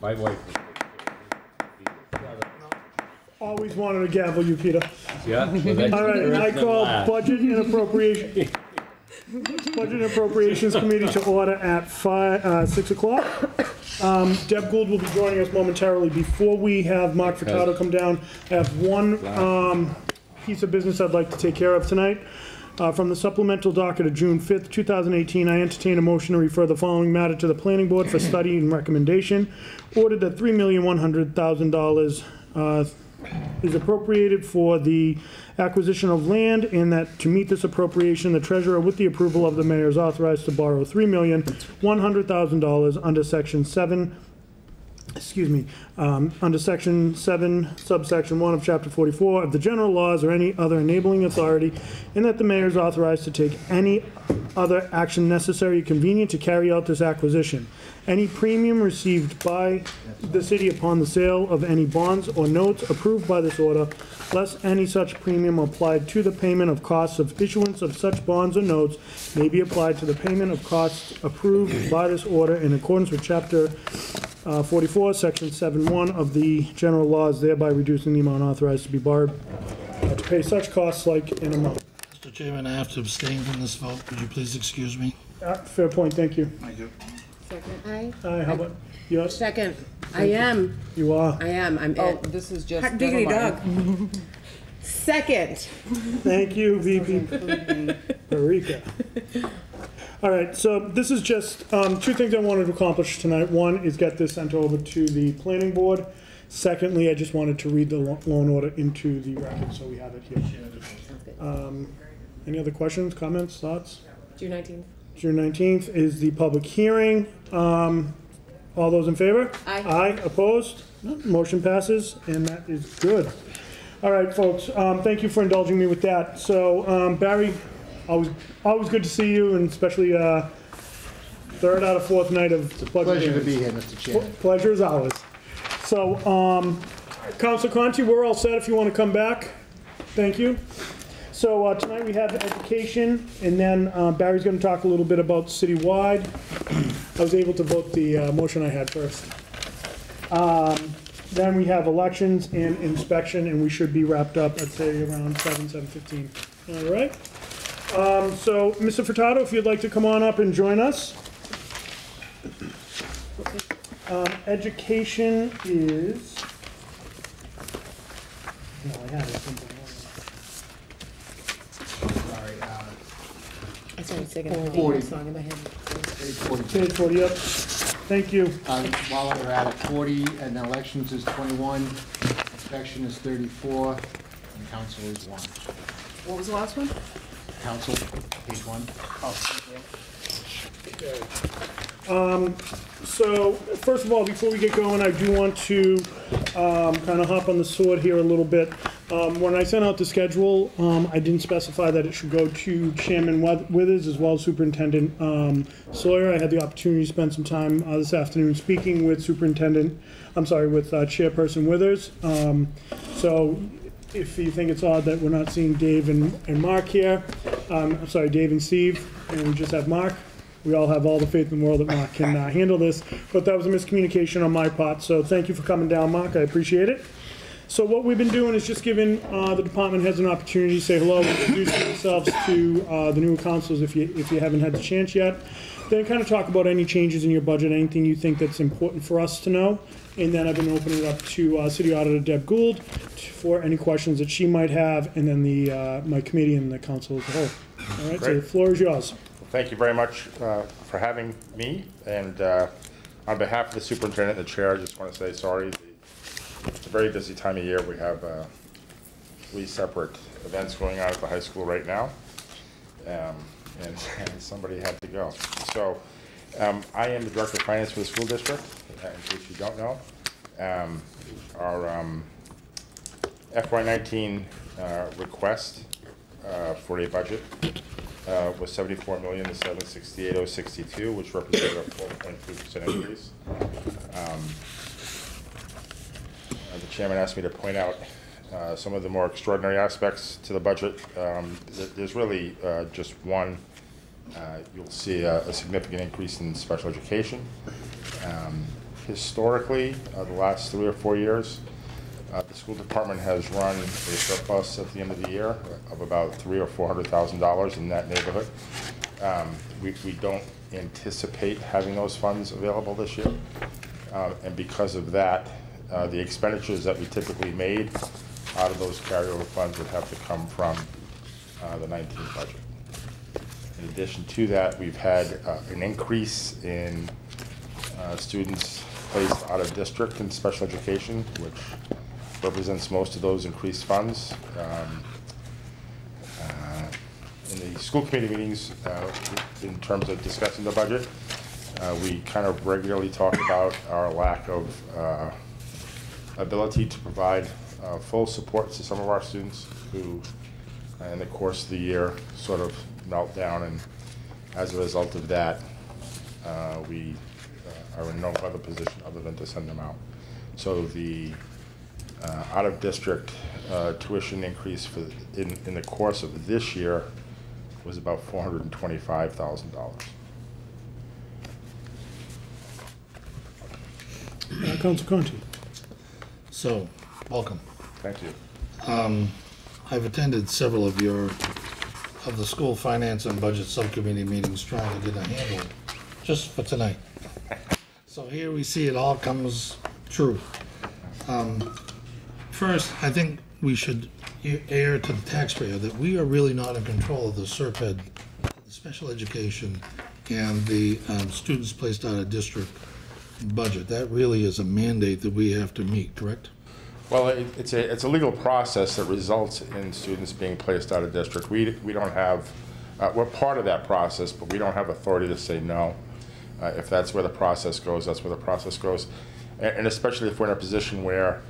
My wife. Always wanted to gavel you, Peter. Yeah. All right, I call Budget and Appropriation. Budget and Appropriations Committee to order at 6 o'clock. Deb Gould will be joining us momentarily. Before we have Mark Furtado come down, I have one piece of business I'd like to take care of tonight. From the supplemental docket of June 5th, 2018, I entertain a motion to refer the following matter to the Planning Board for study and recommendation. Ordered that $3,100,000 is appropriated for the acquisition of land, and that to meet this appropriation, the treasurer, with the approval of the mayor, is authorized to borrow $3,100,000 under Section 7, under Section 7, subsection 1 of Chapter 44 of the general laws or any other enabling authority, and that the mayor is authorized to take any other action necessary or convenient to carry out this acquisition. Any premium received by the city upon the sale of any bonds or notes approved by this order, less any such premium applied to the payment of costs of issuance of such bonds or notes, may be applied to the payment of costs approved by this order in accordance with Chapter 44, Section 7.1 of the general laws, thereby reducing the amount authorized to be borrowed to pay such costs like an amount. Mr. Chairman, I have to abstain from this vote. Would you please excuse me? Fair point, thank you. Thank you. Second, aye. How about yours? Second, I am. You are. I am. I'm Oh, in. this is just. Hot diggity never dog. mind. Second. Thank you, VP Parika. All right, so this is just two things I wanted to accomplish tonight. One is get this sent over to the planning board. Secondly, I just wanted to read the loan order into the record, so we have it here. Any other questions, comments, thoughts? June 19th. June 19th is the public hearing. All those in favor? Aye. Aye, opposed? No, motion passes, and that is good. All right, folks, thank you for indulging me with that. So, Barry, always good to see you, and especially third out of fourth night of budget Pleasure to be hearings. here, Mr. Chairman. Pleasure is ours. So, Councilor Conti, we're all set if you want to come back. Thank you. So tonight we have education, and then Barry's going to talk a little bit about citywide. I was able to vote the motion I had first. Then we have elections and inspection, and we should be wrapped up, I'd say, around 7:15. All right. So, Mr. Furtado, if you'd like to come on up and join us. Education is... No, I had it something. I started singing a 40. song in my head. Page 40, yep. Thank you. While we're at it, 40, and elections is 21, inspection is 34, and council is 1. What was the last one? Council, page 1. So, first of all, before we get going, I do want to kind of hop on the sword here a little bit. When I sent out the schedule, I didn't specify that it should go to Chairman Withers as well as Superintendent Sawyer. I had the opportunity to spend some time this afternoon speaking with Chairperson Withers. So, if you think it's odd that we're not seeing Dave and Mark here, Dave and Steve, and we just have Mark. We all have all the faith in the world that Mark can handle this, but that was a miscommunication on my part, so thank you for coming down, Mark, I appreciate it. So what we've been doing is just giving the department heads an opportunity to say hello, introduce themselves to the new councilors if you haven't had the chance yet. Then kind of talk about any changes in your budget, anything you think that's important for us to know, and then I've been opening it up to City Auditor Deb Gould for any questions that she might have, and then my committee and the council as a whole. All right, so the floor is yours. Thank you very much for having me, and on behalf of the superintendent and the chair, I just want to say sorry. It's a very busy time of year. We have 3 separate events going on at the high school right now, and somebody had to go. So I am the Director of Finance for the school district, in case you don't know. Our FY19 request for a budget was $74,768,062, which represented a 4.3% increase. The chairman asked me to point out some of the more extraordinary aspects to the budget. There's really just one. You'll see a significant increase in special education, historically, the last 3 or 4 years, the school department has run a surplus at the end of the year of about $300,000 or $400,000 in that neighborhood. We don't anticipate having those funds available this year. And because of that, the expenditures that we typically made out of those carryover funds would have to come from the 19 budget. In addition to that, we've had an increase in students placed out of district in special education, which represents most of those increased funds. In the school committee meetings, in terms of discussing the budget, we kind of regularly talk about our lack of ability to provide full support to some of our students who, in the course of the year, sort of melt down, and as a result of that, we are in no other position other than to send them out. So the out-of-district tuition increase in the course of this year was about $425,000. Council Conti. So, welcome. Thank you. I've attended several of the school finance and budget subcommittee meetings trying to get a handle just for tonight. So here we see it all comes true. First, I think we should air to the taxpayer that we are really not in control of the SERPED, the special education, and the students placed out of district budget. That really is a mandate that we have to meet, correct? Well, it's a legal process that results in students being placed out of district. We don't have, we're part of that process, but we don't have authority to say no. If that's where the process goes, that's where the process goes. And especially if we're in a position where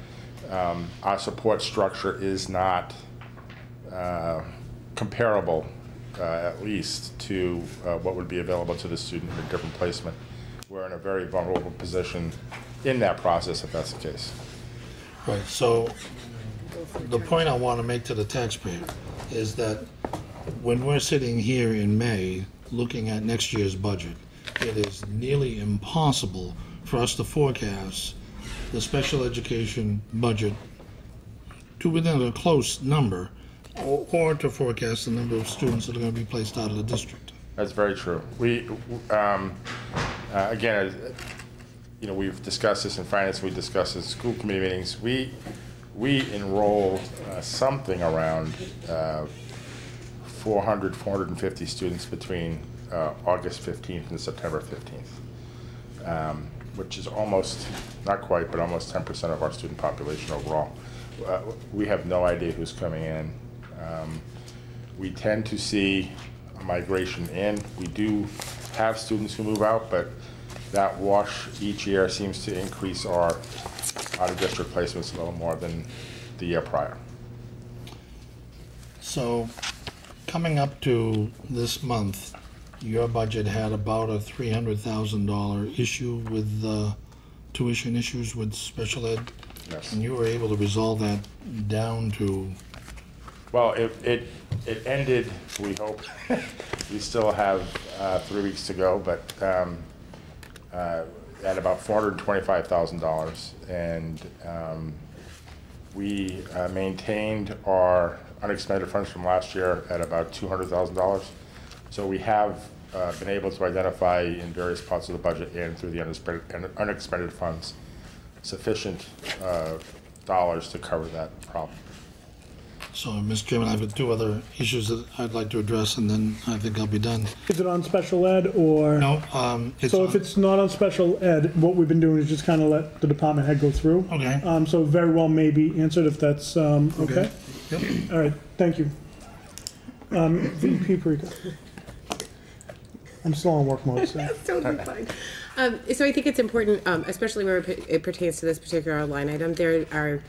our support structure is not comparable, at least, to what would be available to the student in a different placement. We're in a very vulnerable position in that process if that's the case. Right, so the point I want to make to the taxpayer is that when we're sitting here in May looking at next year's budget, it is nearly impossible for us to forecast the special education budget to within a close number, or to forecast the number of students that are going to be placed out of the district. That's very true. We, again, you know, we've discussed this in finance, we discussed this in school committee meetings. We enroll something around 400, 450 students between August 15th and September 15th, which is almost, not quite, but almost 10% of our student population overall. We have no idea who's coming in. We tend to see a migration in. We do have students who move out, but that wash each year seems to increase our out-of-district placements a little more than the year prior. So, coming up to this month, your budget had about a $300,000 issue with tuition issues with special ed. Yes. And you were able to resolve that down to? Well, it ended, we hope. We still have 3 weeks to go, but at about $425,000. And we maintained our unexpended funds from last year at about $200,000. So we have been able to identify in various parts of the budget and through the unexpended funds sufficient dollars to cover that problem. So, Mr. Chairman, I have two other issues that I'd like to address, and then I think I'll be done. Is it on special ed or? No, So if it's not on special ed, what we've been doing is just kind of let the department head go through. Okay. So very well may be answered if that's okay. Yep. All right, thank you. VP Perica. I'm still on work mode, so. That's totally fine. So I think it's important, especially where it pertains to this particular line item, there are,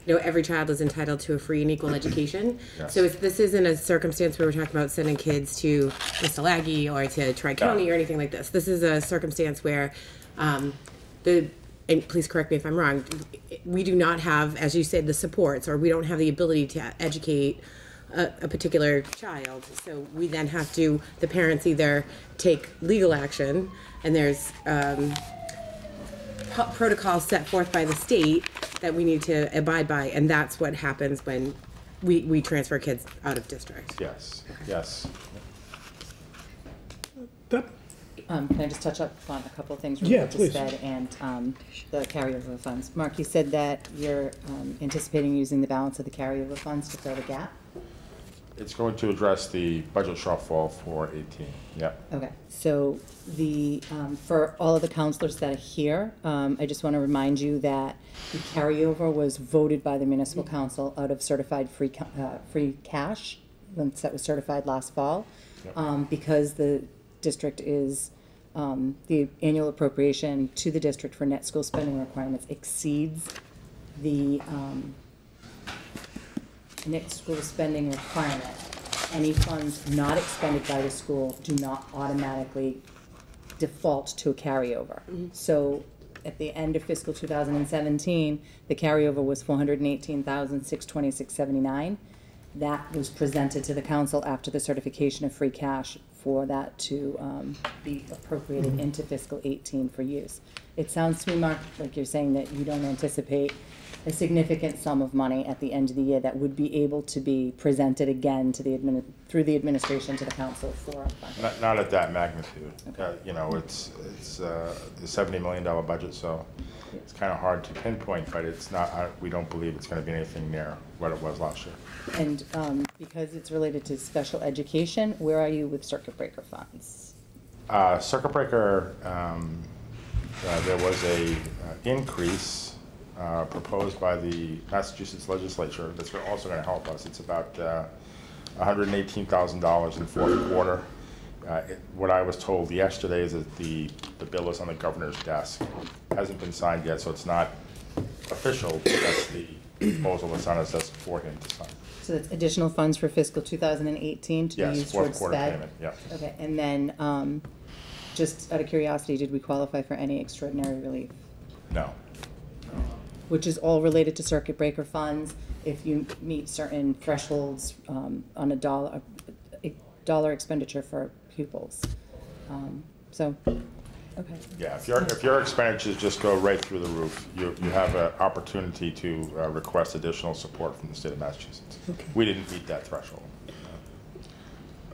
you know, every child is entitled to a free and equal education. Yes. So this isn't a circumstance where we're talking about sending kids to Mistalaghy or to Tri-County or anything like this. This is a circumstance where and please correct me if I'm wrong, we do not have, as you said, the supports, or we don't have the ability to educate a particular child. So we then have to, the parents either take legal action, and there's protocols set forth by the state that we need to abide by, and that's what happens when we transfer kids out of district. Yes, yes. That, Can I just touch up on a couple of things Yeah, Rebecca please. said and the carryover funds? Mark, you said that you're anticipating using the balance of the carryover funds to fill the gap? It's going to address the budget shortfall for 18, yep. Okay, so for all of the counselors that are here, I just want to remind you that the carryover was voted by the municipal council out of certified free cash, once that was certified last fall. Yep. Because the district is, the annual appropriation to the district for net school spending requirements exceeds the net school spending requirement. Any funds not expended by the school do not automatically default to a carryover. So at the end of fiscal 2017, the carryover was $418,626.79. That was presented to the council after the certification of free cash for that to be appropriated into fiscal 18 for use. It sounds to me, Mark, like you're saying that you don't anticipate a significant sum of money at the end of the year that would be able to be presented again to the through the administration to the council for funding. Not at that magnitude. You know, it's a $70 million budget, so it's kind of hard to pinpoint, but it's not, we don't believe it's going to be anything near what it was last year. And because it's related to special education, where are you with circuit breaker funds? Circuit breaker, there was a increase proposed by the Massachusetts legislature that's also going to help us. It's about $118,000 in the fourth quarter. What I was told yesterday is that the bill is on the governor's desk. It hasn't been signed yet, so it's not official, but that's the proposal that's on his desk for him to sign. So that's additional funds for fiscal 2018 to be Yes, used fourth towards quarter sped? payment, yeah. Okay, and then just out of curiosity, did we qualify for any extraordinary relief? No. Which is all related to circuit breaker funds, if you meet certain thresholds on a dollar expenditure for pupils. So, okay. Yeah, if your expenditures just go right through the roof, you have an opportunity to request additional support from the state of Massachusetts. Okay. We didn't meet that threshold.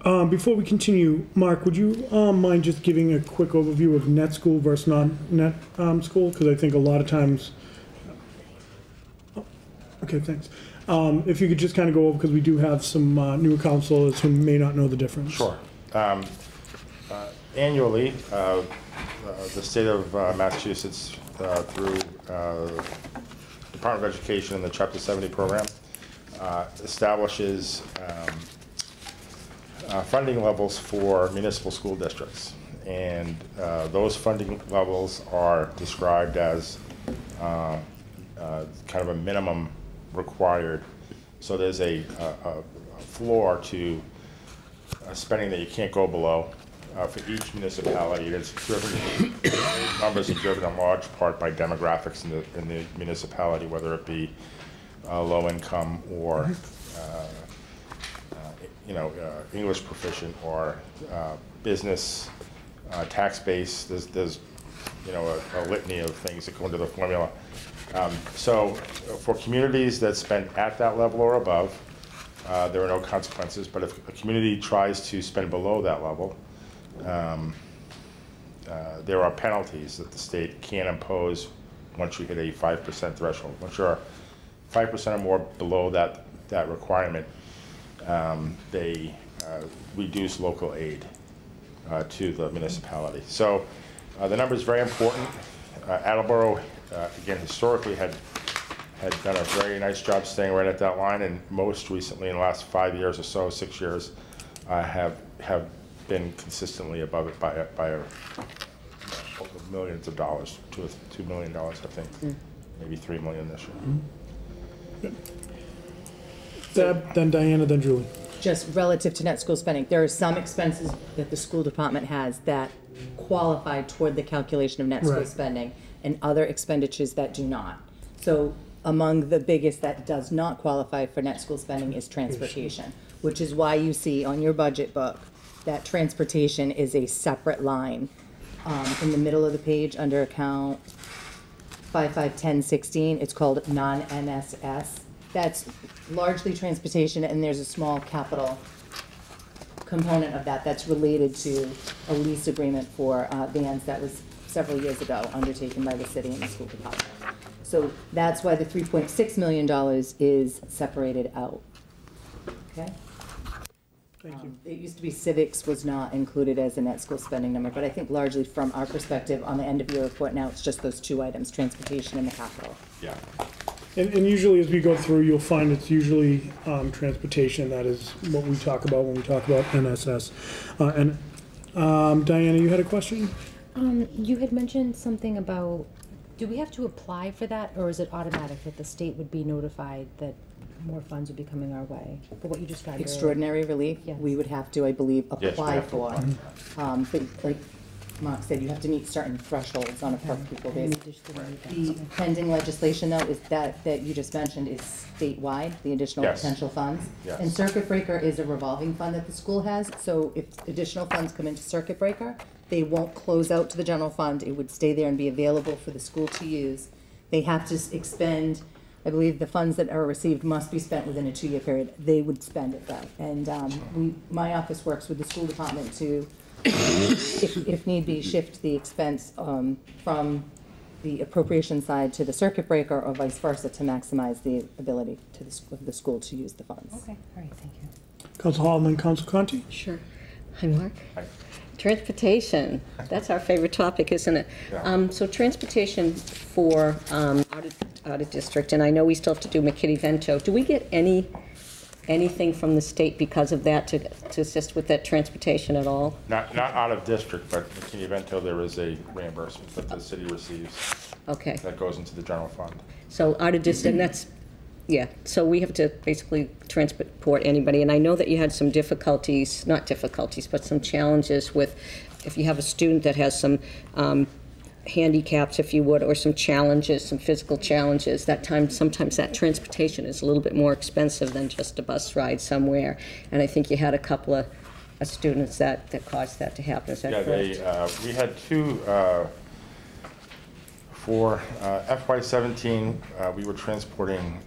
before we continue, Mark, would you mind just giving a quick overview of net school versus non-net school? Because I think a lot of times. Okay, thanks. If you could just kind of go over, because we do have some new counselors who may not know the difference. Sure. Annually, the state of Massachusetts, through Department of Education and the Chapter 70 program, establishes funding levels for municipal school districts. And those funding levels are described as kind of a minimum required. So there's a floor to spending that you can't go below for each municipality. It's driven, numbers are driven in large part by demographics in the municipality, whether it be low income or English proficient or business, tax base. There's a litany of things that go into the formula. So for communities that spend at that level or above, there are no consequences. But if a community tries to spend below that level, there are penalties that the state can impose once you hit a 5% threshold. Once you're 5% or more below that requirement, they reduce local aid to the municipality. So the number is very important. Attleboro, again, historically had done a very nice job staying right at that line, and most recently, in the last 5 years or so, 6 years, have been consistently above it by millions of dollars, $2 million, I think, maybe $3 million this year. Deb, then Diana, then Julie. Just relative to net school spending, there are some expenses that the school department has that qualify toward the calculation of net school Right. spending, and other expenditures that do not. So among the biggest that does not qualify for net school spending is transportation, which is why you see on your budget book that transportation is a separate line in the middle of the page under account 551016, it's called non-NSS. That's largely transportation, and there's a small capital component of that that's related to a lease agreement for vans that was several years ago undertaken by the city and the school department. So that's why the $3.6 million is separated out. Okay? Thank you. It used to be civics was not included as a net school spending number, but I think largely from our perspective on the end of your report now, it's just those two items, transportation and the capital. Yeah. And usually as we go through, you'll find it's usually transportation. That is what we talk about when we talk about NSS. Diana, you had a question? You had mentioned something about, do we have to apply for that, or is it automatic that the state would be notified that more funds would be coming our way for what you described earlier? Extraordinary relief, Yes. we would have to, I believe, Yes, we apply have to for. apply. But like Mark said, you have to meet certain thresholds on a per pupil basis. The pending legislation, though, is that you just mentioned is statewide, the additional Yes. potential funds. Yes. And Circuit Breaker is a revolving fund that the school has, so if additional funds come into Circuit Breaker, they won't close out to the general fund, it would stay there and be available for the school to use. They have to expend, I believe the funds that are received must be spent within a 2-year period. They would spend it though. And my office works with the school department to, if need be, shift the expense from the appropriation side to the circuit breaker or vice versa to maximize the ability to the school to use the funds. Okay, all right, thank you. Council Hall and then Council Conti? Sure. Hi, Mark. Hi. Transportation, that's our favorite topic, isn't it? Yeah. So transportation for out of district, and I know we still have to do McKinney-Vento. Do we get anything from the state because of that to assist with that transportation at all? Not out of district, but McKinney-Vento, there is a reimbursement that the city receives Okay, that goes into the general fund. so out of district, and that's, yeah, so we have to basically transport anybody, and I know that you had some difficulties, not difficulties, but some challenges with, if you have a student that has some handicaps, if you would, or some challenges, some physical challenges, sometimes that transportation is a little bit more expensive than just a bus ride somewhere, and I think you had a couple of students that caused that to happen, is that correct? Yeah, we had two, for FY17, we were transporting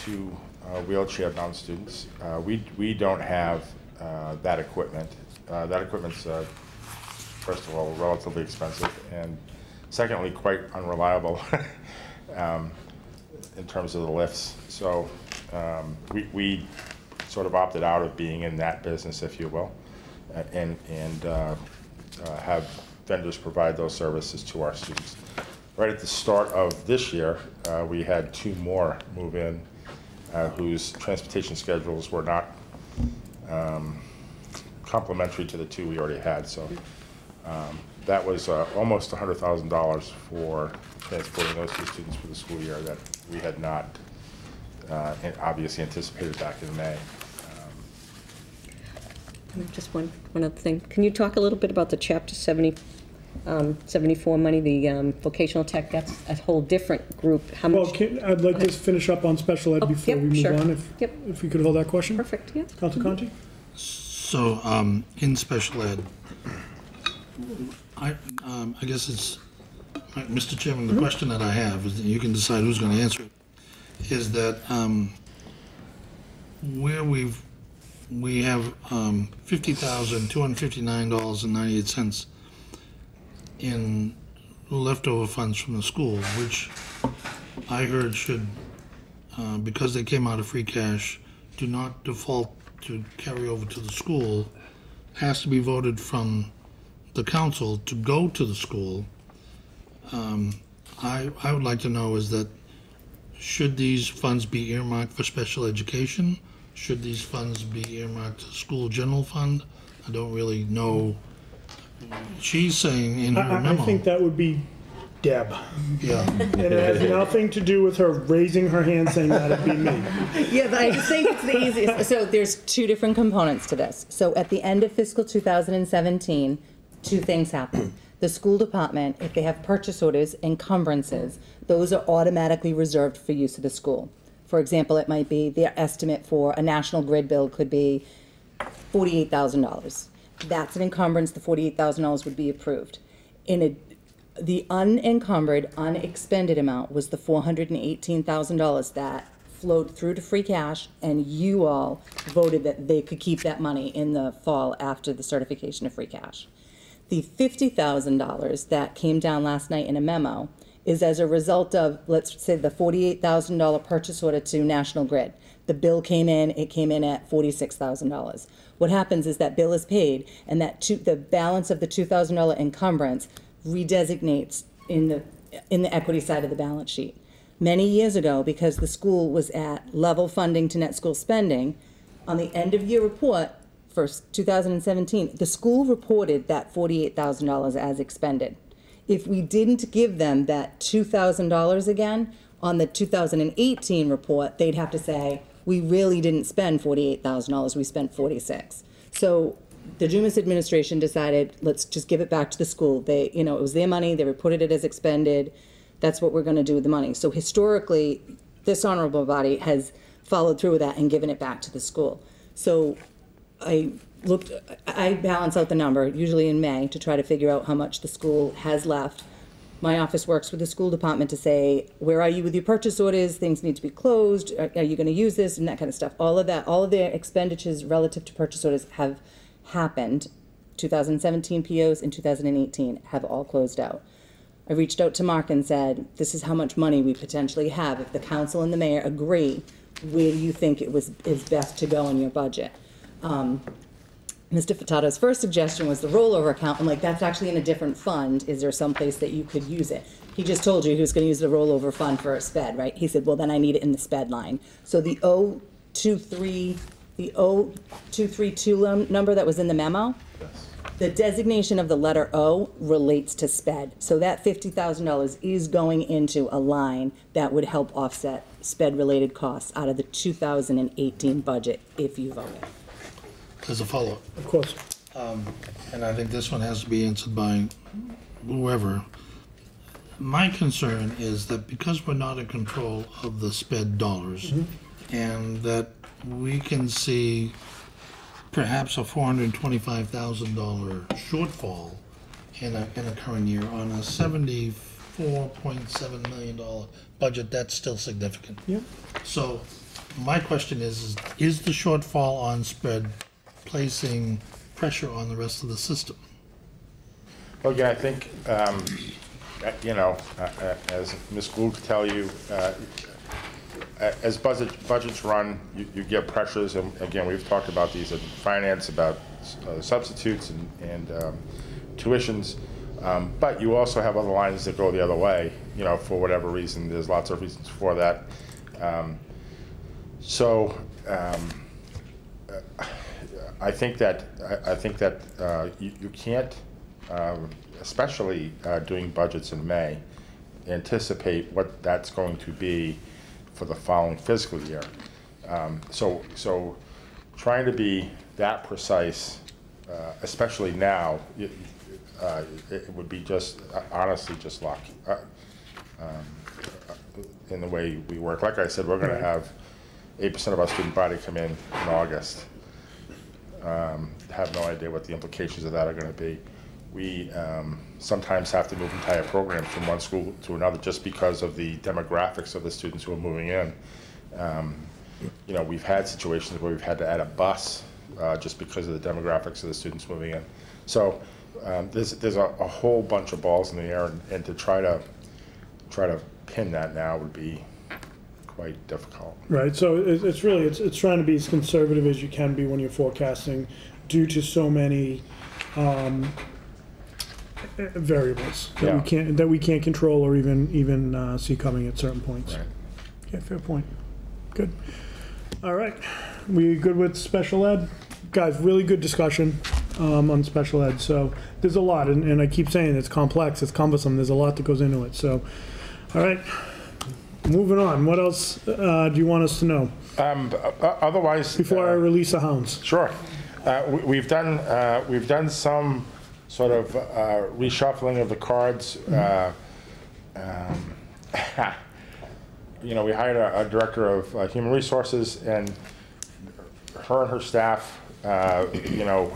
two wheelchair-bound students. We don't have that equipment. That equipment's, first of all, relatively expensive, and secondly, quite unreliable in terms of the lifts. So we sort of opted out of being in that business, if you will, and have vendors provide those services to our students. Right at the start of this year, we had two more move in whose transportation schedules were not complementary to the two we already had. So that was almost $100,000 for transporting those two students for the school year that we had not obviously anticipated back in May. Just one other thing. Can you talk a little bit about the Chapter 74 money, the vocational tech? That's a whole different group. How Well, much? I'd like to finish up on special ed before yep, we move sure. on. Yep. If we could hold that question. Perfect, yeah. Council Conti? So, in special ed, I guess it's, Mr. Chairman, the question that I have, is that you can decide who's going to answer it, is that where we have $50,259.98 in leftover funds from the school, which I heard should, because they came out of free cash, do not default to carry over to the school, has to be voted from the council to go to the school. I would like to know is that, should these funds be earmarked for special education? Should these funds be earmarked to the school general fund? I don't really know. She's saying in her I memo. think that would be Deb. Yeah. And it has nothing to do with her raising her hand saying that'd be me. Yeah, but I just think it's the easiest. So there's two different components to this. So at the end of fiscal 2017, two things happen. The school department, if they have purchase orders, encumbrances, those are automatically reserved for use of the school. For example, it might be their estimate for a National Grid bill could be $48,000. That's an encumbrance, the $48,000 would be approved. In the unencumbered, unexpended amount was the $418,000 that flowed through to free cash, and you all voted that they could keep that money in the fall after the certification of free cash. The $50,000 that came down last night in a memo is as a result of, let's say, the $48,000 purchase order to National Grid. The bill came in, it came in at $46,000. What happens is that bill is paid, and that the balance of the $2,000 encumbrance redesignates in the equity side of the balance sheet. Many years ago, because the school was at level funding to net school spending, on the end of year report for 2017, the school reported that $48,000 as expended. If we didn't give them that $2,000 again, on the 2018 report, they'd have to say, we really didn't spend $48,000, we spent $46,000. So the Dumas administration decided, let's just give it back to the school. They, it was their money, they reported it as expended. That's what we're going to do with the money. So historically, this honorable body has followed through with that and given it back to the school. So I balance out the number, usually in May, to try to figure out how much the school has left. My office works with the school department to say, where are you with your purchase orders? Things need to be closed. Are you going to use this? And that kind of stuff. All of that, all of their expenditures relative to purchase orders have happened. 2017 POs and 2018 have all closed out. I reached out to Mark and said, this is how much money we potentially have. If the council and the mayor agree, where do you think is best to go in your budget? Mr. Furtado's first suggestion was the rollover account. I'm like, that's actually in a different fund. Is there some place that you could use it? He just told you he was going to use the rollover fund for a SPED, right? He said, well, then I need it in the SPED line. So the 0232 number that was in the memo, the designation of the letter O relates to SPED. So that $50,000 is going into a line that would help offset SPED-related costs out of the 2018 budget if you vote it. There's a follow-up. Of course. And I think this one has to be answered by whoever. My concern is that because we're not in control of the SPED dollars, and that we can see perhaps a $425,000 shortfall in a current year on a $74.7 million budget, that's still significant. Yeah. So my question is the shortfall on SPED placing pressure on the rest of the system? Well, again, I think, as Ms. Gould could tell you, as budgets run, you get pressures, and again, we've talked about these in finance, about substitutes and tuitions, but you also have other lines that go the other way, for whatever reason. There's lots of reasons for that. I think that you can't, especially doing budgets in May, anticipate what that's going to be for the following fiscal year. So trying to be that precise, especially now, it would be just honestly just luck in the way we work. Like I said, we're going to have 8% of our student body come in August. Have no idea what the implications of that are going to be. We sometimes have to move entire programs from one school to another just because of the demographics of the students who are moving in. We've had situations where we've had to add a bus just because of the demographics of the students moving in. So there's a whole bunch of balls in the air, and to try to pin that now would be quite difficult. Right, so it's really, it's trying to be as conservative as you can be when you're forecasting due to so many variables that we can't control or even see coming at certain points. Right. Yeah, fair point. Good. All right, we good with special ed? Guys, really good discussion on special ed. So there's a lot, and I keep saying it's complex, it's cumbersome, there's a lot that goes into it. So, all right. Moving on, what else do you want us to know? Otherwise, before I release the hounds. Sure. We've done some sort of reshuffling of the cards. We hired a director of human resources, and her staff. It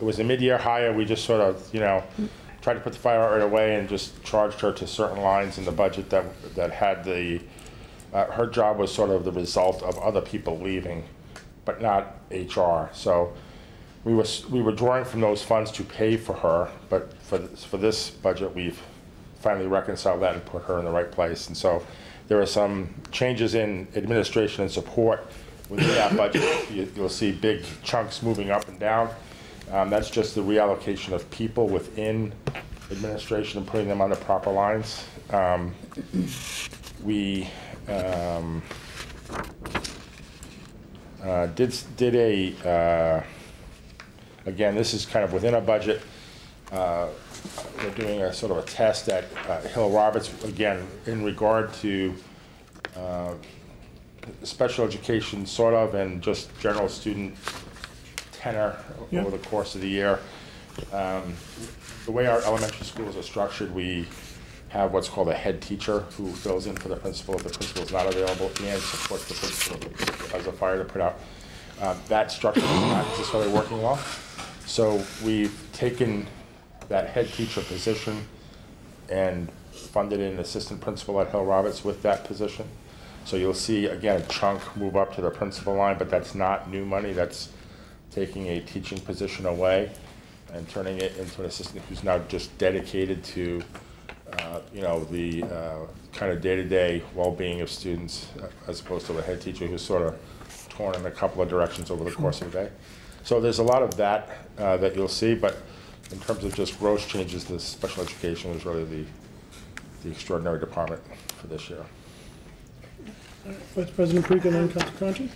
was a mid-year hire. We just sort of tried to put the fire right away and just charged her to certain lines in the budget that had the, her job was sort of the result of other people leaving, but not HR. So we were drawing from those funds to pay for her, but for this budget, we've finally reconciled that and put her in the right place. And so there are some changes in administration and support within that budget. You'll see big chunks moving up and down. That's just the reallocation of people within administration and putting them on the proper lines. We did a, again, this is kind of within a budget. We're doing a sort of a test at Hill Roberts, again, in regard to special education, sort of, and just general student tenor over the course of the year. The way our elementary schools are structured, we have what's called a head teacher who fills in for the principal if the principal is not available and supports the principal as a fire to put out. That structure is not necessarily working well. So we've taken that head teacher position and funded an assistant principal at Hill Roberts with that position. So you'll see, again, a chunk move up to the principal line, but that's not new money. That's taking a teaching position away and turning it into an assistant who's now just dedicated to, you know, the kind of day-to-day well-being of students, as opposed to a head teacher who's sort of torn in a couple of directions over the course of the day. So there's a lot of that that you'll see, but in terms of just gross changes, the special education is really the extraordinary department for this year. Vice President Parikh and then Councilor Conchi.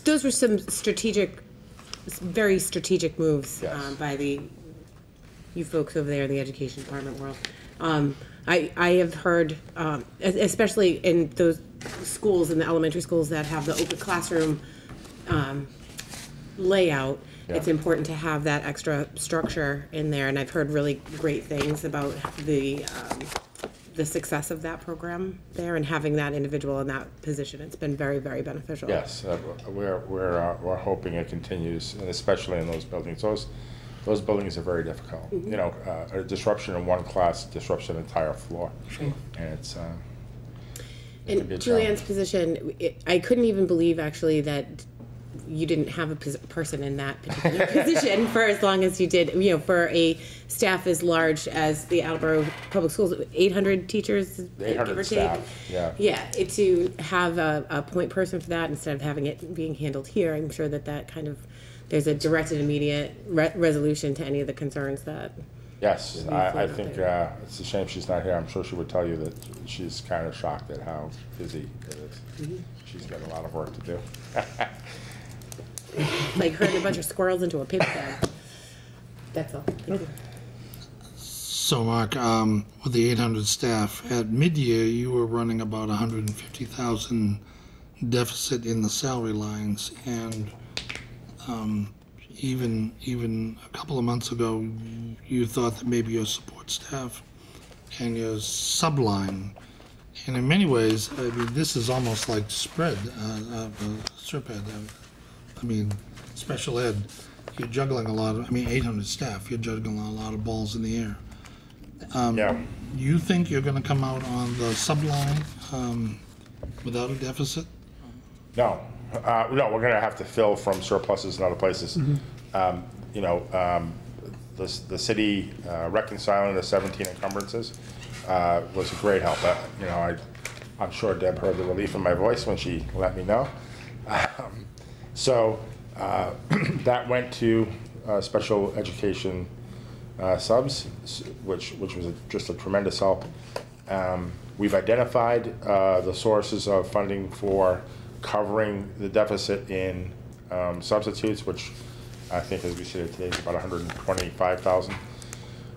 Those were some strategic, very strategic moves by you folks over there in the education department world. I have heard, especially in those schools, in the elementary schools that have the open classroom layout, it's important to have that extra structure in there, and I've heard really great things about the success of that program there and having that individual in that position. It's been very, very beneficial. Yes, we're hoping it continues, and especially in those buildings. Those buildings are very difficult. Mm-hmm. You know, a disruption in one class disrupts an entire floor, and it's. In Julianne's position, I couldn't even believe actually that you didn't have a person in that particular position for as long as you did. You know, for a staff as large as the Attleboro Public Schools, 800 teachers, 800 staff, yeah. To have a point person for that instead of having it being handled here, I'm sure that kind of, there's a direct and immediate resolution to any of the concerns that. Yes, I think it's a shame she's not here. I'm sure she would tell you that she's kind of shocked at how busy it is. Mm-hmm. She's got a lot of work to do. Like herding a bunch of squirrels into a paper bag. That's all. Thank you. So, Mark, with the 800 staff, at mid-year, you were running about 150,000 deficit in the salary lines, and even a couple of months ago, you thought that maybe your support staff and your subline, and in many ways, I mean, this is almost like SPED, I mean, special ed, you're juggling a lot of, 800 staff, you're juggling a lot of balls in the air. You think you're going to come out on the subline without a deficit? No, we're going to have to fill from surpluses in other places. Mm-hmm. You know, the city reconciling the 17 encumbrances was a great help. You know, I'm sure Deb heard the relief in my voice when she let me know. So that went to special education subs, which was just a tremendous help. We've identified the sources of funding for covering the deficit in substitutes, which I think, as we said today, is about 125,000.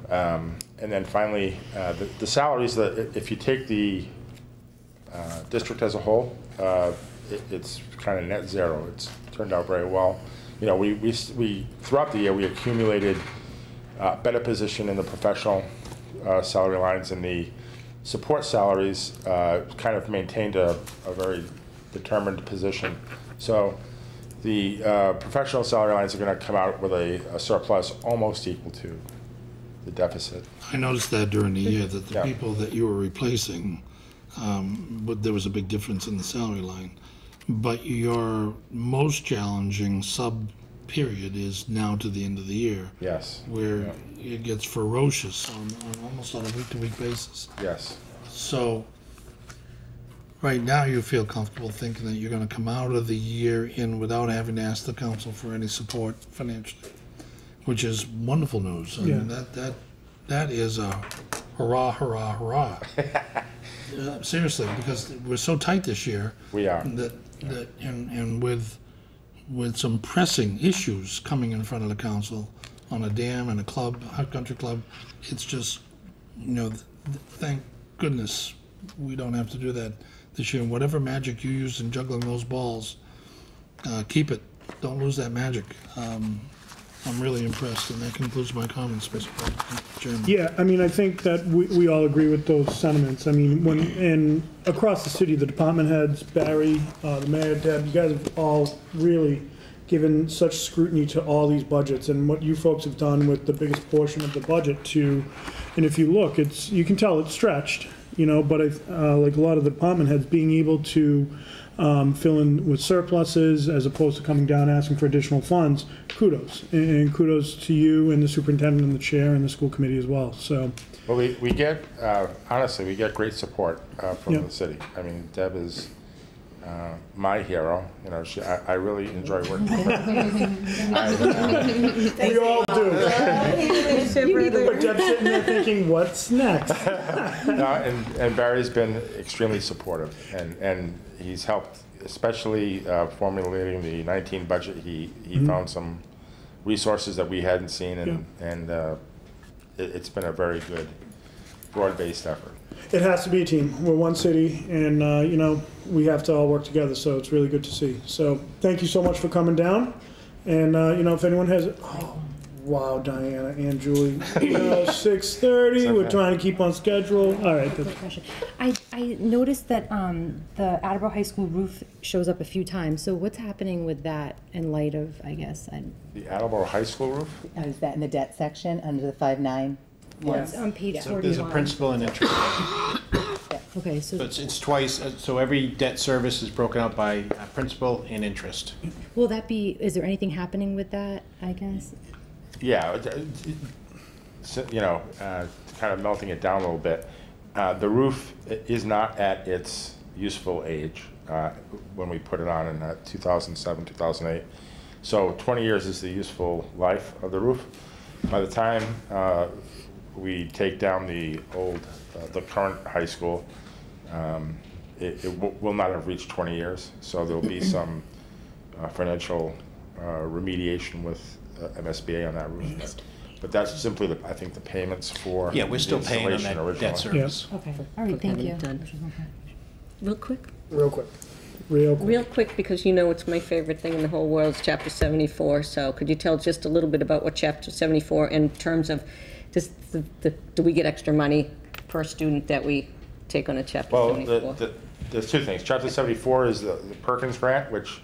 And then finally, the salaries, if you take the district as a whole, it's kind of net zero. It's turned out very well. You know, we throughout the year we accumulated better position in the professional salary lines, and the support salaries kind of maintained a very determined position. So The professional salary lines are going to come out with a surplus almost equal to the deficit. I noticed that during the year, that the Yeah. people that you were replacing, but there was a big difference in the salary line. But your most challenging sub-period is now to the end of the year, Yes. where it gets ferocious on almost on a week-to-week basis. Yes. So, right now, you feel comfortable thinking that you're gonna come out of the year in without having to ask the council for any support financially, which is wonderful news. I mean, that is a hurrah, hurrah, hurrah. Seriously, because we're so tight this year. We are. And with some pressing issues coming in front of the council on a dam and a club, a country club, it's just, thank goodness we don't have to do that this year. Whatever magic you used in juggling those balls, keep it. Don't lose that magic. I'm really impressed, and that concludes my comments, Mr. Chairman. Yeah, I mean, I think that we all agree with those sentiments. I mean, and across the city, the department heads, Barry, the mayor, Deb, you guys have all really given such scrutiny to all these budgets, and what you folks have done with the biggest portion of the budget and if you look, you can tell it's stretched, but like a lot of the department heads being able to fill in with surpluses as opposed to coming down asking for additional funds, kudos. And kudos to you and the superintendent and the chair and the school committee as well, so. Well, we get, honestly, we get great support from Yeah. the city. I mean, Deb is my hero. I really enjoy working with her. We all do. But Deb's sitting there thinking, what's next? And Barry's been extremely supportive, and he's helped, especially formulating the 19 budget. He found some resources that we hadn't seen, and it's been a very good, broad-based effort. It has to be a team. We're one city, and, we have to all work together, so it's really good to see. So thank you so much for coming down. And, if anyone has, wow, Diana and Julie, 6:30, we're trying to keep on schedule. All right. Quick question. I noticed that the Attleboro High School roof shows up a few times, so what's happening with that in light of, I guess, The Attleboro High School roof? Is that in the debt section under the 5.9? it's on page 41. There's a principal and interest. Okay, So so, it's twice, so every debt service is broken out by principal and interest. will that be, is there anything happening with that, I guess? Yeah, kind of melting it down a little bit. The roof is not at its useful age when we put it on in 2007, 2008. So 20 years is the useful life of the roof. By the time we take down the current high school, it will not have reached 20 years. So there'll be some financial remediation with MSBA on that roof. But that's simply, I think, the payments for Yeah, we're still the paying on installation that debt originally. service. Okay, all right, thank you. Done. Real quick? Real quick. Real quick, because it's my favorite thing in the whole world is Chapter 74. So could you tell just a little bit about what Chapter 74, in terms of, do we get extra money per student that we take on a Chapter 74? Well, there's two things. Chapter 74 is the Perkins grant, which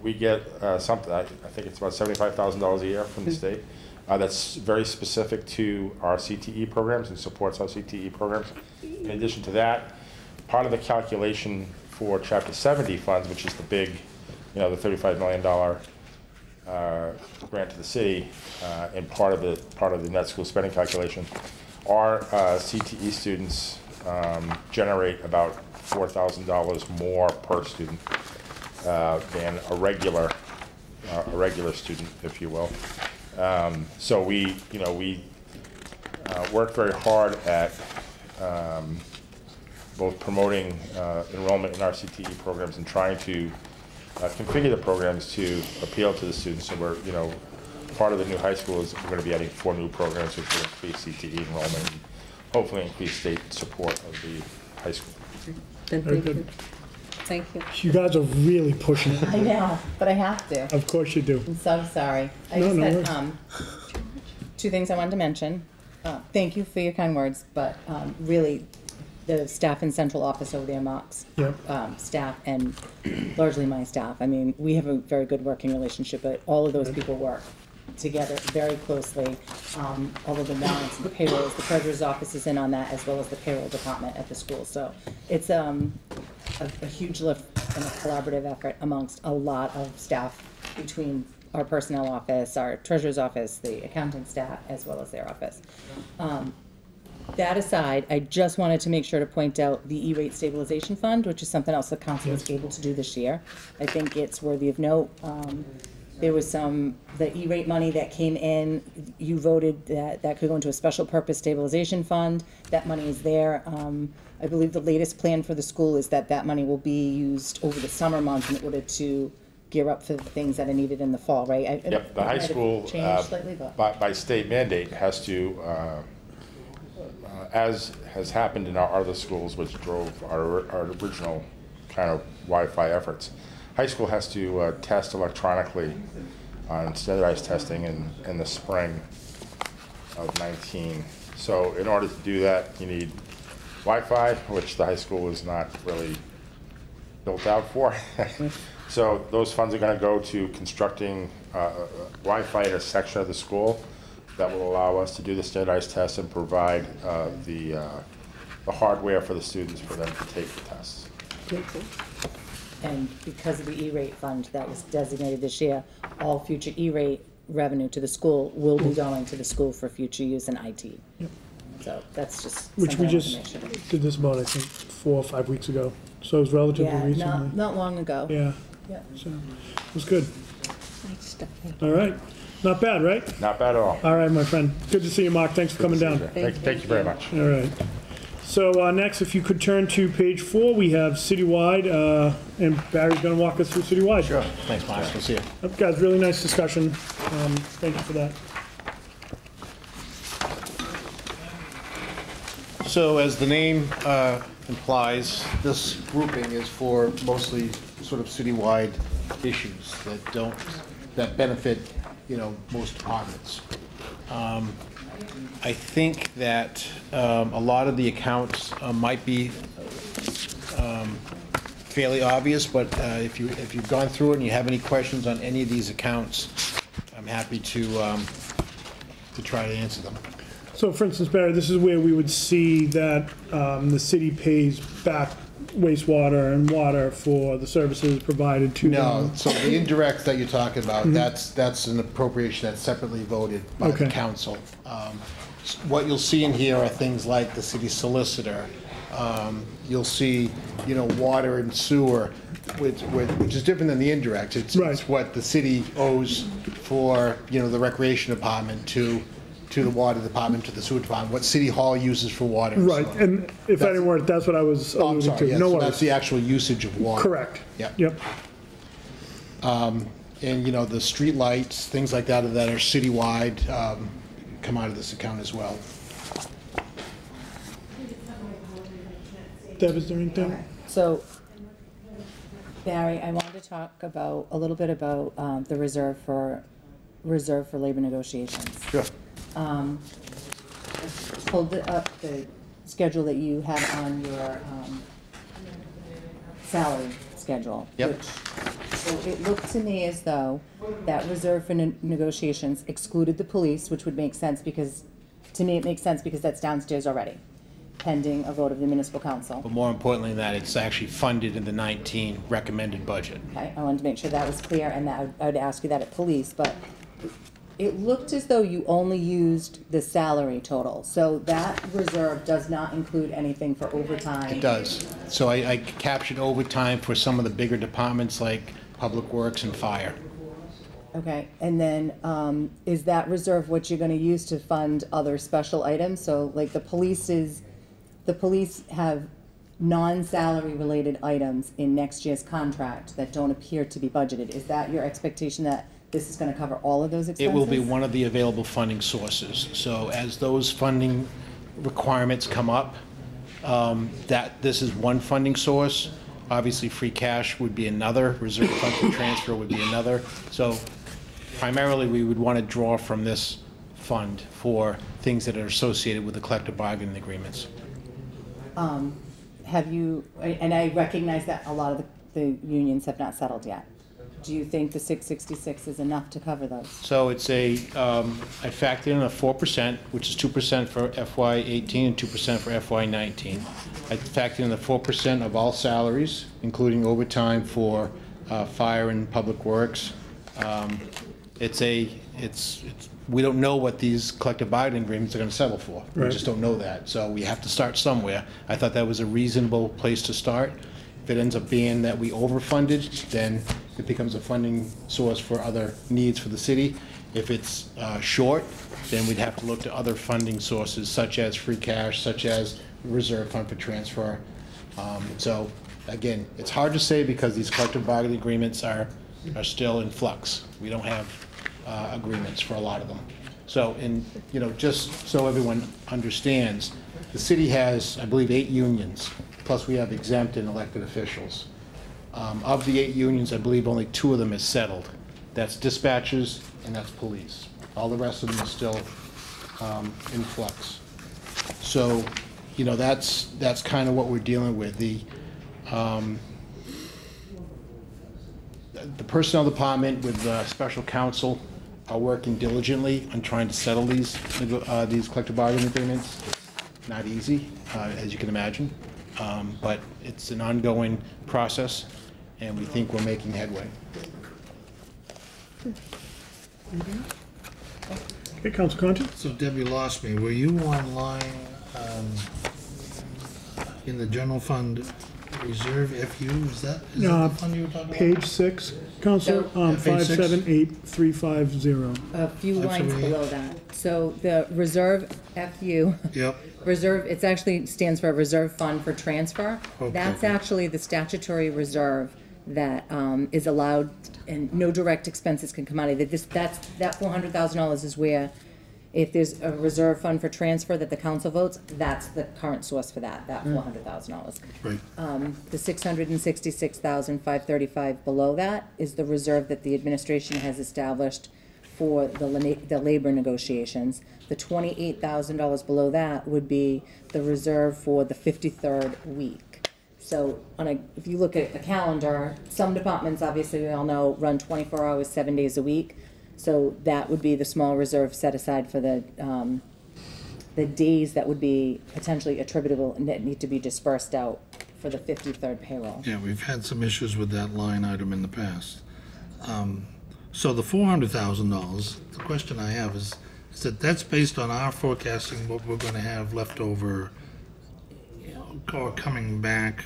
we get something, I think it's about $75,000 a year from the state. That's very specific to our CTE programs and supports our CTE programs. In addition to that, part of the calculation for Chapter 70 funds, which is the big, the $35 million grant to the city, and part of the net school spending calculation, our CTE students generate about $4,000 more per student than a regular student, if you will. So we work very hard at both promoting enrollment in our CTE programs and trying to configure the programs to appeal to the students. And we're, part of the new high school is we're going to be adding 4 new programs which will increase CTE enrollment and hopefully increase state support of the high school. Then Very thank you. good. Thank you. You guys are really pushing it. I know, but I have to. Of course you do. I'm so sorry. I No, just no had worries. 2 things I wanted to mention. Thank you for your kind words, but really, the staff in central office over there, Mark's Yep. staff, and largely my staff. I mean, we have a very good working relationship, but all of those people work together very closely. All of the warrants and the payrolls, the treasurer's office is in on that, as well as the payroll department at the school. So it's a huge lift and a collaborative effort amongst a lot of staff between our personnel office, our treasurer's office, the accounting staff, as well as their office. That aside, I just wanted to make sure to point out the E-rate stabilization fund, which is something else the council was able to do this year. I think it's worthy of note. There was the E-rate money that came in, you voted that could go into a special purpose stabilization fund. That money is there. I believe the latest plan for the school is that money will be used over the summer months in order to gear up for the things that are needed in the fall, right? Yep, the high school, Changed slightly, but. by state mandate, has to, as has happened in our other schools, which drove our original kind of Wi-Fi efforts, high school has to test electronically on standardized testing in the spring of 19. So in order to do that, you need Wi-Fi, which the high school is not really built out for. So those funds are going to go to constructing Wi-Fi in a section of the school that will allow us to do the standardized tests and provide the hardware for the students for them to take the tests. And because of the E-rate fund that was designated this year, all future E-rate revenue to the school will be going to the school for future use in IT. Yep. So that's just Which we something I wanted just to make sure. did this about, I think, 4 or 5 weeks ago. So it was relatively Yeah, recently. not long ago. Yeah, Yeah. so it was good. Nice stuff. All right. Not bad, right? Not bad at all. All right, my friend. Good to see you, Mark. Thanks for coming down. Thank you very much. All right. So next, if you could turn to page 4, we have citywide, and Barry's going to walk us through citywide. Sure. Thanks, Mark. We'll see you. Guys, really nice discussion. Thank you for that. So as the name implies, this grouping is for mostly sort of citywide issues that benefit, most departments. I think that a lot of the accounts might be fairly obvious, but if you've gone through it and you have any questions on any of these accounts, I'm happy to try to answer them. So for instance, Barry, this is where we would see that the city pays back wastewater and water for the services provided to No, them. so the indirects that you're talking about, that's an appropriation that's separately voted by the Okay. council. What you'll see in here are things like the city solicitor. You'll see, water and sewer, which is different than the indirect. It's what the city owes for, the recreation department to the water department, to the sewer department, what City Hall uses for water. and Right, sewer. and if I didn't work, that's what I was Oh, I'm alluding sorry, to. yeah, No so worries. that's the actual usage of water. Correct. Yep. And, the street lights, things like that are citywide, come out of this account as well. Deb, is there anything? So, Barry, I wanted to talk a little bit about the reserve for labor negotiations. Sure. Hold up the schedule that you have on your salary schedule. Yep. So it looked to me as though that reserve for negotiations excluded the police, which would make sense because, to me, it makes sense because that's downstairs already, pending a vote of the municipal council. But more importantly than that, it's actually funded in the 19 recommended budget. Okay, I wanted to make sure that was clear, and that I would ask you that at police, but it looked as though you only used the salary total, so that reserve does not include anything for overtime. It does. So I captured overtime for some of the bigger departments like Public Works and Fire. Okay, and then, is that reserve what you're gonna use to fund other special items? So like the police have non-salary related items in next year's contract that don't appear to be budgeted. Is that your expectation that this is gonna cover all of those expenses? It will be one of the available funding sources. So as those funding requirements come up, this is one funding source. Obviously, free cash would be another, reserve fund transfer would be another. So primarily, we would want to draw from this fund for things that are associated with the collective bargaining agreements. Have you, and I recognize that a lot of the unions have not settled yet. Do you think the 666 is enough to cover those? So it's I factored in a 4%, which is 2% for FY '18 and 2% for FY '19. I factored in the 4% of all salaries, including overtime for fire and public works. We don't know what these collective bargaining agreements are going to settle for. We Right. just don't know that. So we have to start somewhere. I thought that was a reasonable place to start. If it ends up being that we overfunded, then it becomes a funding source for other needs for the city. If it's short, then we'd have to look to other funding sources, such as free cash, such as reserve fund for transfer. So again, it's hard to say because these collective bargaining agreements are still in flux. We don't have agreements for a lot of them. So, just so everyone understands, the city has, I believe, 8 unions, plus we have exempt and elected officials. Of the 8 unions, I believe only 2 of them is settled. That's dispatchers and that's police. All the rest of them are still in flux. So, that's kind of what we're dealing with. The personnel department with special counsel are working diligently on trying to settle these collective bargaining agreements. It's not easy, as you can imagine, but it's an ongoing process, and we think we're making headway. Okay, Council Conti? So Debbie lost me. Were you on line in the general fund reserve FU? Is that the fund you were talking about? Page 6, Council, Page 6? 578350. A few lines 578. below that. So the reserve FU. Yep. Reserve, it actually stands for Reserve Fund for Transfer. Okay. That's actually the statutory reserve that is allowed, and no direct expenses can come out of it. That $400,000 is where, if there's a reserve fund for transfer that the council votes, that's the current source for that $400,000. Right. The $666,535 below that is the reserve that the administration has established for the labor negotiations. The $28,000 below that would be the reserve for the 53rd week. So if you look at a calendar, some departments, obviously we all know, run 24 hours, 7 days a week. So that would be the small reserve set aside for the days that would be potentially attributable and that need to be dispersed out for the 53rd payroll. Yeah, we've had some issues with that line item in the past. So the $400,000, the question I have is that that's based on our forecasting what we're going to have left over, or coming back.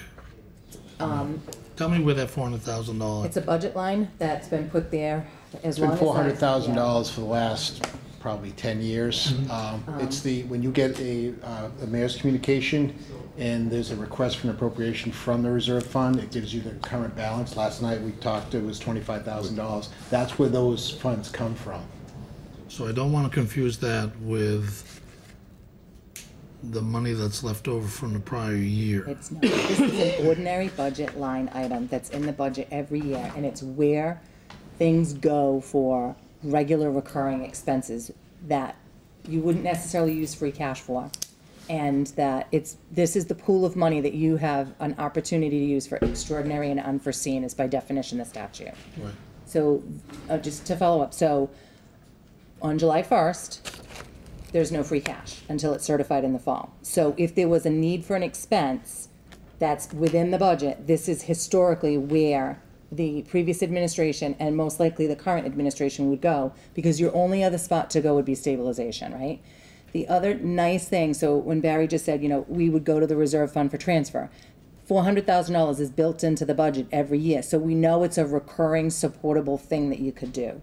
Tell me where that $400,000. It's a budget line that's been put there as It's long been as that- $400,000 for the last probably 10 years. It's when you get a mayor's communication and there's a request for an appropriation from the reserve fund, it gives you the current balance. Last night we talked, it was $25,000. That's where those funds come from. So I don't want to confuse that with the money that's left over from the prior year. It's not. This is an ordinary budget line item that's in the budget every year, and it's where things go for regular recurring expenses that you wouldn't necessarily use free cash for. And that this is the pool of money that you have an opportunity to use for extraordinary and unforeseen, is by definition the statute. Right. So, just to follow up, so on July 1st, there's no free cash until it's certified in the fall. So if there was a need for an expense that's within the budget, this is historically where the previous administration and most likely the current administration would go, because your only other spot to go would be stabilization, right? The other nice thing, so when Barry just said, we would go to the reserve fund for transfer, $400,000 is built into the budget every year. So we know it's a recurring supportable thing that you could do.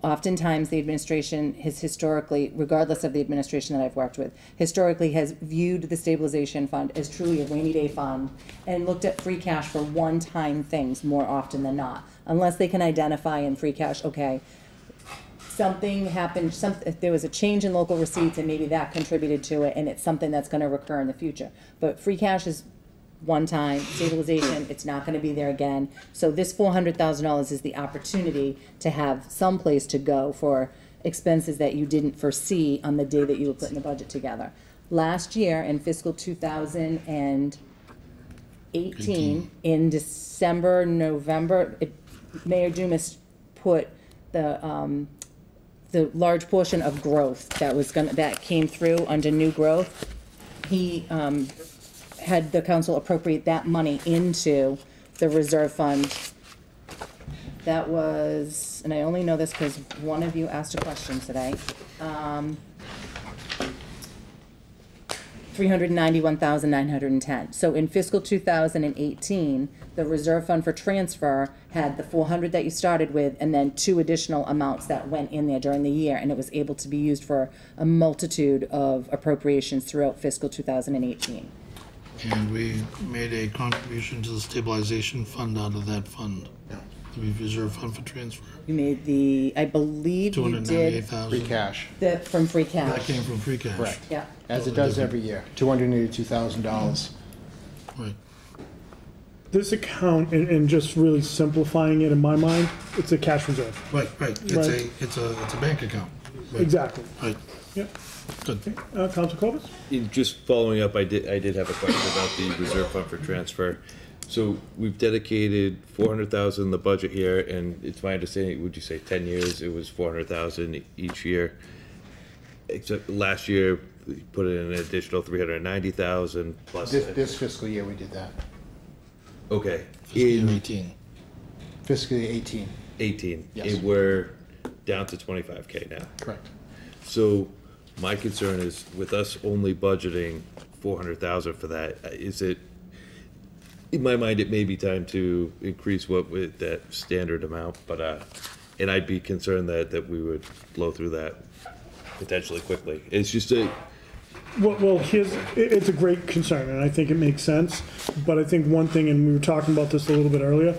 Oftentimes, the administration has historically, regardless of the administration that I've worked with, historically has viewed the stabilization fund as truly a rainy day fund and looked at free cash for one-time things more often than not. Unless they can identify in free cash, okay, something happened, if there was a change in local receipts and maybe that contributed to it, and it's something that's going to recur in the future. But free cash is one time, stabilization, it's not gonna be there again. So this $400,000 is the opportunity to have some place to go for expenses that you didn't foresee on the day that you were putting the budget together. Last year, in fiscal 2018, in December, November, Mayor Dumas put the large portion of growth that came through under new growth. He had the council appropriate that money into the reserve fund. That was, and I only know this because one of you asked a question today, $391,910. So in fiscal 2018, the reserve fund for transfer had the 400 that you started with, and then 2 additional amounts that went in there during the year, and it was able to be used for a multitude of appropriations throughout fiscal 2018. And we made a contribution to the stabilization fund out of that fund. The reserve fund for transfer. You made I believe you did 298,000. Free cash, from free That cash. came from free cash. correct. Yeah. As it does every year, $282,000. Right. This account, and just really simplifying it in my mind, it's a cash reserve. Right. It's Right. it's a bank account. Right. Exactly. Right. Yep. Good. Council Cobus? Just following up, I did have a question about the reserve fund for transfer. So we've dedicated 400,000 in the budget here, and it's my understanding, would you say 10 years, it was 400,000 each year? Except last year, we put in an additional 390,000 plus. This fiscal year, we did that. Okay. Fiscal year In 18. Fiscal year 18, 18, Yes. we're down to 25K now. correct. So my concern is with us only budgeting 400,000 for that, is it, in my mind, it may be time to increase with that standard amount, but, and I'd be concerned that we would blow through that potentially quickly. It's just Well, it's a great concern, and I think it makes sense. But I think one thing, and we were talking about this a little bit earlier,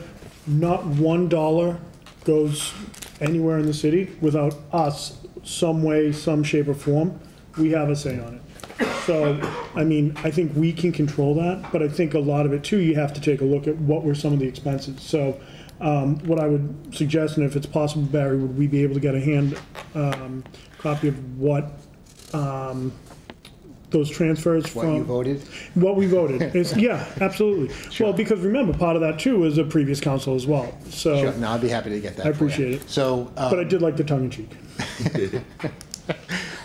not $1 goes anywhere in the city without us, some way, some shape or form. We have a say on it. So, I mean, I think we can control that, but I think a lot of it too, you have to take a look at what were some of the expenses. So, what I would suggest, and if it's possible, Barry, would we be able to get a hand copy of what those transfers from? What you voted? What we voted. Yeah, absolutely. Well, because remember, part of that too is a previous council as well, so. Sure, no, I'd be happy to get that I for you. appreciate it. So, But I did like the tongue in cheek.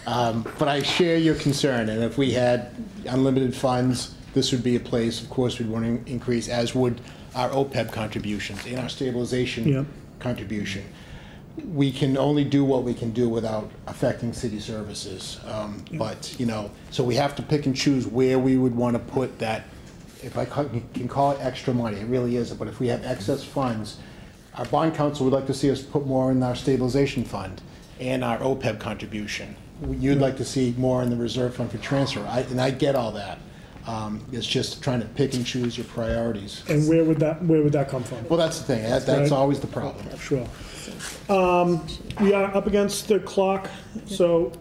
but I share your concern, and if we had unlimited funds, this would be a place, of course, we'd want to increase, as would our OPEB contributions and our Yeah. stabilization contribution. We can only do what we can do without affecting city services. But, so we have to pick and choose where we would want to put that, if I can call it extra money, it really isn't, but if we have excess funds, our bond council would like to see us put more in our stabilization fund and our OPEB contribution. You'd like to see more in the reserve fund for transfer, and I get all that. It's just trying to pick and choose your priorities. And where would that come from? Well, that's the thing, that's Right. always the problem. Sure. We are up against the clock, so,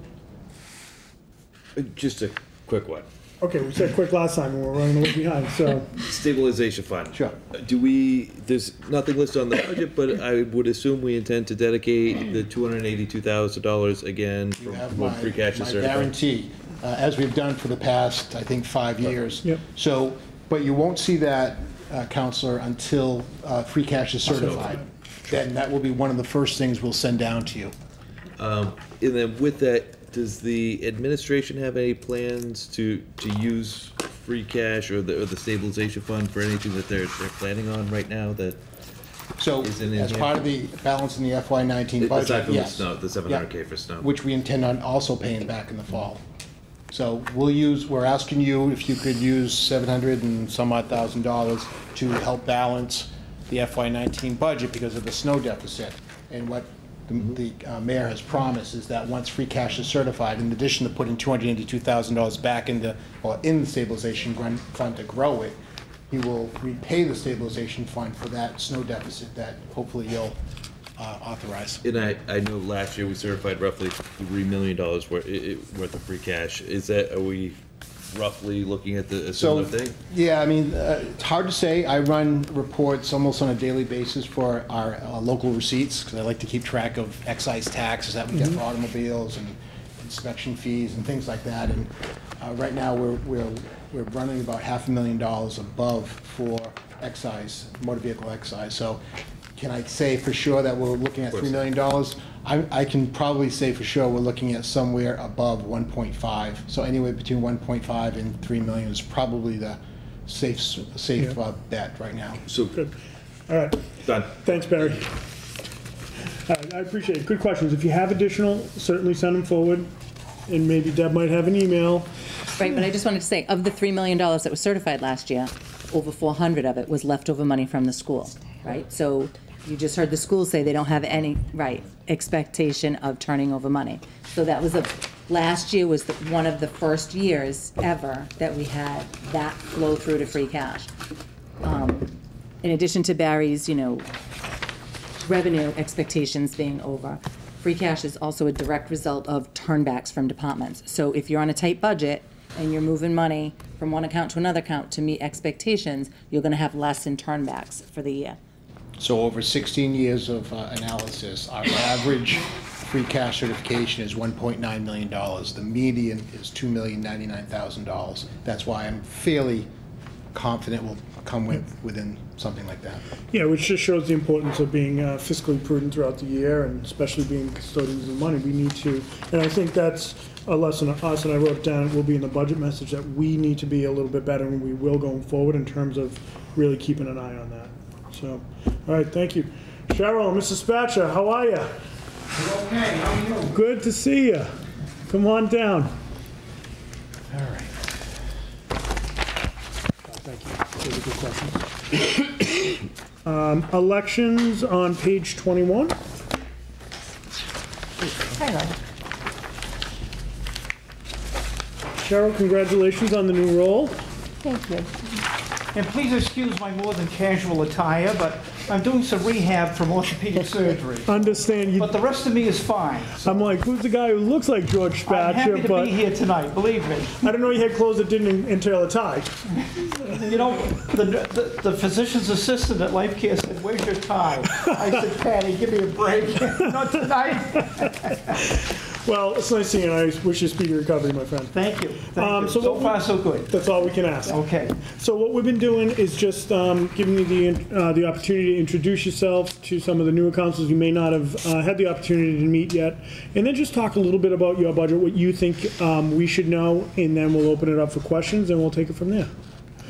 just a quick one. okay, we said quick last time, and we're running a little behind, so. Stabilization fund. Sure. There's nothing listed on the budget, but I would assume we intend to dedicate the $282,000 again You have from my when free cash is my certified. guarantee, as we've done for the past, I think, 5 years. Yep. So, but you won't see that, Counselor, until free cash is certified. Then that will be one of the first things we'll send down to you. And then with that, does the administration have any plans to use free cash or the stabilization fund for anything that they're planning on right now that, So, Isn't it as here? part of the balance in the FY19 budget, aside from the yes. snow, the 700K Yeah. for snow? Which we intend on also paying back in the fall. So we're asking you if you could use $700 and some odd thousand to help balance the FY19 budget because of the snow deficit. And what the mayor has promised is that once free cash is certified, in addition to putting $282,000 back in the stabilization fund to grow it, he will repay the stabilization fund for that snow deficit that hopefully you'll authorize. And I know last year we certified roughly $3 million worth of free cash. Are we roughly looking at a similar thing? Yeah, I mean, it's hard to say. I run reports almost on a daily basis for our local receipts, because I like to keep track of excise taxes that we get for automobiles and inspection fees and things like that. And Right now, we're running about $500,000 above for excise, motor vehicle excise. So can I say for sure that we're looking at $3 million? I can probably say for sure we're looking at somewhere above 1.5. So anywhere between 1.5 and 3 million is probably the safe bet right now. So, Good. All right. done. Thanks, Barry. I appreciate it. Good questions. If you have additional, certainly send them forward, and maybe Deb might have an email. Right, but I just wanted to say, of the $3 million that was certified last year, over 400 of it was leftover money from the school, right? So you just heard the school say they don't have any, expectation of turning over money. So that was last year was one of the first years ever that we had that flow through to free cash. In addition to Barry's, revenue expectations being over, free cash is also a direct result of turnbacks from departments. So if you're on a tight budget and you're moving money from one account to another account to meet expectations, you're gonna have less in turnbacks for the year. So over 16 years of analysis, our average free cash certification is $1.9 million. The median is $2,099,000. That's why I'm fairly confident we'll come within something like that. Yeah, which just shows the importance of being fiscally prudent throughout the year, and especially being custodians of money. We need to, and I think that's a lesson of us, and I wrote down, it will be in the budget message, that we need to be a little bit better, and we will going forward in terms of really keeping an eye on that. So, all right, thank you. Cheryl, Mrs. Spatcher, how are you? Okay, how are you? Good to see you. Come on down. All right. Thank you. Those are good questions. Elections on page 21. Hello. Cheryl, congratulations on the new role. Thank you. And please excuse my more than casual attire, but I'm doing some rehab from orthopedic surgery. Understand you. But the rest of me is fine. I'm like, who's the guy who looks like George Spatcher? I'm happy to but be here tonight, believe me. I didn't know you had clothes that didn't entail a tie. You know, the physician's assistant at Life Care said, "Where's your tie?" I said, "Patty, give me a break." Not tonight. Well, it's nice seeing you, and I wish you speedy recovery, my friend. Thank you. Thank you. So far, so good. That's all we can ask. Okay. So what we've been doing is just giving you the opportunity to introduce yourself to some of the newer councils you may not have had the opportunity to meet yet, and then just talk a little bit about your budget, what you think we should know, and then we'll open it up for questions, and we'll take it from there.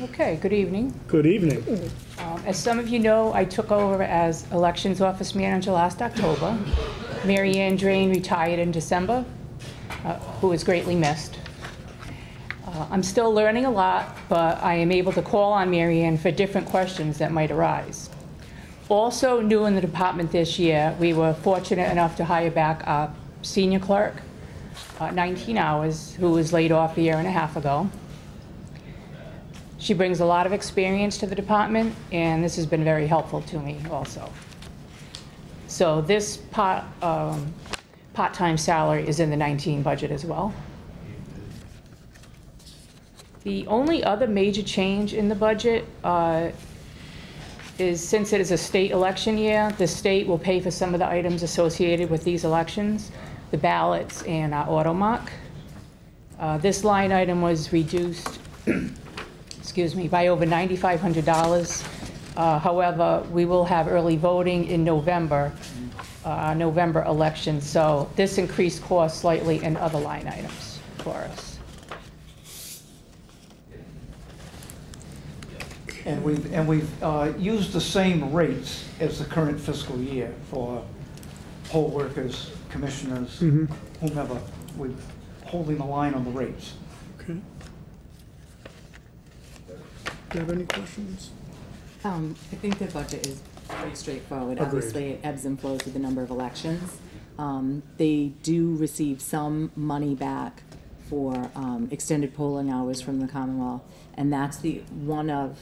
Okay, good evening. Good evening. As some of you know, I took over as Elections Office Manager last October. Mary Ann Drain retired in December, who is greatly missed. I'm still learning a lot, but I am able to call on Mary Ann for different questions that might arise. Also new in the department this year, we were fortunate enough to hire back a senior clerk, 19 hours, who was laid off a year and a half ago. She brings a lot of experience to the department, and this has been very helpful to me also. So this part-time salary is in the 19 budget as well. The only other major change in the budget is, since it is a state election year, the state will pay for some of the items associated with these elections, the ballots and our automark. This line item was reduced excuse me, by over $9,500. However, we will have early voting in November, November election, so this increased cost slightly in other line items for us. And we've used the same rates as the current fiscal year for poll workers, commissioners, whomever. We're holding the line on the rates. Okay. Do you have any questions? I think the budget is pretty straightforward. Agreed. Obviously, it ebbs and flows with the number of elections. They do receive some money back for extended polling hours from the Commonwealth, and that's the one of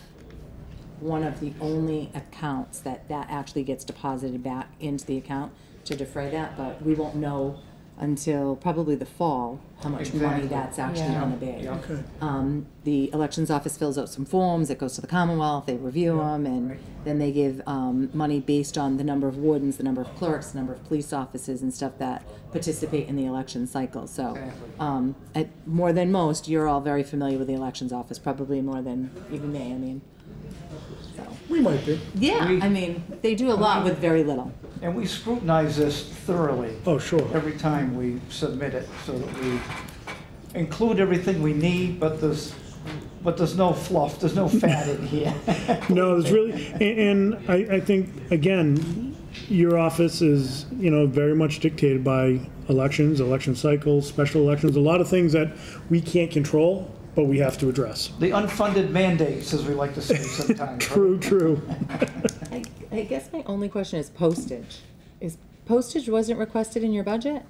the only accounts that actually gets deposited back into the account to defray that, but we won't know until probably the fall, how much money Exactly. that's actually Yeah. gonna be. Yeah. The elections office fills out some forms, it goes to the Commonwealth, they review them, and right. then they give money based on the number of wardens, the number of clerks, the number of police officers and stuff that participate in the election cycle. So, more than most, you're all very familiar with the elections office, probably more than even me, I mean. So, We might be. yeah, I mean, they do a lot with very little. And we scrutinize this thoroughly Oh, sure. every time we submit it, so that we include everything we need, but there's no fluff, there's no fat in here. No, there's really, and I think, again, your office is, you know, very much dictated by elections, election cycles, special elections, a lot of things that we can't control, but we have to address. The unfunded mandates, as we like to say sometimes. True, true. I guess my only question is postage. Is postage wasn't requested in your budget?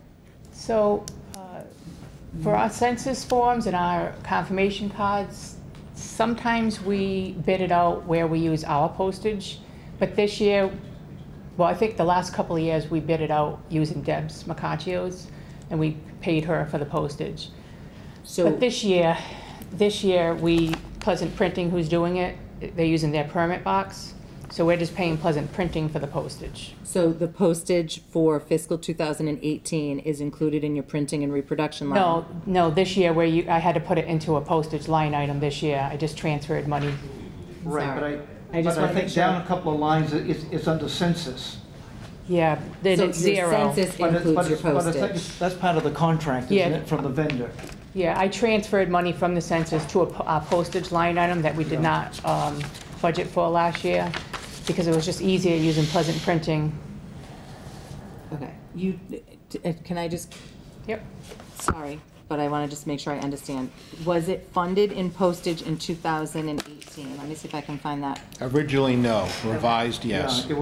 So, for our census forms and our confirmation cards, sometimes we bid it out where we use our postage, but this year, well, I think the last couple of years, we bid it out using Deb's Macacio's, and we paid her for the postage. So, But this year, Pleasant Printing, who's doing it, they're using their permit box, so we're just paying Pleasant Printing for the postage. so the postage for fiscal 2018 is included in your printing and reproduction line? No, this year I had to put it into a postage line item this year. I just transferred money. Right, Sorry. but I just I wanna make think sure. down a couple of lines, it's under census. Yeah, then So it's your zero. census But it- includes but your it's- but I think postage. that's part of the contract, isn't Yeah. it, from the vendor? Yeah, I transferred money from the census to a postage line item that we did not budget for last year, because it was just easier using Pleasant Printing. Okay, can I just, Yep. sorry, but I want to just make sure I understand. Was it funded in postage in 2018? Let me see if I can find that. Originally, no. Revised, yes. Yeah, it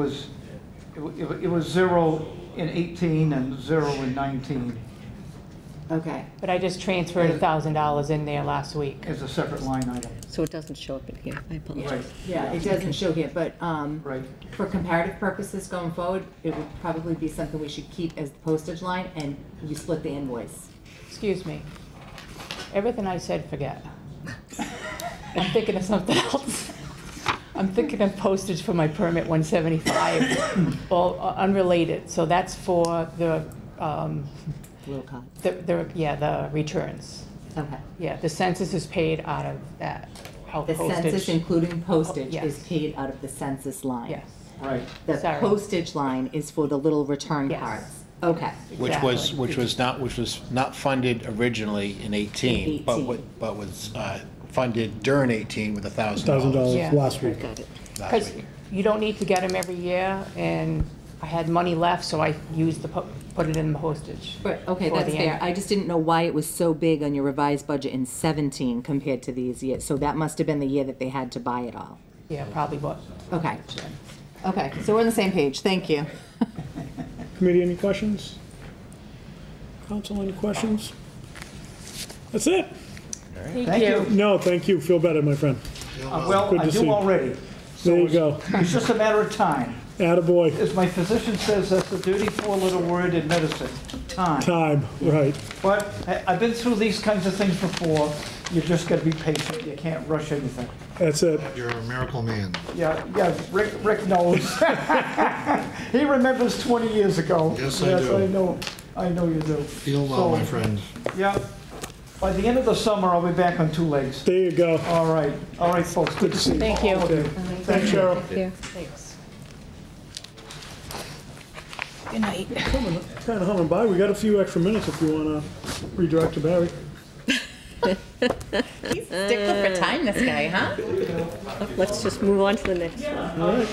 was zero in 18 and zero in 19 Okay. But I just transferred $1,000 in there last week. as a separate line item. So it doesn't show up in here, I apologize. Right, Yeah, it doesn't show here, but right. for comparative purposes going forward, it would probably be something we should keep as the postage line, and you split the invoice. Excuse me. Everything I said, forget. I'm thinking of something else. I'm thinking of postage for my permit 175, all unrelated. So that's for the, Will cut. the returns. Okay. Yeah, the census is paid out of that, out The census, postage. including postage, Yes. is paid out of the census line. Yes, Right. The Sorry. postage line is for the little return Yes. cards. Okay. Which was not funded originally in 18, but 18. was funded during 18 with $1,000. $1,000 Yeah. last week. Got it. last because week. you don't need to get them every year, and I had money left, so I used put it in the postage. But, okay, for that's the fair. end. I just didn't know why it was so big on your revised budget in 17 compared to these years. So that must have been the year that they had to buy it all. Yeah, probably what. Okay. Okay, so we're on the same page. Thank you. Committee, any questions? Council, any questions? That's it. Thank you. No, thank you. Feel better, my friend. Well, Good I to see do you. already. There you go. It's just a matter of time. Attaboy. As my physician says, that's the dirty four-letter word in medicine, time. Time, right. But I've been through these kinds of things before. You just got to be patient. You can't rush anything. That's it. You're a miracle man. Yeah, Rick knows. He remembers 20 years ago. Yes, I do. I know you do. Feel well, So, my friend. Yeah. By the end of the summer, I'll be back on two legs. There you go. All right, folks. Good to see you. Thank you. Thanks, Cheryl. Here. Thanks. Good night. Kind of humming by. We got a few extra minutes if you want to redirect to Barry. He's a stickler for time, this guy, huh? Let's just move on to the next one. All right.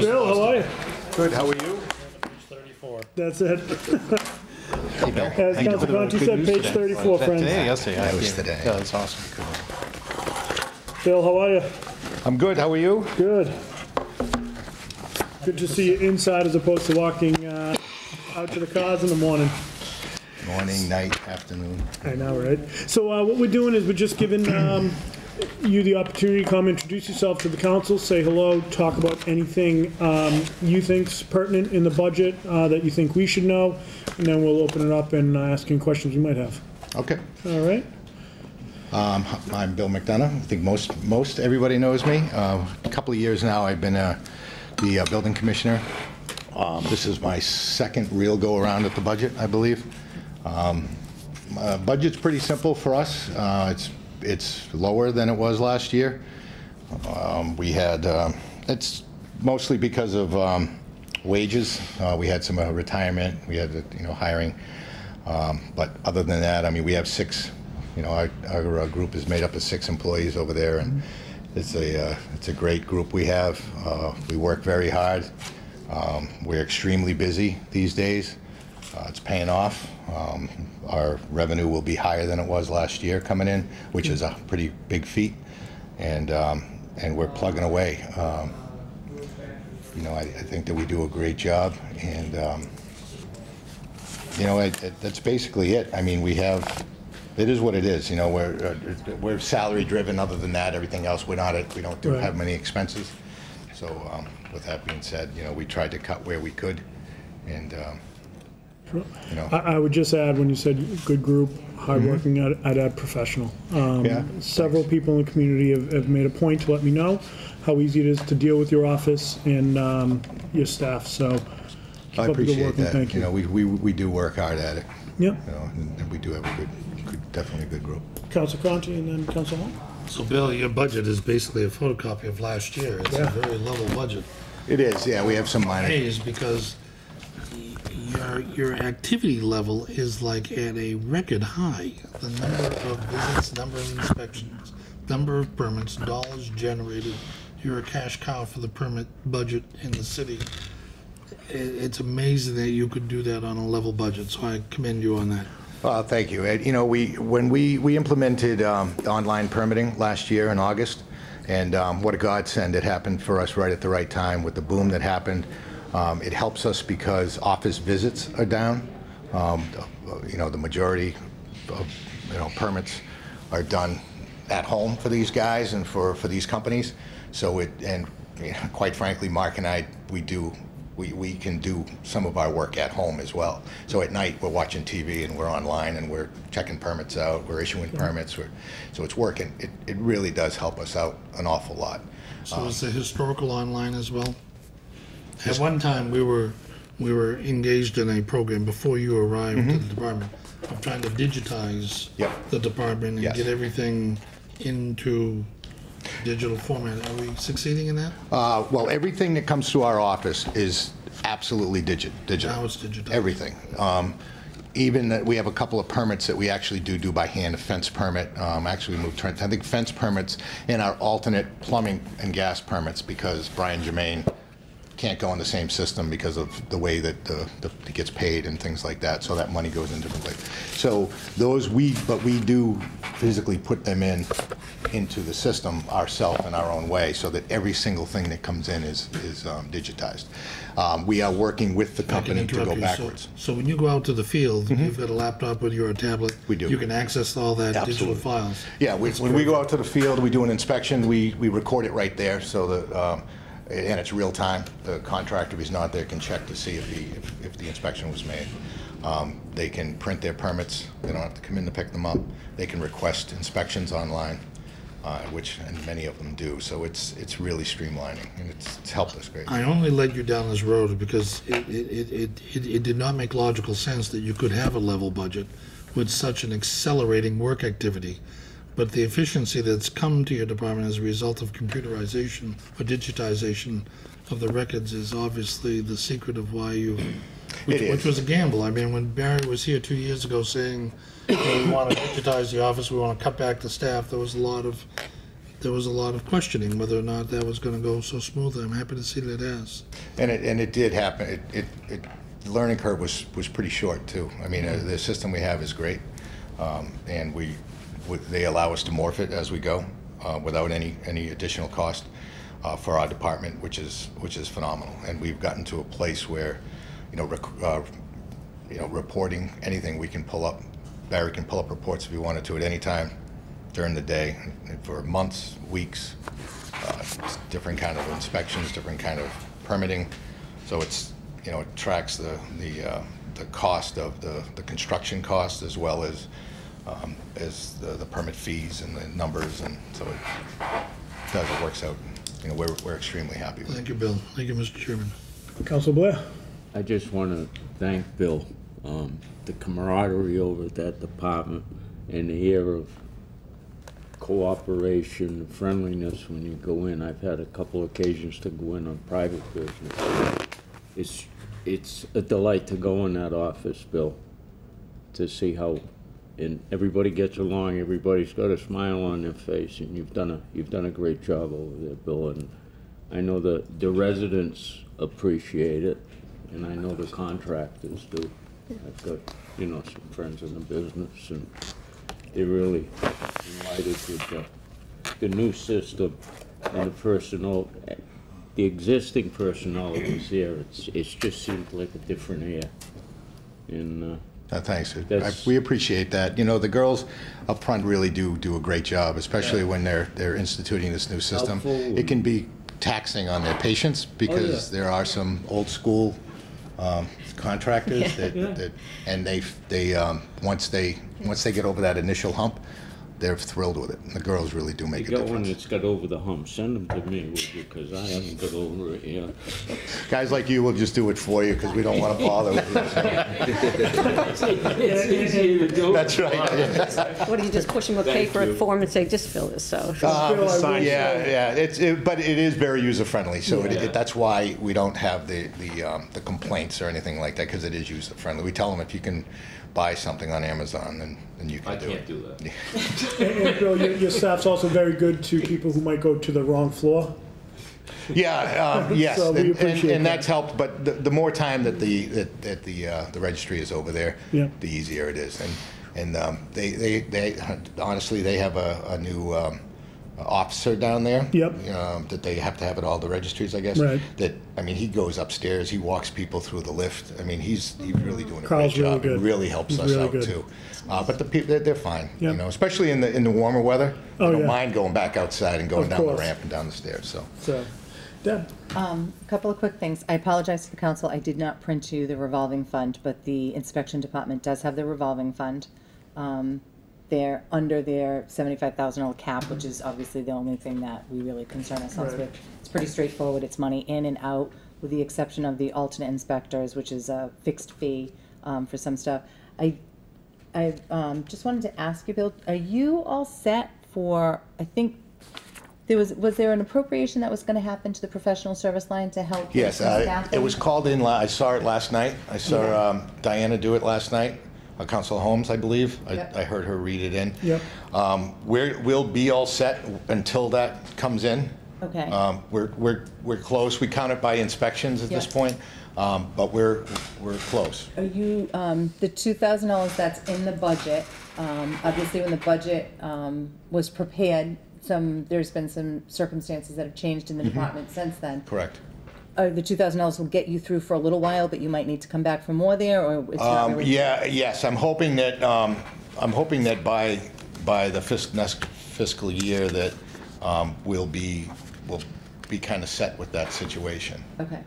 Bill, how are you? Good, how are you? That's it. Hey, Bill. As Council Conti said, page 34, friends. Yesterday. It was today. Yeah, that's awesome. Bill, how are you? I'm good, how are you? Good. Good to see you inside as opposed to walking out to the cars in the morning. Morning, night, afternoon. I know, right? So what we're doing is we're just giving you the opportunity to come introduce yourself to the council, say hello, talk about anything you think's pertinent in the budget that you think we should know. and then we'll open it up and ask any questions you might have. Okay. All right? I'm Bill McDonough. I think most everybody knows me. A couple of years now, I've been the building commissioner. This is my second real go-around at the budget, I believe. Budget's pretty simple for us. It's lower than it was last year. We had, it's mostly because of wages. We had some retirement. We had, hiring. But other than that, I mean, we have 6. Our group is made up of 6 employees over there, and it's a great group we have. We work very hard. We're extremely busy these days. It's paying off. Our revenue will be higher than it was last year coming in, which is a pretty big feat, and we're plugging away. I think that we do a great job, and that's basically it. I mean, it is what it is. We're salary driven. Other than that, everything else we don't have many expenses. So with that being said, we tried to cut where we could, and I would just add, when you said good group, hardworking, I'd add professional. Several people in the community have made a point to let me know how easy it is to deal with your office and your staff. So I appreciate that. Thank you. We do work hard at it. Yeah. And we do have a definitely a good group. Council Conti and then Council Hall. So Bill, your budget is basically a photocopy of last year. It's a very level budget. It is, yeah. We have some minor. Because your activity level is like at a record high. The number of visits, number of inspections, number of permits, dollars generated. You're a cash cow for the permit budget in the city. It's amazing that you could do that on a level budget, so I commend you on that. Thank you, Ed. When we implemented online permitting last year in August, and what a godsend. It happened for us right at the right time with the boom that happened. It helps us because office visits are down. The majority of permits are done at home for these guys and for these companies. So quite frankly, Mark and I, we can do some of our work at home as well. So at night, we're watching TV and we're online and we're checking permits out, we're issuing permits, so it's working. It really does help us out an awful lot. So is the historical online as well? At one time, we were engaged in a program before you arrived to the department of trying to digitize the department and get everything into digital format. Are we succeeding in that? Well, everything that comes through our office is absolutely digital. Now it's digital. Everything. Even that we have a couple of permits that we actually do by hand. A fence permit. Actually, we moved. I think fence permits and our alternate plumbing and gas permits, because Brian Germain can't go in the same system because of the way that it gets paid and things like that. So that money goes in differently. So those we do physically put them into the system ourselves in our own way, so that every single thing that comes in is digitized. We are working with the company to go backwards. So when you go out to the field, you've got a laptop with your tablet. We do. You can access all that digital files. Yeah, when we go out to the field, we do an inspection. We record it right there, so that and it's real time. The contractor, if he's not there, can check to see if the inspection was made. They can print their permits. They don't have to come in to pick them up. They can request inspections online, and many of them do. So it's really streamlining, and it's helped us greatly. I only led you down this road because it did not make logical sense that you could have a level budget with such an accelerating work activity. But the efficiency that's come to your department as a result of computerization or digitization of the records is obviously the secret of why which was a gamble. I mean, when Barry was here 2 years ago saying, we want to digitize the office, we want to cut back the staff, there was a lot of questioning whether or not that was going to go so smoothly. I'm happy to see that it has. And it did happen. The learning curve was pretty short too. I mean, the system we have is great, and they allow us to morph it as we go without any additional cost for our department, which is phenomenal. And we've gotten to a place where, reporting anything we can pull up. Barry can pull up reports if he wanted to at any time during the day, for months, weeks, different kind of inspections, different kind of permitting. So it tracks the the cost of the construction cost, as well as the permit fees and the numbers, and so it works out. You know, we're extremely happy with it. Thank you, Bill. Thank you, Mr. Chairman. Council Blair? I just want to thank Bill. The camaraderie over at that department and the air of cooperation, friendliness when you go in. I've had a couple occasions to go in on private business. It's a delight to go in that office, Bill, to see how and everybody gets along. Everybody's got a smile on their face, and you've done a great job over there, Bill. And I know the residents appreciate it, and I know the contractors do. I've got, you know, some friends in the business, and they're really delighted with the new system and the personnel, the existing personnel that was there. It just seemed like a different air. And thanks. We appreciate that. You know, the girls up front really do a great job, especially when they're instituting this new system. It can be taxing on their patience because there are some old school contractors that and they once they get over that initial hump, they're thrilled with it. And the girls really do make a difference. You got one that's got over the hump. Send them to me, would you? Because I haven't got over it yet. Guys like you will just do it for you because we don't want to bother with you. It's easier to do. That's right. What do you just push them a paper form and say, just fill this out? But it is very user friendly. So that's why we don't have the complaints or anything like that, because it is user friendly. We tell them if you can buy something on Amazon, then you can do it. I can't do that. And Bill, your staff's also very good to people who might go to the wrong floor. Yes, So we appreciate and that. that's helped. But the more time that the registry is over there, the easier it is. And they honestly, they have a new officer down there. That they have to have at all the registries, I guess. Right. That, I mean, he goes upstairs, he walks people through the lift. I mean, he's really doing a Carl's great job. really good. It really helps He's us really out good. too. But the people, they're fine. You know, especially in the warmer weather. They don't mind going back outside and going Of down course. the ramp and down the stairs. So. Deb? A couple of quick things. I apologize to the council. I did not print you the revolving fund, but the inspection department does have the revolving fund. They're under their $75,000 cap, which is obviously the only thing that we really concern ourselves with. It's pretty straightforward. It's money in and out, with the exception of the alternate inspectors, which is a fixed fee for some stuff. I just wanted to ask you, Bill, are you all set for, I think, was there an appropriation that was going to happen to the professional service line to help? Yes, it was called in. I saw it last night. I saw Diana do it last night. Council Holmes, I believe. I heard her read it in. We'll be all set until that comes in. Okay. We're close. We count it by inspections at this point, but we're close. Are you the $2,000 that's in the budget? Obviously, when the budget was prepared, there's been some circumstances that have changed in the department since then. Correct. The $2,000 will get you through for a little while, but you might need to come back for more there, or it's not really? Yes. I'm hoping that by the next fiscal year that we'll be kind of set with that situation. Okay.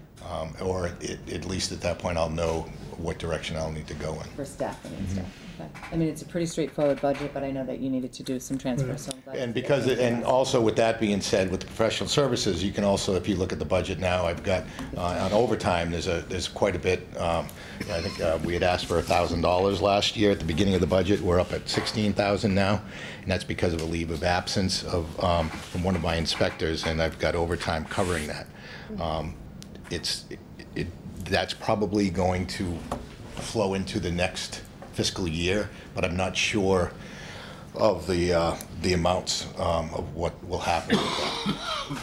Or at least at that point, I'll know what direction I'll need to go in. For staffing and stuff. Okay. I mean, it's a pretty straightforward budget, but I know that you needed to do some transfers. So I'm glad and also with that being said, with the professional services, you can also, if you look at the budget now, I've got on overtime. There's quite a bit. I think we had asked for $1,000 last year at the beginning of the budget. We're up at $16,000 now, and that's because of a leave of absence from one of my inspectors, and I've got overtime covering that. That's probably going to flow into the next fiscal year, but I'm not sure of the amounts of what will happen with that.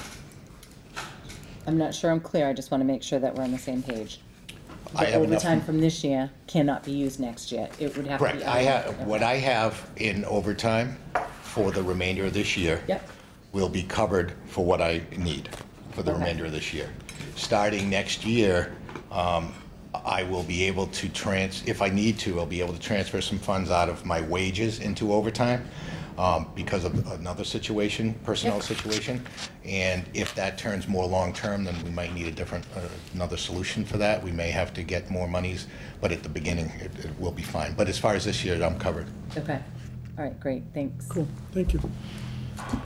I'm not sure I'm clear. I just want to make sure that we're on the same page. I have enough overtime from this year cannot be used next year. It would have Correct. to be. What I have in overtime for the remainder of this year will be covered for what I need for the remainder of this year. Starting next year, I will be able to if I need to, I'll be able to transfer some funds out of my wages into overtime. because of another situation, personnel situation. And if that turns more long-term, then we might need a different, another solution for that. We may have to get more monies, but at the beginning, it will be fine. But as far as this year, I'm covered. Okay. All right, great, thanks. Cool, thank you.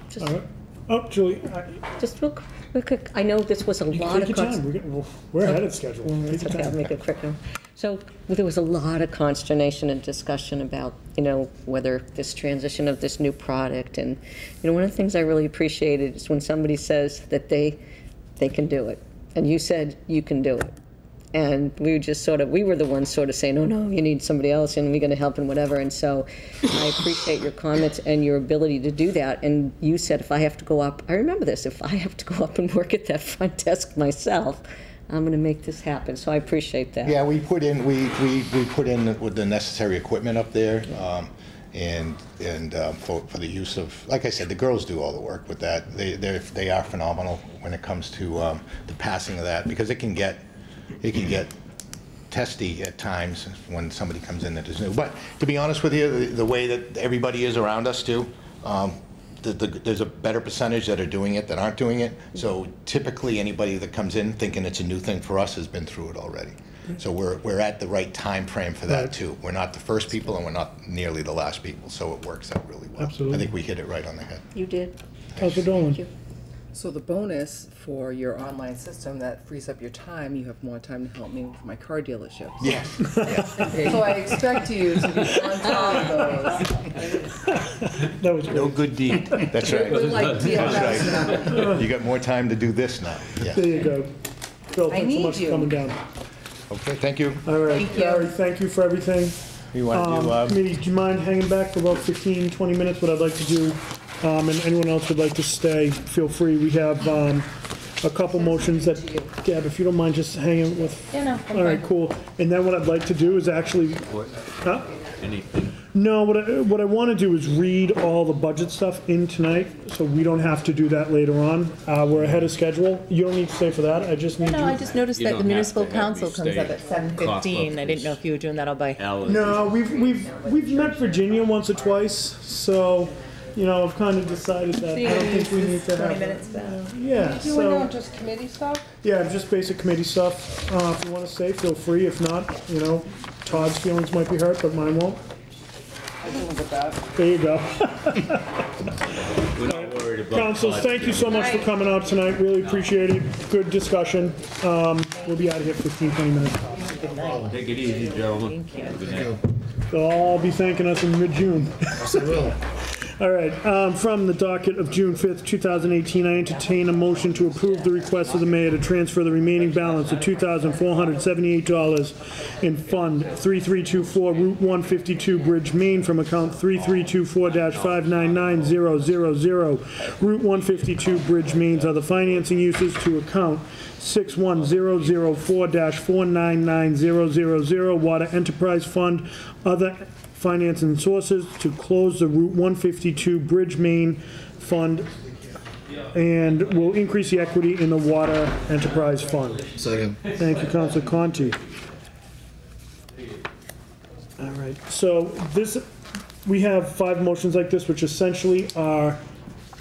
Just- All right. Oh, Julie, Just real quick, I know this was a lot take of. your time, we're ahead of schedule. Take your Okay, I'll time. make it quick now. So there was a lot of consternation and discussion about, whether this transition of this new product. And, one of the things I really appreciated is when somebody says that they can do it. And you said you can do it. And we were the ones sort of saying, oh, no, you need somebody else, and we're going to help and whatever. And so I appreciate your comments and your ability to do that. And you said, if I have to go up, I remember this, if I have to go up and work at that front desk myself, I'm going to make this happen. So I appreciate that. Yeah, we put in with the necessary equipment up there, and for the use of, like I said, the girls do all the work with that. They are phenomenal when it comes to the passing of that, because it can get testy at times when somebody comes in that is new. But to be honest with you, the way that everybody is around us too, there's a better percentage that are doing it that aren't doing it. So typically anybody that comes in thinking it's a new thing for us has been through it already. So we're at the right time frame for that too. We're not the first people and we're not nearly the last people, so it works out really well. Absolutely. I think we hit it right on the head. You did. Councilor Dolan. Thank you. So the bonus for your online system that frees up your time, you have more time to help me with my car dealership. Yes. So I expect you to be on top of those. That was great. No good deed. That's right. Like That's DFS. right. You got more time to do this now. Yeah. There you go. Phil, I thanks so need much for you. coming down. Okay, thank you. All right, Thank you. Gary, thank you for everything. You want to do, Committee, do you mind hanging back for about 15, 20 minutes? What I'd like to do, and anyone else would like to stay, feel free. We have a couple motions that, Gab, if you don't mind just hanging with. Yeah, no, I'm All right, fine. cool. And then what I'd like to do is actually, huh? Anything? No, what I want to do is read all the budget stuff in tonight, so we don't have to do that later on. We're ahead of schedule. You don't need to stay for that. I just need No, you. I just noticed You that don't the have municipal to have me council comes stay. up at 7:15. I didn't know if you were doing that all by. No, we've met Virginia once or twice, so, I've kind of decided that I don't think we need to have. 20 minutes back. Yeah, You want to know so, just committee stuff? yeah, just basic committee stuff. If you want to stay, feel free. If not, Todd's feelings might be hurt, but mine won't. I can look at that. There you go. We're not worried about. Councils, thank you so much for coming out tonight. Really appreciate it. Good discussion. We'll be out of here 15, 20 minutes. Good night. Take it easy, gentlemen. Thank you. Good night. They'll all be thanking us in mid-June. Yes, I will. All right, from the docket of June 5th, 2018, I entertain a motion to approve the request of the mayor to transfer the remaining balance of $2,478 in Fund 3324 Route 152 Bridge Main from account 3324-599-000. Route 152 Bridge Mains are the financing uses to account 61004-499-000 Water Enterprise Fund, other financing sources to close the Route 152 Bridge Main Fund and will increase the equity in the Water Enterprise Fund. Second. Thank you, Councilor Conti. All right, so we have 5 motions like this, which essentially are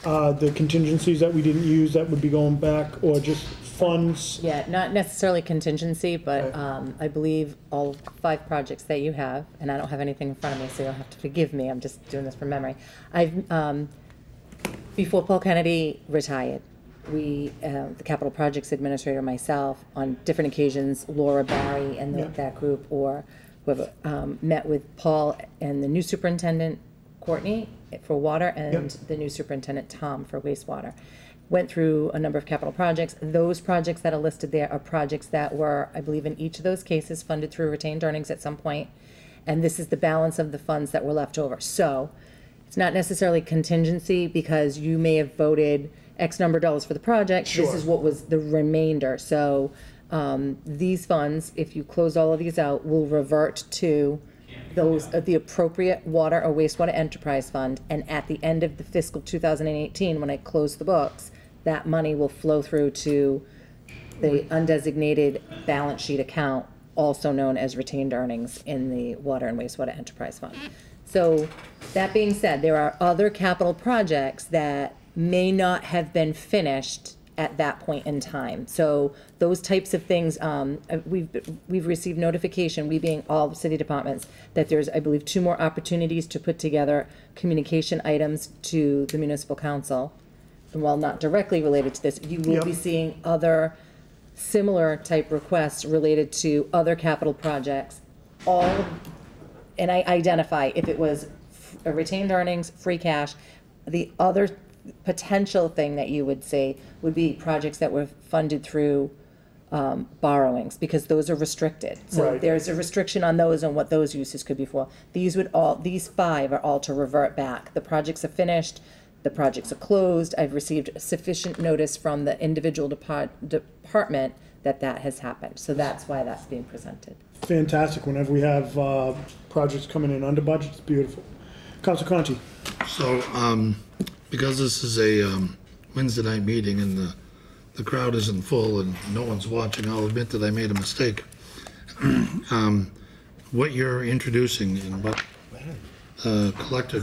the contingencies that we didn't use that would be going back, or just funds. Yeah, not necessarily contingency, but I believe all 5 projects that you have, and I don't have anything in front of me, so you'll have to forgive me, I'm just doing this from memory. Before Paul Kennedy retired, the Capital Projects Administrator, myself, on different occasions, Laura Barry and that group, or whoever, met with Paul and the new superintendent, Courtney, for water, and the new superintendent, Tom, for wastewater. Went through a number of capital projects. Those projects that are listed there are projects that were, I believe in each of those cases, funded through retained earnings at some point. And this is the balance of the funds that were left over. So it's not necessarily contingency because you may have voted X number of dollars for the project. Sure. This is what was the remainder. So these funds, if you close all of these out, will revert to those the appropriate water or wastewater enterprise fund. And at the end of the fiscal 2018, when I close the books, that money will flow through to the undesignated balance sheet account, also known as retained earnings in the Water and Wastewater Enterprise Fund. So, that being said, there are other capital projects that may not have been finished at that point in time. So those types of things, we've received notification, we being all city departments, that there's, I believe, 2 more opportunities to put together communication items to the municipal council. And while not directly related to this, you will be seeing other similar type requests related to other capital projects, all, and I identify if it was retained earnings, free cash. The other potential thing that you would say would be projects that were funded through borrowings, because those are restricted. So Right. there's a restriction on those and what those uses could be for. These 5 are all to revert back. The projects are finished, the projects are closed. I've received sufficient notice from the individual department that that has happened. So that's why that's being presented. Fantastic. Whenever we have projects coming in under budget, it's beautiful. Council Conti. So, because this is a Wednesday night meeting and the crowd isn't full and no one's watching, I'll admit that I made a mistake. What you're introducing and what Collector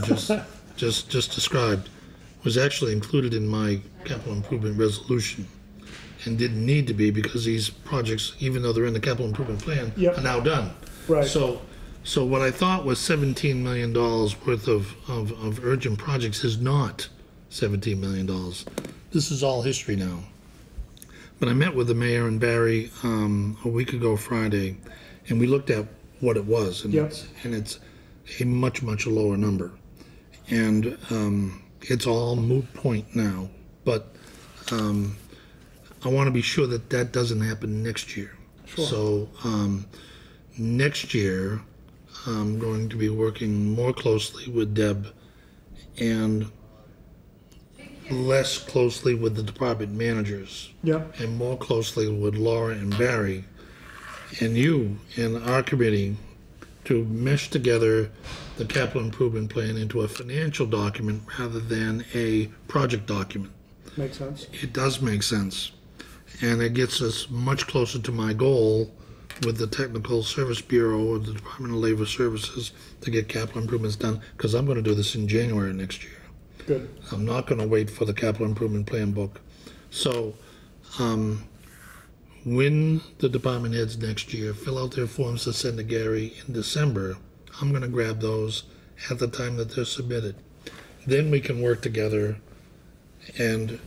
just described was actually included in my capital improvement resolution and didn't need to be, because these projects, even though they're in the capital improvement plan, are now done. Right. So what I thought was $17 million worth of urgent projects is not $17 million. This is all history now. But I met with the mayor and Barry a week ago Friday, and we looked at what it was, and it's a much lower number. And it's all moot point now. But I want to be sure that that doesn't happen next year. Sure. So next year, I'm going to be working more closely with Deb and less closely with the department managers. Yep. And more closely with Laura and Barry and you and our committee to mesh together the capital improvement plan into a financial document rather than a project document. Makes sense. It does make sense. And it gets us much closer to my goal with the Technical Service Bureau or the Department of Labor Services to get capital improvements done, because I'm going to do this in January next year. Good. I'm not going to wait for the capital improvement plan book. So when the department heads next year fill out their forms to send to Gary in December, I'm going to grab those at the time that they're submitted. Then we can work together and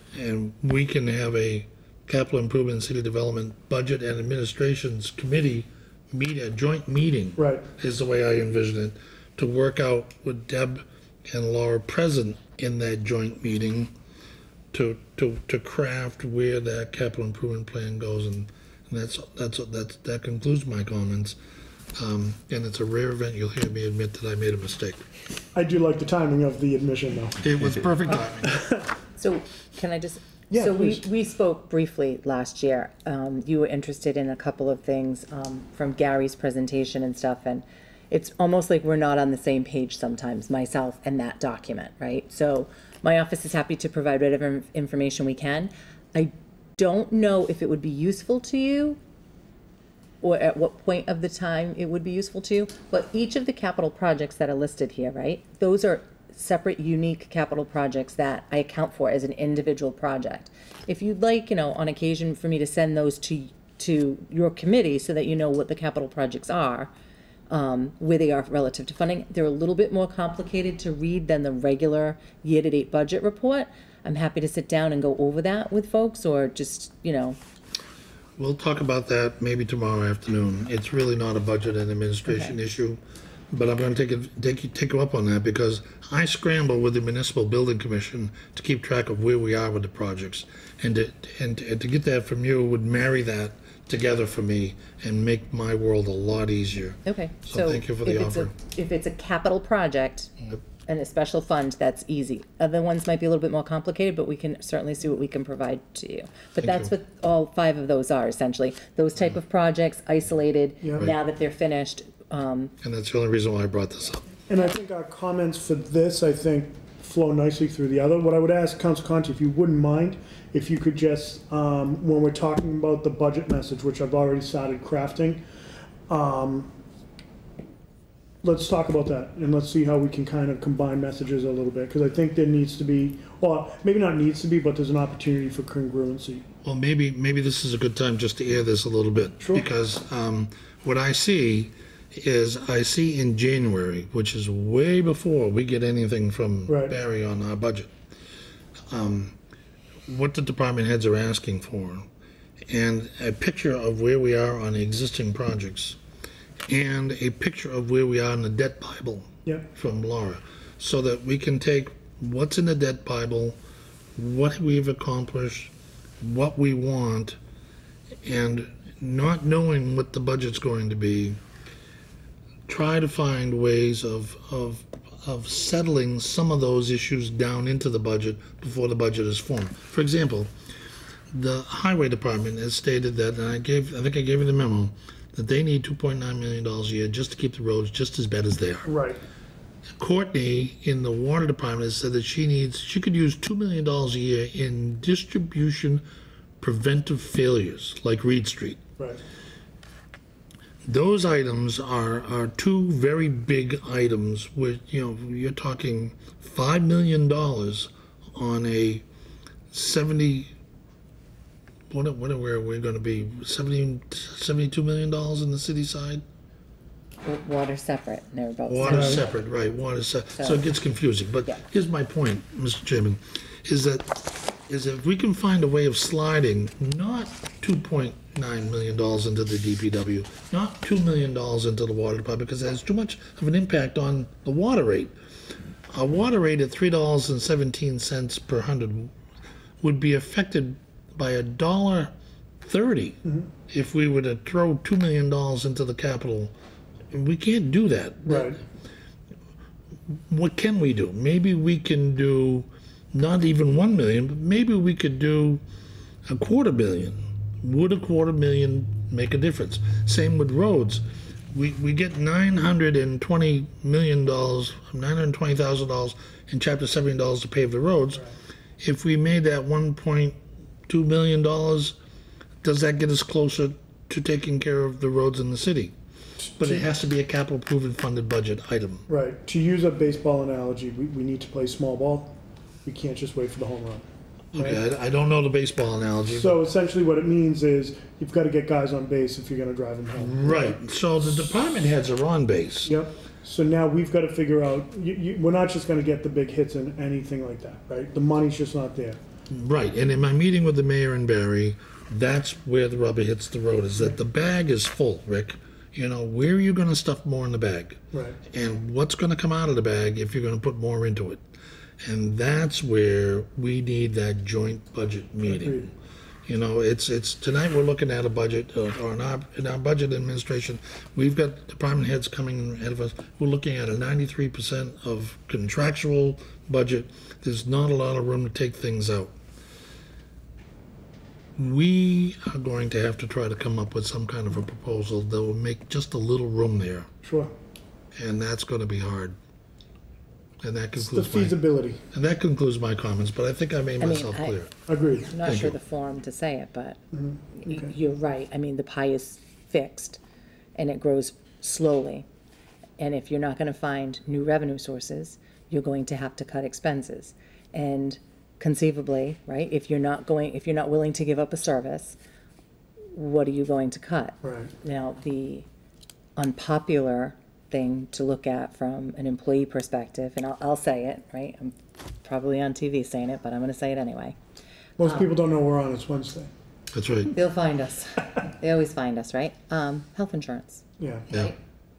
we can have a capital improvement and city development budget and administrations committee meet a joint meeting. Right. Is the way I envision it, to work out with Deb and Laura present in that joint meeting to craft where that capital improvement plan goes, and that concludes my comments. And it's a rare event you'll hear me admit that I made a mistake. I do like the timing of the admission, though. It was perfect timing. So can I just, Yeah, so please. we spoke briefly last year. You were interested in a couple of things from Gary's presentation and stuff, and it's almost like we're not on the same page sometimes, myself and that document, right? So my office is happy to provide whatever information we can. I don't know if it would be useful to you or at what point of the time it would be useful to you, but each of the capital projects that are listed here, right? Those are separate, unique capital projects that I account for as an individual project. If you'd like, on occasion for me to send those to your committee so that you know what the capital projects are, where they are relative to funding, they're a little bit more complicated to read than the regular year-to-date budget report. I'm happy to sit down and go over that with folks, or just, We'll talk about that maybe tomorrow afternoon. It's really not a budget and administration issue, but I'm going to take you up on that, because I scramble with the Municipal Building Commission to keep track of where we are with the projects, and to get that from you would marry that together for me and make my world a lot easier. Okay. So thank you for the offer. If it's a capital project Yep. and a special fund, that's easy. Other ones might be a little bit more complicated, but we can certainly see what we can provide to you. But that's what all 5 of those are, essentially. Those type of projects, isolated, now that they're finished. And that's the only reason why I brought this up. And I think our comments for this, flow nicely through the other. What I would ask, Council Conti, if you wouldn't mind, if you could just, when we're talking about the budget message, which I've already started crafting, let's talk about that, and let's see how we can kind of combine messages a little bit, because I think there needs to be, well, maybe not needs to be, but there's an opportunity for congruency. Well, maybe this is a good time just to air this a little bit. Sure. Because what I see is in January, which is way before we get anything from Right. Barry on our budget, what the department heads are asking for, and a picture of where we are on the existing projects, and a picture of where we are in the debt Bible Yep. from Laura, so that we can take what's in the debt Bible, what we've accomplished, what we want, and not knowing what the budget's going to be, try to find ways of settling some of those issues down into the budget before the budget is formed. For example, the highway department has stated that, and I think I gave you the memo, that they need $2.9 million a year just to keep the roads just as bad as they are. Right. Courtney in the water department has said that she could use $2 million a year in distribution preventive failures, like Reed Street. Right. Those items are two very big items where, you're talking $5 million on a 70, what are we going to be, $72 million in the city side? Water separate, and they're about Water separate. separate, right, water separate. So it gets confusing, but Yeah. here's my point, Mr. Chairman, is that if we can find a way of sliding not $2.9 million into the DPW, not $2 million into the water department, because it has too much of an impact on the water rate. A water rate at $3.17 per hundred would be affected by $1.30 if we were to throw $2 million into the capital. And we can't do that. Right. What can we do? Maybe we can do not even 1 million, but maybe we could do $250,000. Would $250,000 make a difference? Same with roads. We get $920 million, $920,000 in Chapter 70 dollars to pave the roads. Right. If we made that $1.2 million, does that get us closer to taking care of the roads in the city? But it has to be a capital proven funded budget item. Right. To use a baseball analogy, we need to play small ball. We can't just wait for the home run. Right? Okay, I don't know the baseball analogy. So essentially what it means is you've got to get guys on base if you're going to drive them home. Right. So the department heads are on base. Yep. So now we've got to figure out, we're not just going to get the big hits and anything like that, right? The money's just not there. Right. And in my meeting with the mayor and Barry, that's where the rubber hits the road, is that the bag is full, Rick. Where are you going to stuff more in the bag? Right. And what's going to come out of the bag if you're going to put more into it? And that's where we need that joint budget meeting. Agreed. It's tonight we're looking at a budget, or in our budget administration, we've got department heads coming ahead of us. We're looking at a 93% of contractual budget. There's not a lot of room to take things out. We are going to have to try to come up with some kind of a proposal that will make just a little room there. Sure. And that's going to be hard. And that It's the concludes feasibility. my comments, but I think I made myself clear. Agreed. I'm not Thank sure you. the forum to say it, but Okay. you're right. I mean, the pie is fixed, and it grows slowly. And if you're not going to find new revenue sources, you're going to have to cut expenses. And conceivably, right, if you're not willing to give up a service, what are you going to cut? Right. Now, the unpopular thing to look at from an employee perspective, and I'll say it, right? I'm probably on TV saying it, but I'm going to say it anyway. Most people don't know we're on. It's Wednesday. That's right. They'll find us. They always find us, right? Health insurance. Yeah. Yeah.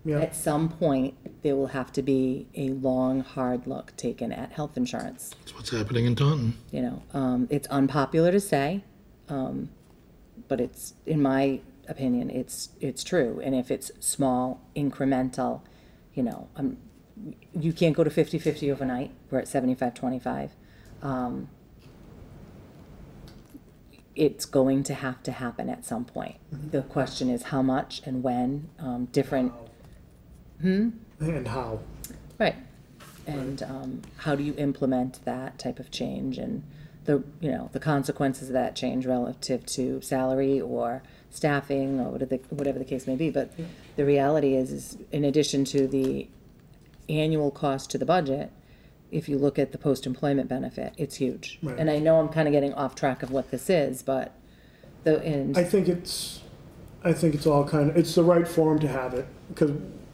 Yeah. At some point, there will have to be a long, hard look taken at health insurance. That's what's happening in Taunton. It's unpopular to say, but it's, in my opinion, it's true. And if it's small, incremental, you can't go to 50-50 overnight. We're at 75-25. It's going to have to happen at some point. The question is how much and when. Different. And how. Right. And how do you implement that type of change, and the consequences of that change relative to salary or staffing or whatever the case may be. But the reality is in addition to the annual cost to the budget, if you look at the post-employment benefit, it's huge. Right. And I know I'm kind of getting off track of what this is, but I think it's all kind of, it's the right forum to have it, because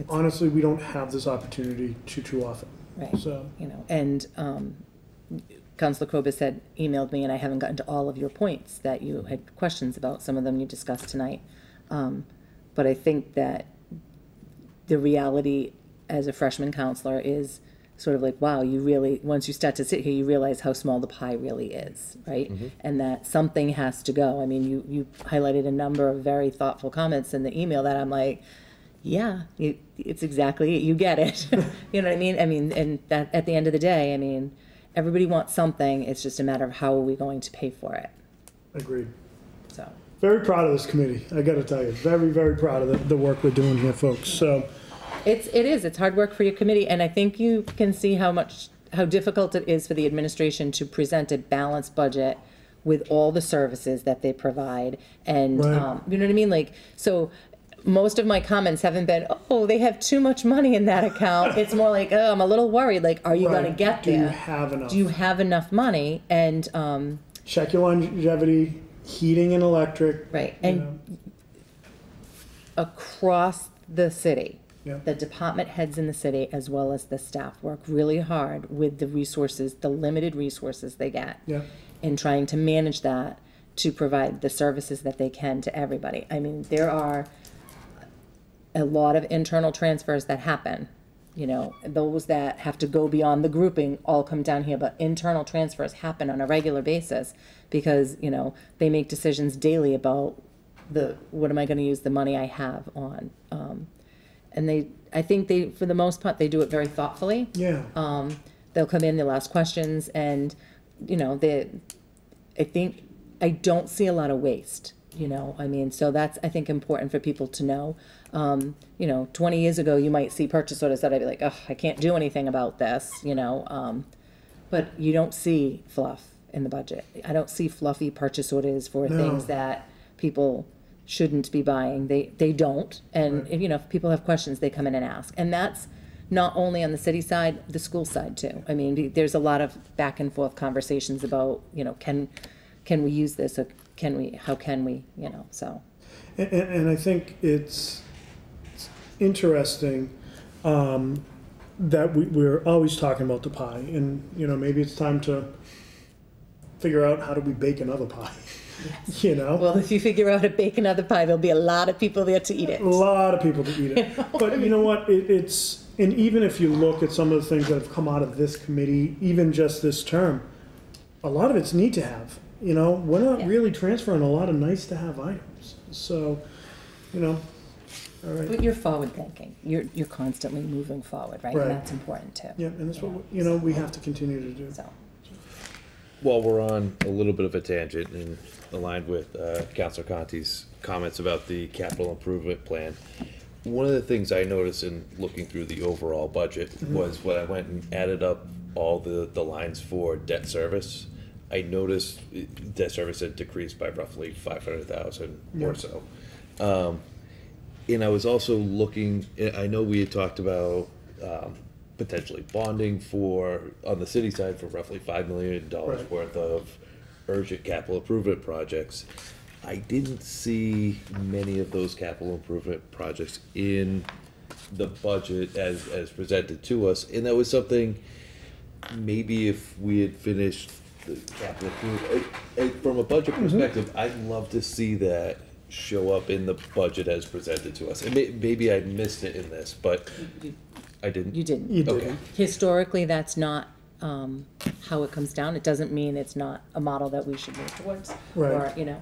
honestly, we don't have this opportunity too often. right, So, you know, and Councilor Kobus had emailed me, and I haven't gotten to all of your points that you had questions about. Some of them you discussed tonight, but I think that the reality as a freshman counselor is sort of like, wow, you really, once you start to sit here, you realize how small the pie really is, right? And that something has to go. I mean, you highlighted a number of very thoughtful comments in the email that I'm like, yeah, it's exactly it. You get it. You know what I mean? And that at the end of the day, I mean, everybody wants something. It's just a matter of how are we going to pay for it. agreed. So Very proud of this committee, I gotta tell you. Very, very proud of the work we're doing here, folks. So, it's hard work for your committee, and I think you can see how difficult it is for the administration to present a balanced budget with all the services that they provide, and Right. you know what I mean. Like, so most of my comments haven't been, oh, they have too much money in that account. It's more like, oh, I'm a little worried. Like, are you Right. going to get Do there? you have enough? Do you have enough money? And check your longevity, heating and electric. right, you and know. across the city. Yeah. The department heads in the city, as well as the staff, work really hard with the resources, the limited resources they get, Yeah. in trying to manage that to provide the services that they can to everybody. I mean, there are a lot of internal transfers that happen. You know, those that have to go beyond the grouping all come down here, but internal transfers happen on a regular basis because, you know, they make decisions daily about what am I going to use the money I have on. And I think for the most part, they do it very thoughtfully. Yeah. They'll come in, they'll ask questions, and, you know, I don't see a lot of waste, you know, I mean, so that's, I think, important for people to know. You know, 20 years ago, you might see purchase orders that I'd be like, oh, I can't do anything about this, you know, but you don't see fluff in the budget. I don't see fluffy purchase orders for No. things that people shouldn't be buying. They don't, and Right. you know, if people have questions, they come in and ask, and that's not only on the city side, the school side too. I mean, there's a lot of back and forth conversations about, you know, can we use this, or how can we, you know, so. And I think it's interesting that we're always talking about the pie, and, you know, maybe it's time to figure out how do we bake another pie. Yes. You know? Well, if you figure out how to bake another pie, there'll be a lot of people there to eat it. A lot of people to eat it. But you know what? And even if you look at some of the things that have come out of this committee, even just this term, a lot of it's need to have. You know, we're not really transferring a lot of nice to have items. So, you know, all right. But you're forward thinking. You're constantly moving forward, right? Right. And that's important too. Yeah, and that's what, you know, we have to continue to do. So. While we're on a little bit of a tangent and aligned with Councilor Conti's comments about the capital improvement plan, one of the things I noticed in looking through the overall budget was when I went and added up all the lines for debt service, I noticed debt service had decreased by roughly 500,000 or so. And I was also looking, I know we had talked about potentially bonding on the city side for roughly $5 million Right. worth of urgent capital improvement projects. I didn't see many of those capital improvement projects in the budget as presented to us, and that was something, maybe if we had finished the capital improvement, from a budget perspective, I'd love to see that show up in the budget as presented to us. And maybe I missed it in this, but I didn't. You didn't. You did. Okay. Historically, that's not how it comes down. It doesn't mean it's not a model that we should move towards. Right. Or, you know,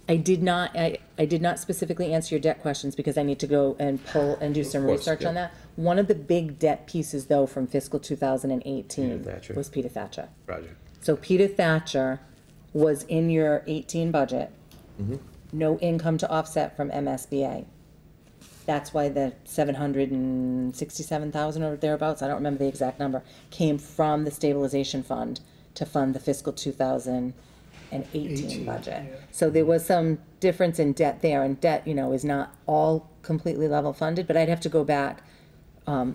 I did not specifically answer your debt questions because I need to go and pull and do some course, research yeah. on that. One of the big debt pieces, though, from fiscal 2018 Peter Thatcher. was Peter Thatcher. Roger. So Peter Thatcher was in your 18 budget. No income to offset from MSBA. That's why the 767,000 or thereabouts, I don't remember the exact number, came from the stabilization fund to fund the fiscal 2018 and 18 18, budget. yeah. So there was some difference in debt there, and debt, you know, is not all completely level funded, but I'd have to go back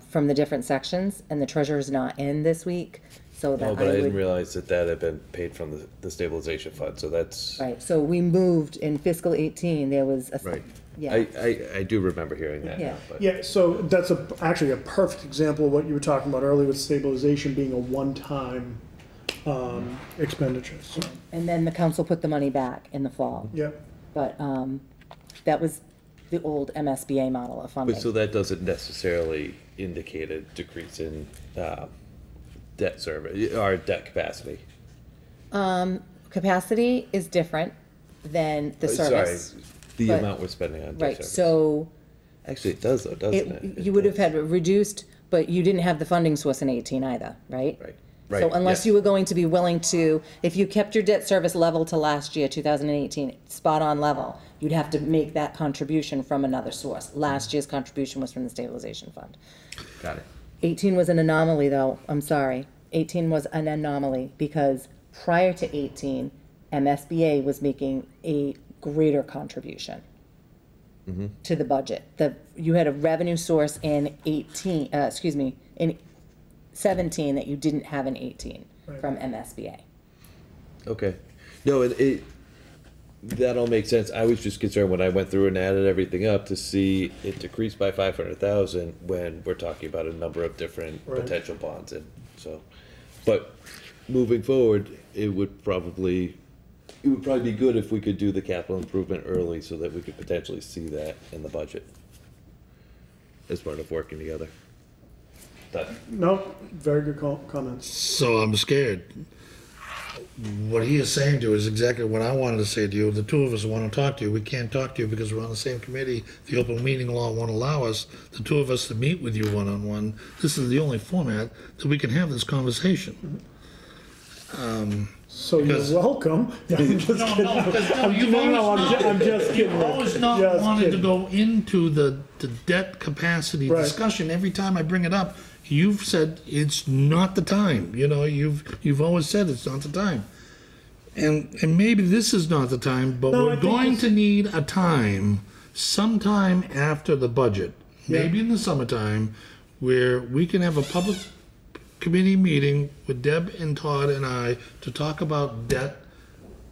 from the different sections, and the treasurer's not in this week, so that Oh, but I I didn't would. realize that that had been paid from the stabilization fund, so that's, Right, so we moved in fiscal 18, there was a. right. Yeah. I do remember hearing that Yeah. now, but. Yeah, so that's actually a perfect example of what you were talking about earlier with stabilization being a one-time expenditure, so, And then the council put the money back in the fall. yep. But that was the old MSBA model of funding. But so that doesn't necessarily indicate a decrease in debt service, or debt capacity. Capacity is different than the service. Sorry, the but- amount we're spending on debt Right, service. so Actually, it does though, doesn't it? you would have had reduced, but you didn't have the funding source in 18 either, right? Right, So right, unless yes. you were going to be willing to, if you kept your debt service level to last year, 2018, spot on level, you'd have to make that contribution from another source. Last year's contribution was from the stabilization fund. Got it. 18 was an anomaly, though, I'm sorry. 18 was an anomaly because prior to 18, MSBA was making a greater contribution to the budget. You had a revenue source in 18, in 17 that you didn't have in 18 from MSBA. Okay. No, that all makes sense. I was just concerned when I went through and added everything up to see it decreased by 500,000 when we're talking about a number of different Right. potential bonds, and so. But moving forward, it would probably be good if we could do the capital improvement early so that we could potentially see that in the budget as part of working together. No, very good comments. So I'm scared. What he is saying to you is exactly what I wanted to say to you. The two of us want to talk to you. We can't talk to you because we're on the same committee. The open meeting law won't allow us, the two of us, to meet with you one-on-one. This is the only format that we can have this conversation. So Because- you're welcome. I'm just kidding. I'm just kidding. You've always not Just wanted to kidding. go into the debt capacity Right. discussion. Every time I bring it up, you've said it's not the time. You know, you've always said it's not the time. And maybe this is not the time, but No, I we're think going this- to need a time, sometime after the budget, Yeah. maybe in the summertime, where we can have a public committee meeting with Deb and Todd and I to talk about debt,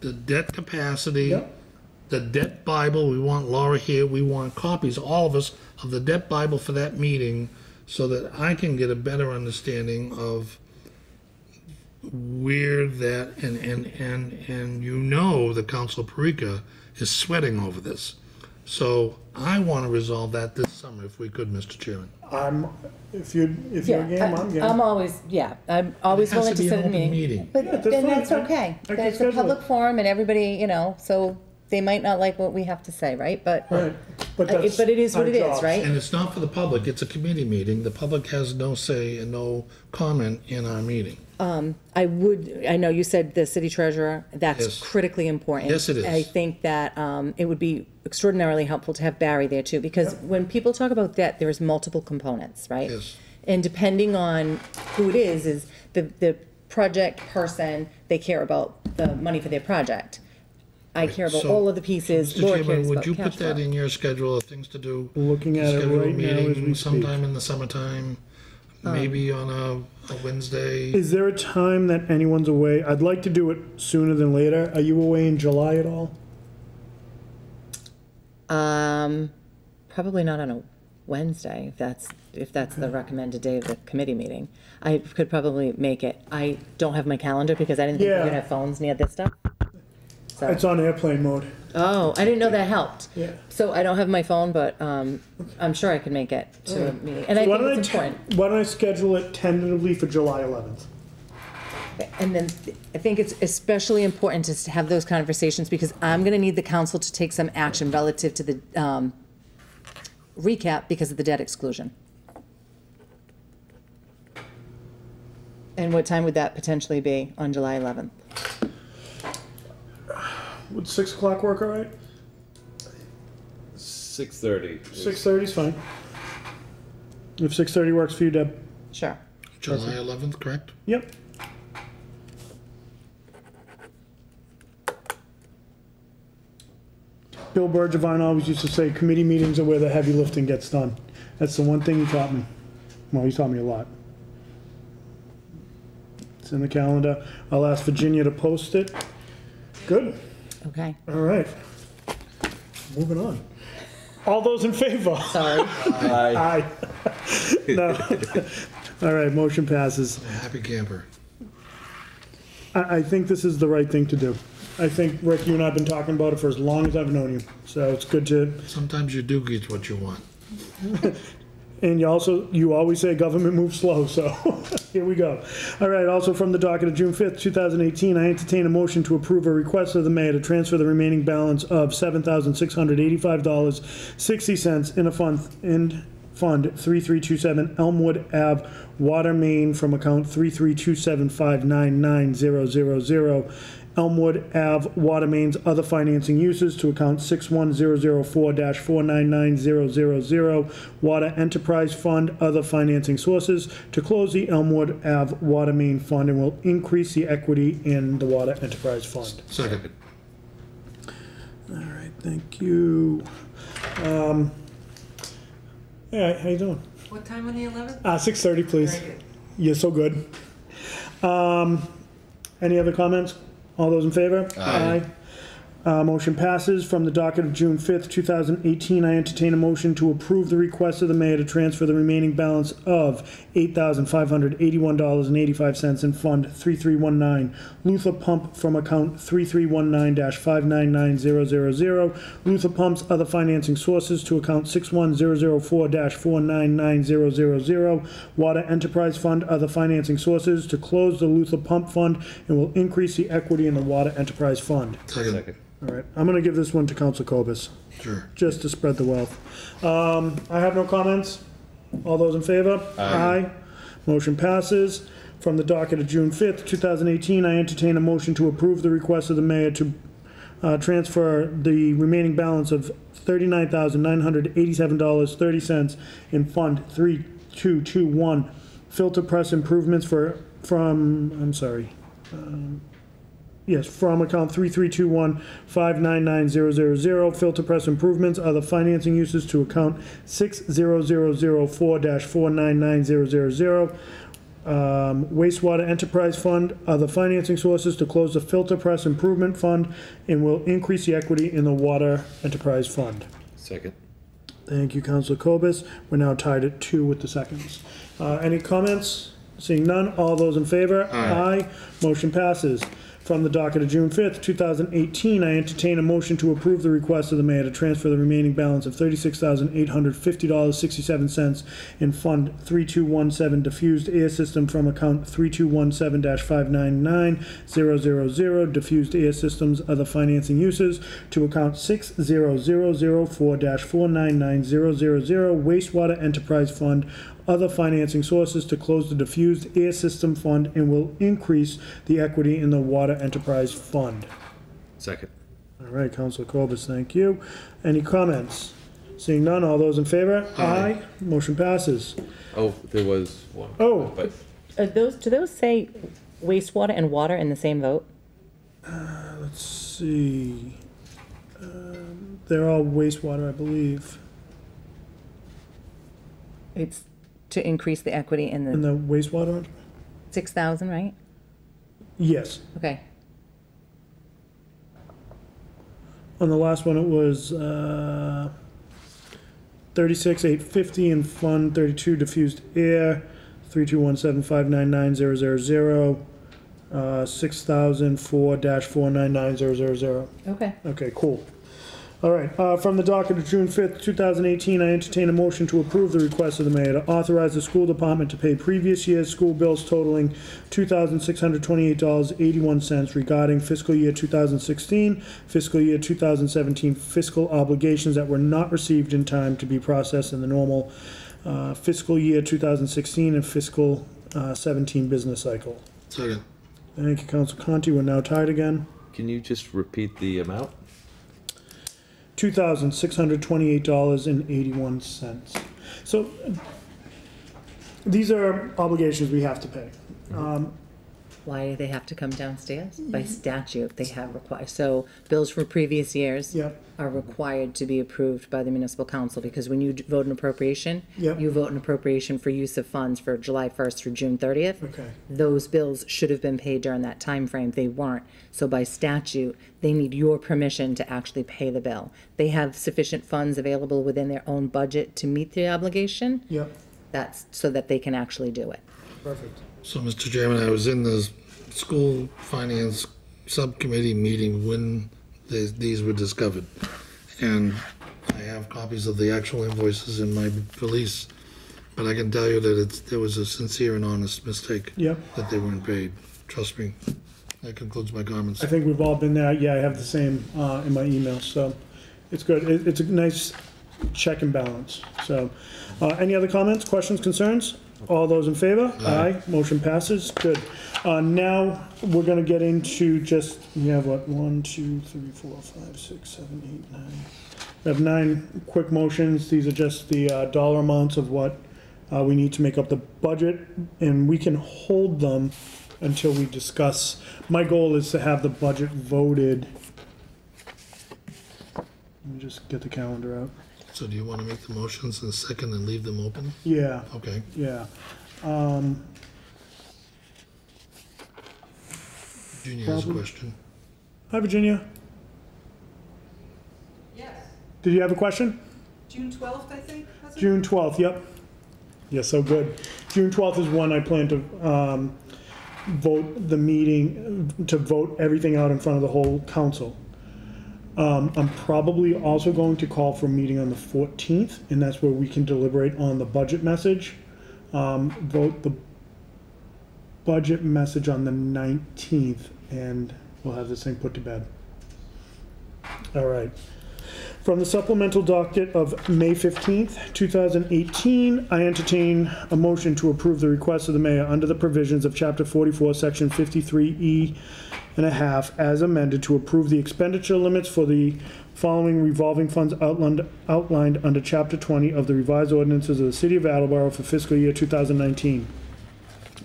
the debt capacity, Yep. the debt Bible. We want Laura here. We want copies, all of us, of the debt Bible for that meeting so that I can get a better understanding of where that, and you know that Council Parika is sweating over this. So I want to resolve that this summer if we could, Mr. Chairman. If you're game, I'm game. I'm always It has willing to to be sit an in a open meeting. meeting. But Yeah, that's then fine. that's okay. I Then can it's a schedule public it. forum and everybody, so they might not like what we have to say, right? But Right, but that's but it is what our it is, jobs. right? And it's not for the public, it's a committee meeting. The public has no say and no comment in our meeting. I know you said the city treasurer, that's Yes. critically important. Yes, it is. I think that it would be extraordinarily helpful to have Barry there too, because when people talk about debt, there's multiple components, right? Yes. And depending on who it is the project person, they care about the money for their project. I care about So, all of the pieces, Mr. Laura Chairman, cares would about you cash put that flow. in your schedule of things to do? Looking at it Schedule a right now as meeting we sometime speak. in the summertime, maybe on a Wednesday. Is there a time that anyone's away? I'd like to do it sooner than later. Are you away in July at all? Probably not on a Wednesday, if that's the recommended day of the committee meeting. I could probably make it. I don't have my calendar because I didn't think we Yeah. could have phones near this stuff. So, It's on airplane mode. oh, I didn't know that helped. Yeah. So I don't have my phone, but I'm sure I can make it to a meeting. And I Why think don't it's important. why don't I schedule it tentatively for July 11th? And then I think it's especially important to have those conversations because I'm gonna need the council to take some action relative to the recap because of the debt exclusion. And what time would that potentially be on July 11th? Would 6 o'clock work all right? 6:30. 6:30 is fine. If 6:30 works for you, Deb. Sure. July 11th, correct? Yep. Bill Bergevine always used to say, committee meetings are where the heavy lifting gets done. That's the one thing he taught me. Well, he taught me a lot. It's in the calendar. I'll ask Virginia to post it. Good. Okay. All right. Moving on. All those in favor? Sorry. Aye. No. All right, motion passes. Happy camper. I think this is the right thing to do. I think, Rick, you and I have been talking about it for as long as I've known you, so it's good to, Sometimes you do get what you want. and you always say government moves slow, so here we go. All right, also from the docket of June 5th, 2018, I entertain a motion to approve a request of the mayor to transfer the remaining balance of $7,685.60 in Fund 3327 Elmwood Ave Water Main from account 33275999000. Elmwood Ave Water Mains Other Financing Uses to account 61004-499000. Water Enterprise Fund Other Financing Sources to close the Elmwood Ave Water Main Fund and will increase the equity in the Water Enterprise Fund. Second. All right, thank you. All right, how you doing? What time on the 11th? 6:30, please. Very good. You're so good. Any other comments? All those in favor? Aye. Motion passes. From the docket of June 5th, 2018, I entertain a motion to approve the request of the mayor to transfer the remaining balance of $8,581.85 in Fund 3319, Luther Pump from account 3319-599000. Luther Pump's Other Financing Sources to account 61004-499000. Water Enterprise Fund Other Financing Sources to close the Luther Pump Fund and will increase the equity in the Water Enterprise Fund. Second. All right, I'm going to give this one to Council Cobus, Sure. just to spread the wealth. I have no comments. All those in favor? Aye. Motion passes. From the docket of June 5th, 2018, I entertain a motion to approve the request of the mayor to transfer the remaining balance of $39,987.30 in Fund 3221, filter press improvements from account 3321-599000, filter press improvements, other financing uses to account 60004-499000, wastewater enterprise fund, other financing sources to close the filter press improvement fund and will increase the equity in the water enterprise fund. Second. Thank you, Councilor Cobus. We're now tied at 2 with the seconds. Any comments? Seeing none, all those in favor? Aye. Motion passes. From the docket of June 5th, 2018, I entertain a motion to approve the request of the mayor to transfer the remaining balance of $36,850.67 in Fund 3217 Diffused Air System from account 3217-599-000, Diffused Air Systems Other Financing Uses to account 60004-499000, Wastewater Enterprise Fund Other Financing Sources to close the Diffused Air System Fund and will increase the equity in the Water Enterprise Fund. Second. All right, Councilor Corbis, thank you. Any comments? Seeing none, all those in favor? Aye. Motion passes. Oh, there was one. Oh. But Do those say wastewater and water in the same vote? Let's see. They're all wastewater, I believe. It's to increase the equity in In the the wastewater? 6,000, right? Yes. Okay. On the last one, it was 36,850 in Fund 32 Diffused Air, 3217-599-000, 6,004-499000. Okay. Okay, cool. All right, from the docket of June 5th, 2018, I entertain a motion to approve the request of the mayor to authorize the school department to pay previous year's school bills totaling $2,628.81 regarding fiscal year 2016, fiscal year 2017 fiscal obligations that were not received in time to be processed in the normal fiscal year 2016 and fiscal 17 business cycle. Second. Thank you, Council Conti. We're now tied again. Can you just repeat the amount? $2,628.81. So these are obligations we have to pay. Why do they have to come downstairs? By statute, they have required, so bills from previous years Yep. are required to be approved by the municipal council, because when you vote an appropriation, Yep. you vote an appropriation for use of funds for July 1st through June 30th. Okay. Those bills should have been paid during that time frame. They weren't. So by statute, they need your permission to actually pay the bill. They have sufficient funds available within their own budget to meet the obligation. Yep, That's so that they can actually do it. perfect. So, Mr. Chairman, I was in the school finance subcommittee meeting when these were discovered. And I have copies of the actual invoices in my valise, but I can tell you that there was a sincere and honest mistake. Yep. That they weren't paid. Trust me. That concludes my comments. I think we've all been there. Yeah, I have the same in my email, so it's good. It's a nice check and balance. So, any other comments, questions, concerns? All those in favor? Aye. Motion passes. Good. Now, we're gonna get into just, we have what, 1, 2, 3, 4, 5, 6, 7, 8, 9. We have 9 quick motions. These are just the dollar amounts of what we need to make up the budget, and we can hold them until we discuss. My goal is to have the budget voted. Let me just get the calendar out. So do you want to make the motions in a second and leave them open? Yeah. Okay. Yeah. Virginia has a question. Hi, Virginia. Yes, Did you have a question? June 12th, I think, was it? June 12th, yep. Yeah, so good. June 12th is when I plan to vote the meeting, to vote everything out in front of the whole council. I'm probably also going to call for a meeting on the 14th, and that's where we can deliberate on the budget message. Vote the budget message on the 19th, and we'll have this thing put to bed. All right. From the supplemental docket of May 15th, 2018, I entertain a motion to approve the request of the mayor under the provisions of Chapter 44, Section 53E and a half, as amended, to approve the expenditure limits for the following revolving funds outlined under Chapter 20 of the revised ordinances of the City of Attleboro for fiscal year 2019.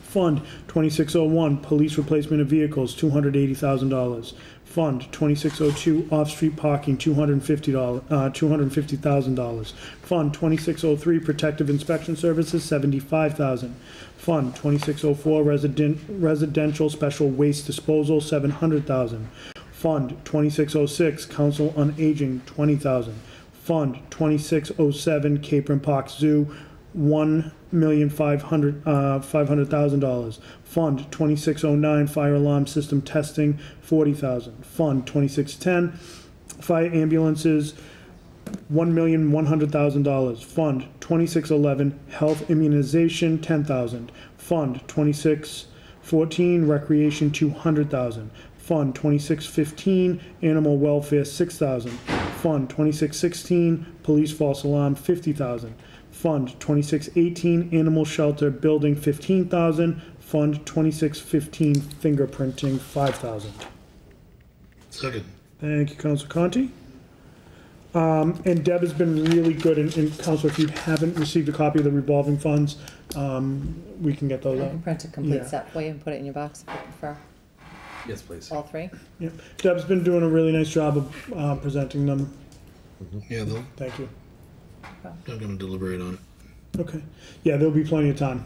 Fund 2601, police replacement of vehicles, $280,000. Fund 2602, off-street parking, $250,000. Fund 2603, protective inspection services, $75,000. Fund 2604, residential special waste disposal, $700,000. Fund 2606, council on aging, $20,000. Fund 2607, Capron Park Zoo, $1,500,000. Fund 2609, fire alarm system testing, $40,000. Fund 2610, fire ambulances, $1,100,000. Fund 2611, health immunization, $10,000. Fund 2614, recreation, $200,000. Fund 2615, animal welfare, $6,000. Fund 2616, police false alarm, $50,000. Fund 2618, animal shelter building, $15,000. Fund 2615, fingerprinting, $5,000. Second. Thank you, Councilor Conti. And Deb has been really good, and Councilor, if you haven't received a copy of the revolving funds, we can get those I out. can print a complete Yeah. set for you and put it in your box for Yes, please. all three. Yep. Deb's been doing a really nice job of presenting them. Yeah, Thank you. they're going to deliberate on it. Okay. Yeah, there'll be plenty of time.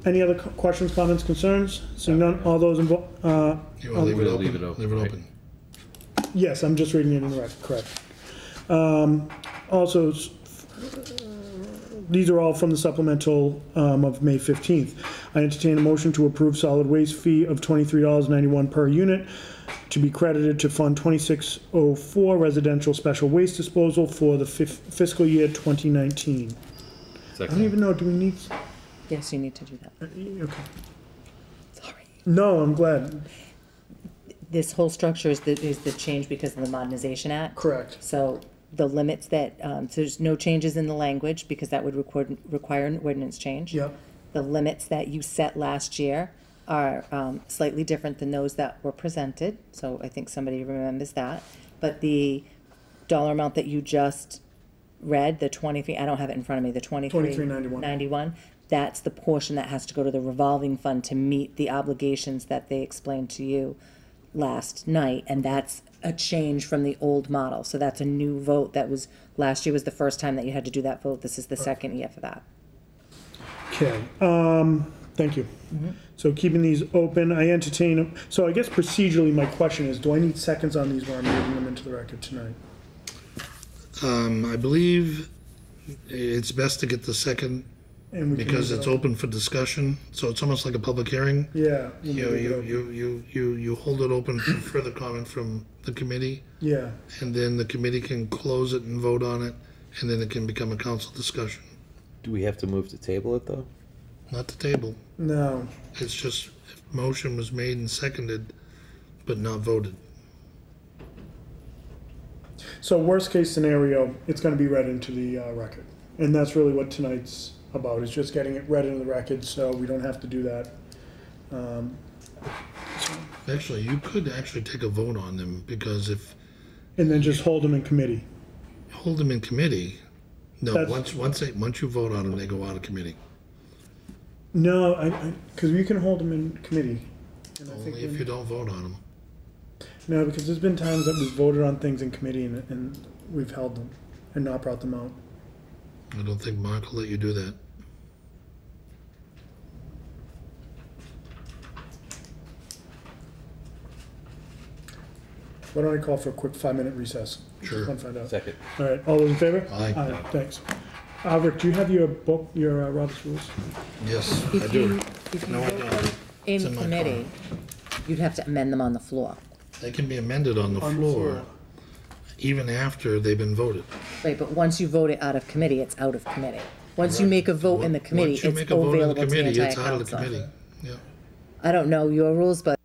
Any other questions, comments, concerns? Seeing none, all those involved, You want to leave it open? Leave it open, Leave it right. open. yes, I'm just reading it in the record, correct. Also, these are all from the supplemental of May 15th. I entertain a motion to approve solid waste fee of $23.91 per unit to be credited to Fund 2604 residential special waste disposal for the fiscal year 2019. I don't even know, do we need, Yes, you need to do that. okay. Sorry. No, I'm glad. This whole structure is the change because of the Modernization Act. Correct. So the limits that, so there's no changes in the language because that would require an ordinance change. Yep. The limits that you set last year are slightly different than those that were presented, so I think somebody remembers that. But the dollar amount that you just read, the 23, I don't have it in front of me, the 2391. 91, that's the portion that has to go to the revolving fund to meet the obligations that they explained to you last night, and that's a change from the old model. So that's a new vote. That was, last year was the first time that you had to do that vote. This is the second year for that. Okay, thank you. So keeping these open, I entertain, so I guess procedurally, my question is, do I need seconds on these while I'm reading them into the record tonight? I believe it's best to get the second, And we can because move it it's on. open for discussion, so it's almost like a public hearing. Yeah. we'll You, move it you, over. you hold it open for further comment from the committee, Yeah, and then the committee can close it and vote on it, and then it can become a council discussion. Do we have to move to table it, though? Not the table. no, It's just if motion was made and seconded, but not voted. so worst case scenario, it's gonna be read into the record. And that's really what tonight's about, is just getting it read into the record, so we don't have to do that. Actually, you could actually take a vote on them, because if, And then just hold them in committee. hold them in committee, no, That's- once you vote on them, they go out of committee. No, because we can hold them in committee. And I think Only if you don't vote on them. No, because there's been times that we've voted on things in committee and we've held them and not brought them out. I don't think Mark will let you do that. Why don't I call for a quick 5-minute recess? Sure. Just want to find out. Second. All right, all those in favor? Aye. Thanks. Rick, do you have your book, your Robert's Rules? Yes, I If do. you, if you No, I vote don't. them It's in in my committee, you'd have to amend them on the floor. They can be amended on the floor, even after they've been voted. Right, but once you vote it out of committee, it's out of committee. Once you make a vote in the committee, Once you it's make a vote in the available to the committee, entire it's out of the council. committee. Yeah. I don't know your rules, but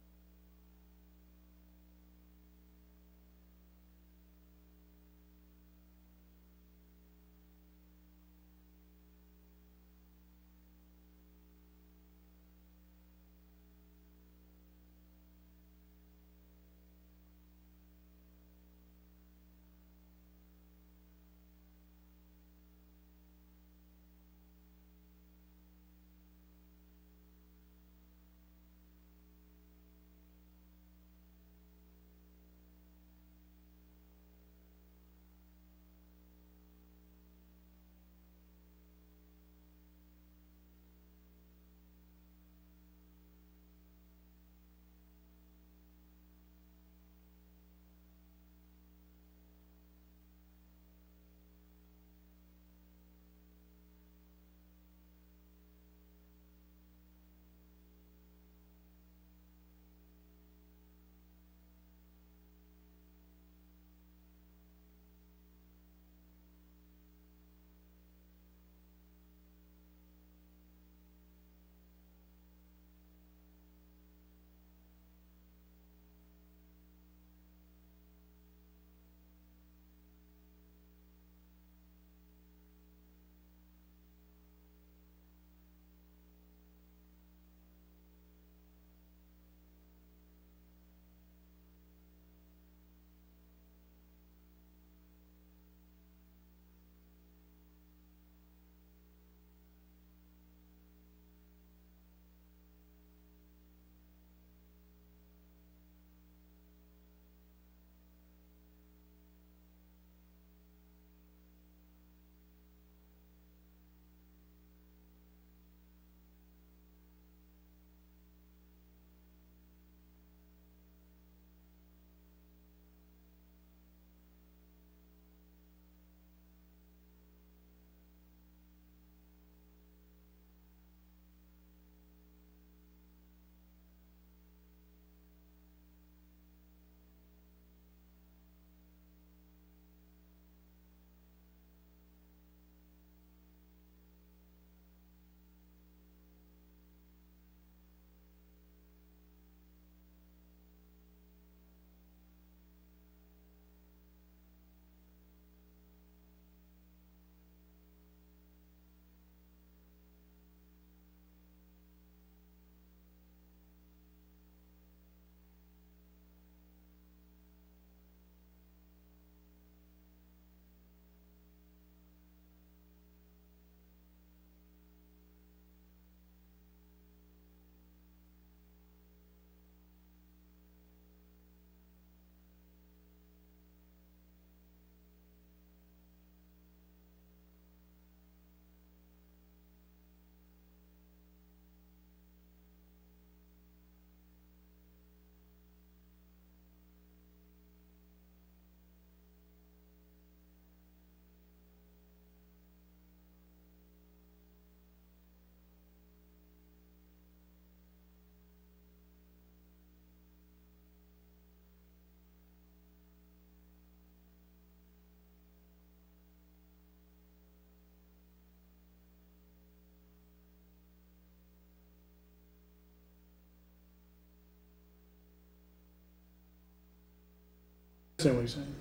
understand what you're saying.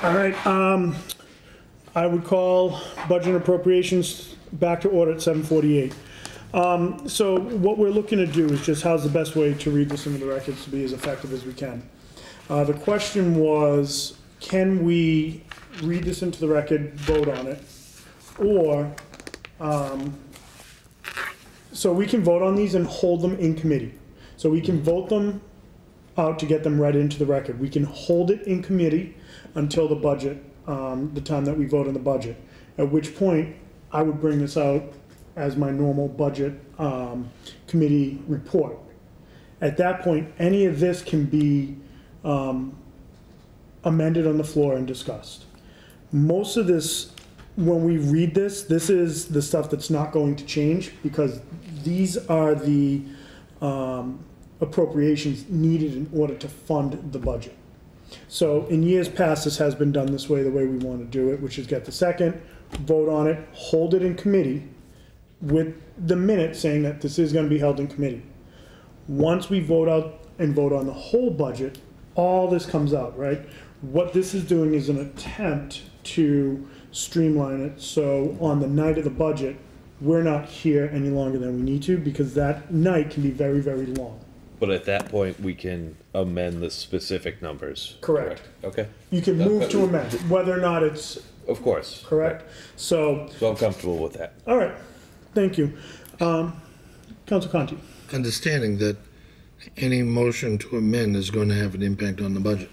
All right, I would call budget and appropriations back to order at 7:48. So what we're looking to do is just how's the best way to read this into the records to be as effective as we can. The question was, can we read this into the record, vote on it, or, so we can vote on these and hold them in committee. So we can vote them out to get them read into the record. We can hold it in committee until the budget, the time that we vote on the budget, at which point I would bring this out as my normal budget committee report. At that point, any of this can be amended on the floor and discussed. Most of this, when we read this, this is the stuff that's not going to change because these are the appropriations needed in order to fund the budget. So in years past, this has been done this way, the way we want to do it, which is get the second, vote on it, hold it in committee with the minute saying that this is going to be held in committee. Once we vote out and vote on the whole budget, all this comes out, right? What this is doing is an attempt to streamline it so on the night of the budget, we're not here any longer than we need to because that night can be very, very long. But at that point, we can amend the specific numbers. Correct. Okay. You can move to amend, whether or not it's Of course. correct. So I'm comfortable with that. all right, thank you. Council Conti. Understanding that any motion to amend is going to have an impact on the budget.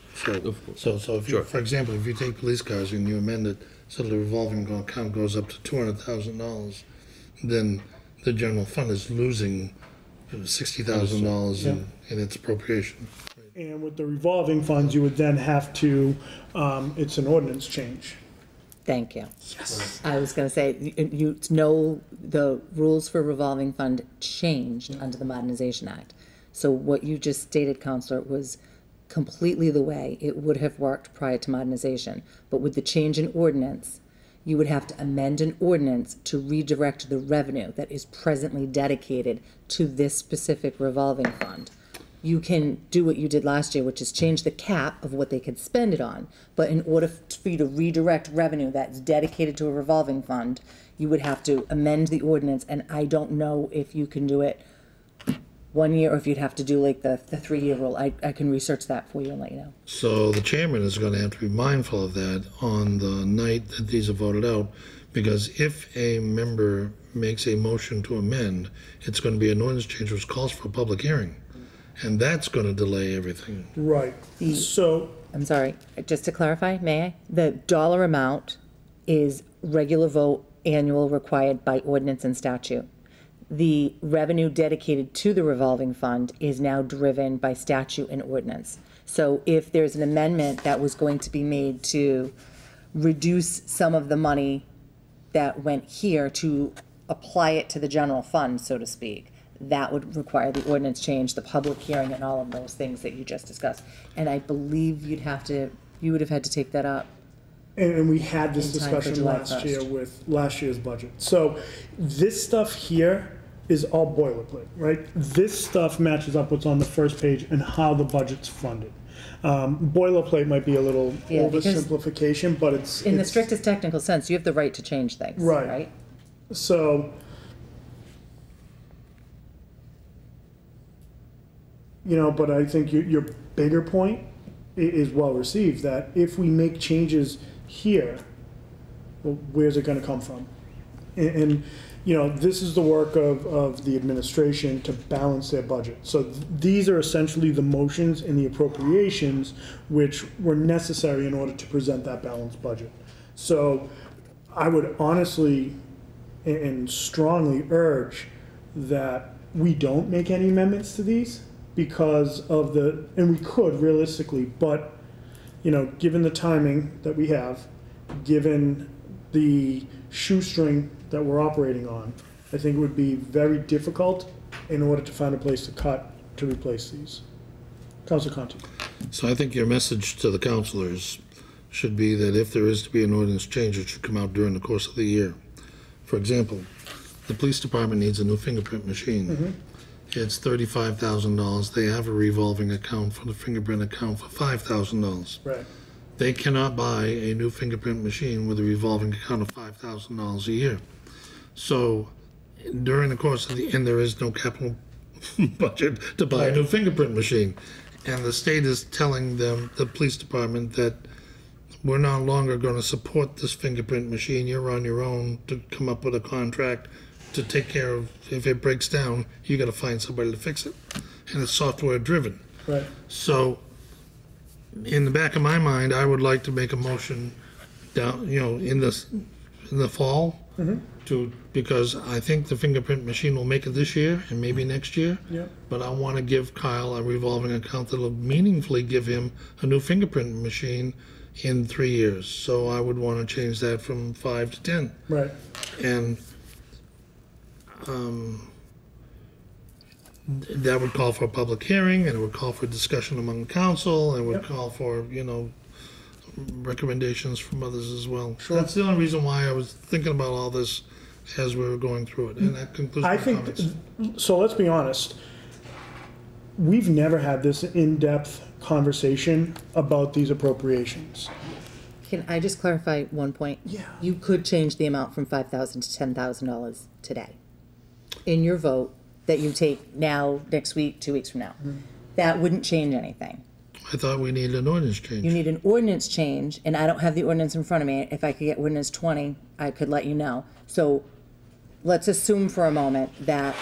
So if you, for example, if you take police cars and you amend it so the revolving account goes up to $200,000, then the general fund is losing $60,000 in its appropriation. And with the revolving funds, you would then have to, it's an ordinance change. Thank you. Yes. I was going to say, you know, the rules for revolving fund changed under the Modernization Act. So what you just stated, Counselor, was completely the way it would have worked prior to modernization. But with the change in ordinance, you would have to amend an ordinance to redirect the revenue that is presently dedicated to this specific revolving fund. You can do what you did last year, which is change the cap of what they could spend it on. But in order for you to redirect revenue that's dedicated to a revolving fund, you would have to amend the ordinance. And I don't know if you can do it 1 year or if you'd have to do like the 3-year rule. I can research that for you and let you know. So the chairman is going to have to be mindful of that on the night that these are voted out, because if a member makes a motion to amend, it's going to be an ordinance change which calls for a public hearing. And that's going to delay everything. Right. So, I'm sorry, just to clarify, may I? The dollar amount is regular vote annual required by ordinance and statute. The revenue dedicated to the revolving fund is now driven by statute and ordinance. So if there's an amendment that was going to be made to reduce some of the money that went here to apply it to the general fund, so to speak, that would require the ordinance change, the public hearing, and all of those things that you just discussed. And I believe you would have had to take that up. And we had this in time for discussion July last 1st. year with last year's budget. So this stuff here is all boilerplate, right? This stuff matches up what's on the first page and how the budget's funded. Boilerplate might be a little Yeah, because oversimplification, but it's in the strictest technical sense, you have the right to change things, right? So, you know, but I think your bigger point is well received, that if we make changes here, well, where's it going to come from? And you know, this is the work of the administration to balance their budget. So these are essentially the motions and the appropriations which were necessary in order to present that balanced budget. So I would honestly and strongly urge that we don't make any amendments to these because of the, and we could realistically, but, you know, given the timing that we have, given the shoestring that we're operating on, I think it would be very difficult in order to find a place to cut to replace these. Councilor Conti. So I think your message to the councilors should be that if there is to be an ordinance change, it should come out during the course of the year. For example, the police department needs a new fingerprint machine. it's $35,000. They have a revolving account for the fingerprint account for $5,000. Right. They cannot buy a new fingerprint machine with a revolving account of $5,000 a year. So during the course of and there is no capital budget to buy a new fingerprint machine. And the state is telling them, the police department, that we're no longer going to support this fingerprint machine. You're on your own to come up with a contract to take care of, if it breaks down, you got to find somebody to fix it. And it's software driven. Right. So in the back of my mind, I would like to make a motion down, in the fall, because I think the fingerprint machine will make it this year and maybe next year. Yeah. But I want to give Kyle a revolving account that'll meaningfully give him a new fingerprint machine in 3 years. So I would want to change that from 5 to 10. Right. And that would call for a public hearing, and it would call for discussion among council, and it would call for, recommendations from others as well. Sure. That's the only reason why I was thinking about all this as we were going through it, and that concludes my comments. So let's be honest. We've never had this in-depth conversation about these appropriations. Can I just clarify one point? Yeah. You could change the amount from $5,000 to $10,000 today in your vote that you take now, next week, 2 weeks from now. That wouldn't change anything. I thought we needed an ordinance change. You need an ordinance change, and I don't have the ordinance in front of me. If I could get ordinance 20, I could let you know. So let's assume for a moment that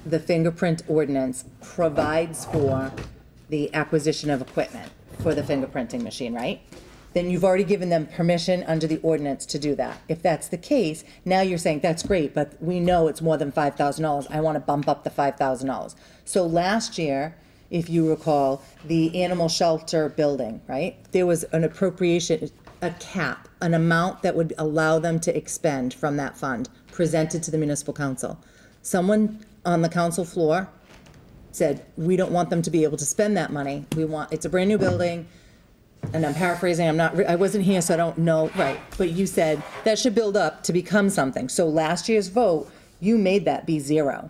the fingerprint ordinance provides for the acquisition of equipment for the fingerprinting machine, right? Then you've already given them permission under the ordinance to do that. If that's the case, now you're saying, that's great, but we know it's more than $5,000. I want to bump up the $5,000. So last year, if you recall, the animal shelter building, right? There was an appropriation, a cap, an amount that would allow them to expend from that fund presented to the municipal council. Someone on the council floor said, we don't want them to be able to spend that money. It's a brand new building, and I'm paraphrasing, I wasn't here, so I don't know, right. But you said that should build up to become something. So last year's vote, you made that be zero,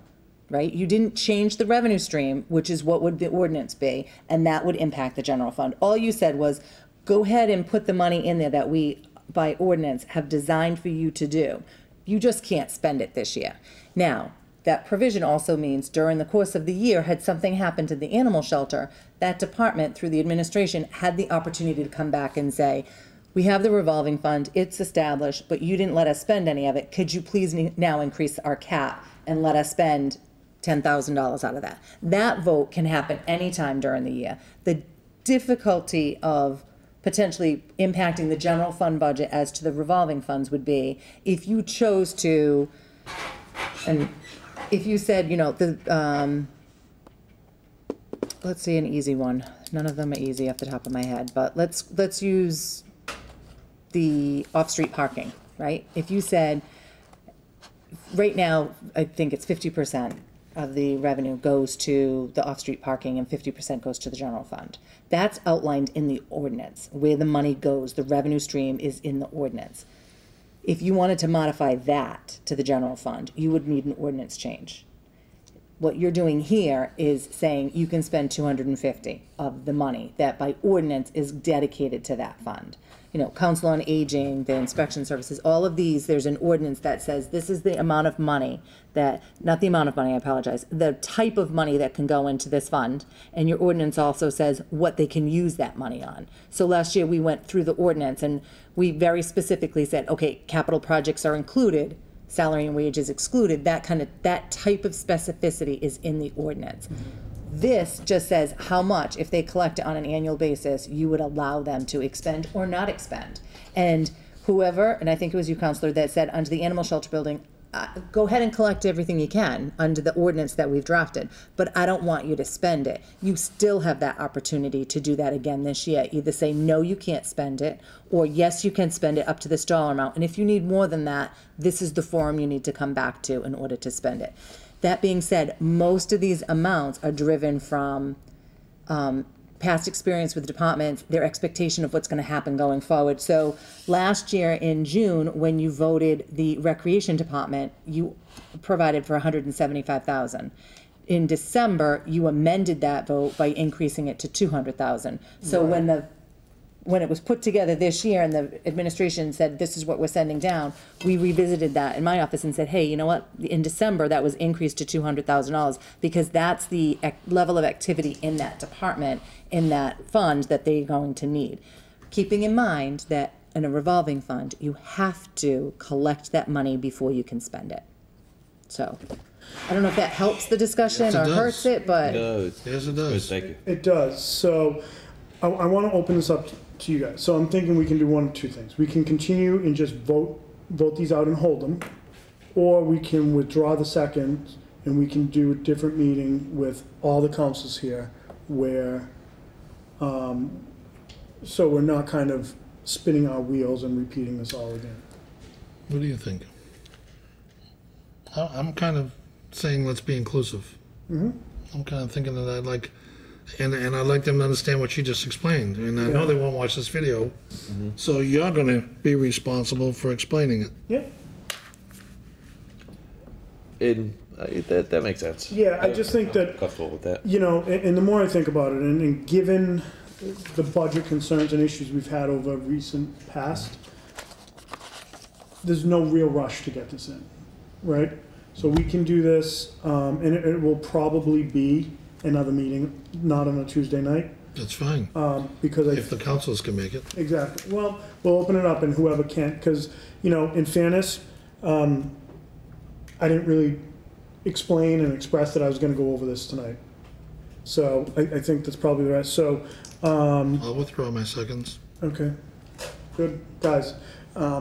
right? You didn't change the revenue stream, which is what would the ordinance be, and that would impact the general fund. All you said was, go ahead and put the money in there that we, by ordinance, have designed for you to do. You just can't spend it this year. Now, that provision also means during the course of the year, had something happened to the animal shelter, that department, through the administration, had the opportunity to come back and say, we have the revolving fund, it's established, but you didn't let us spend any of it. Could you please now increase our cap and let us spend $10,000 out of that? That vote can happen anytime during the year. The difficulty of potentially impacting the general fund budget as to the revolving funds would be if you chose to, and if you said, let's see an easy one. None of them are easy off the top of my head, but let's use the off-street parking, right? If you said, right now, I think it's 50% of the revenue goes to the off-street parking and 50% goes to the general fund. That's outlined in the ordinance. Where the money goes, the revenue stream is in the ordinance. If you wanted to modify that to the general fund, you would need an ordinance change. What you're doing here is saying you can spend $250 of the money that by ordinance is dedicated to that fund. Council on Aging, the inspection services, all of these, there's an ordinance that says this is the amount of money that, not the amount of money, I apologize, the type of money that can go into this fund. And your ordinance also says what they can use that money on. So last year we went through the ordinance and we very specifically said, okay, capital projects are included, salary and wages excluded. That type of specificity is in the ordinance. This just says how much, if they collect it on an annual basis, you would allow them to expend or not expend. And whoever, and I think it was you, Counselor, that said under the animal shelter building, go ahead and collect everything you can under the ordinance that we've drafted, but I don't want you to spend it. You still have that opportunity to do that again this year. Either say, no, you can't spend it, or yes, you can spend it up to this dollar amount. And if you need more than that, this is the forum you need to come back to in order to spend it. That being said, most of these amounts are driven from past experience with departments, their expectation of what's going to happen going forward. So last year in June, when you voted the recreation department, you provided for $175,000. in December, you amended that vote by increasing it to 200,000. So when it was put together this year and the administration said, this is what we're sending down, we revisited that in my office and said, hey, you know what? In December, that was increased to $200,000 because that's the level of activity in that department, in that fund that they're going to need. Keeping in mind that in a revolving fund, you have to collect that money before you can spend it. So, I don't know if that helps the discussion Yes, it or does. hurts it, but. Yes, it does. Thank you. It does. So I want to open this up to you guys. So I'm thinking we can do one of two things. We can continue and just vote these out and hold them, or we can withdraw the second and we can do a different meeting with all the councils here where, so we're not kind of spinning our wheels and repeating this all again. What do you think? I'm kind of saying let's be inclusive. Mm-hmm. I'm kind of thinking that I'd like, and I'd like them to understand what you just explained. And I know they won't watch this video, so you're going to be responsible for explaining it. Yeah. And that makes sense. Yeah, I just think that, Comfortable with that. you know, and the more I think about it, and given the budget concerns and issues we've had over recent past, there's no real rush to get this in, right? So we can do this, and it will probably be another meeting, not on a Tuesday night. That's fine. Because If the councils can make it. Exactly. Well, we'll open it up and whoever can, because, you know, in fairness, I didn't really explain and express that I was gonna go over this tonight. So I think that's probably the rest. So, I'll withdraw my seconds. okay, good, guys.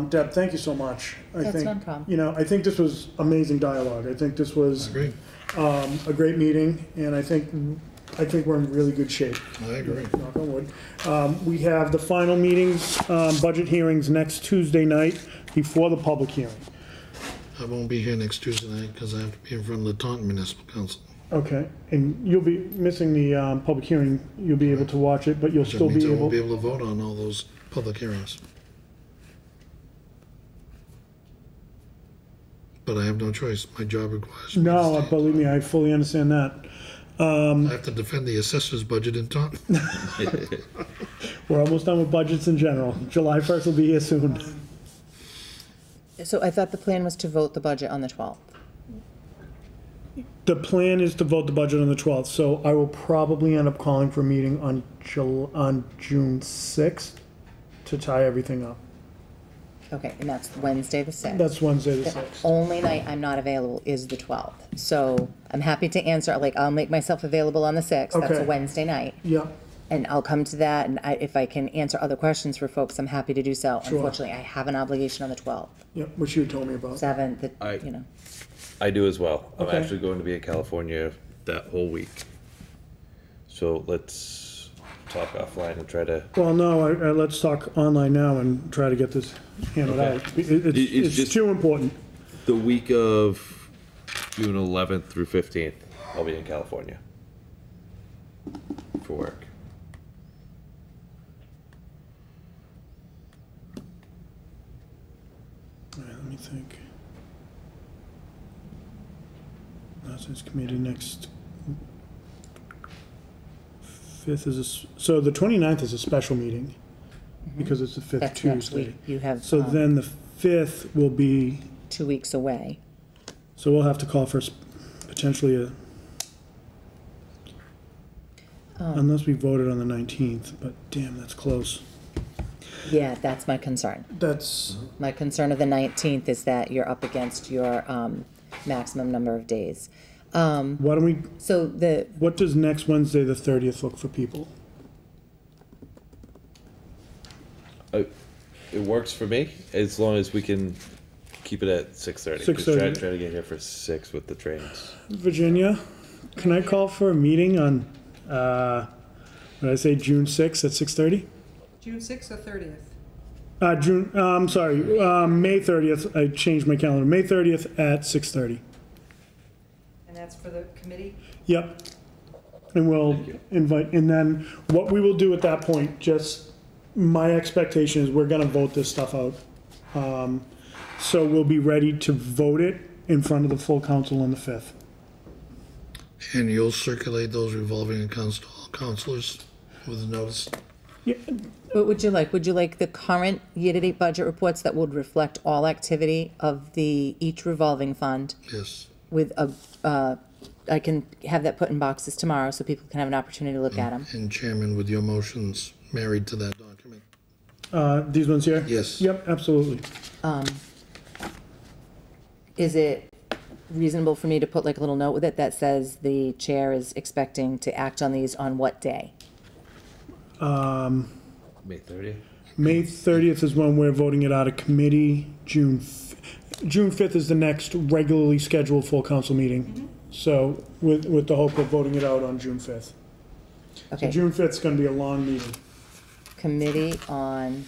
Deb, thank you so much. That's think, no problem. you know, I think this was amazing dialogue. I think this was Agree. a great meeting, and I think we're in really good shape. I agree. Knock on wood. We have the final meetings, budget hearings next Tuesday night before the public hearing. I won't be here next Tuesday night because I have to be in front of the Taunton Municipal Council. Okay, and you'll be missing the public hearing. You'll be able to watch it, but you'll Which still means be I able. won't be able to vote on all those public hearings. But I have no choice. My job requires me to No, stay. believe me, I fully understand that. I have to defend the assessor's budget in Taunton. We're almost done with budgets in general. July 1st will be here soon. So I thought the plan was to vote the budget on the 12th. The plan is to vote the budget on the 12th, so I will probably end up calling for a meeting on June 6th to tie everything up. Okay, and that's Wednesday the 6th. That's Wednesday the The 6th. only night I'm not available is the 12th. So I'm happy to answer, like, I'll make myself available on the 6th. That's a Okay. Wednesday night. Yeah, And I'll come to that, and if I can answer other questions for folks, I'm happy to do so. Sure. Unfortunately, I have an obligation on the 12th, yeah, what you told me about. 7th, I- you know. I do as well. I'm Okay. actually going to be in California that whole week. So let's talk offline and try to. Well, no, let's talk online now and try to get this hammered Okay. out. It's It's just- too important. The week of June 11th through 15th, I'll be in California for work. All right, let me think. Nonsense committee next. 5th is so the 29th is a special meeting because it's the 5th That's next Tuesday. week. You have So then the 5th will be, 2 weeks away. so we'll have to call for potentially a, unless we voted on the 19th, but damn, that's close. Yeah, that's my concern. That's, My concern of the 19th is that you're up against your maximum number of days. why don't we, So the, what does next Wednesday, the 30th look for people? It works for me as long as we can keep it at 6:30. 6:30. Try to get here for 6 with the trains. Virginia, can I call for a meeting on, did I say June 6th at 6:30? June 6th or 30th? I'm sorry, May 30th, I changed my calendar, May 30th at 6:30. And that's for the committee? Yep. And we'll invite, and then what we will do at that point, just, my expectation is we're gonna vote this stuff out. So we'll be ready to vote it in front of the full council on the 5th. And you'll circulate those revolving accounts to all counselors with a notice? What would you like? Would you like the current year-to-date budget reports that would reflect all activity of each revolving fund? Yes. With I can have that put in boxes tomorrow so people can have an opportunity to look at them. And Chairman, with your motions married to that document? These ones here? Yes. Yep, absolutely. Is it reasonable for me to put like a little note with it that says the chair is expecting to act on these on what day? May 30th? May 30th is when we're voting it out of committee. June 5th is the next regularly scheduled full council meeting. So with the hope of voting it out on June 5th. Okay. So June 5th is going to be a long meeting. Committee on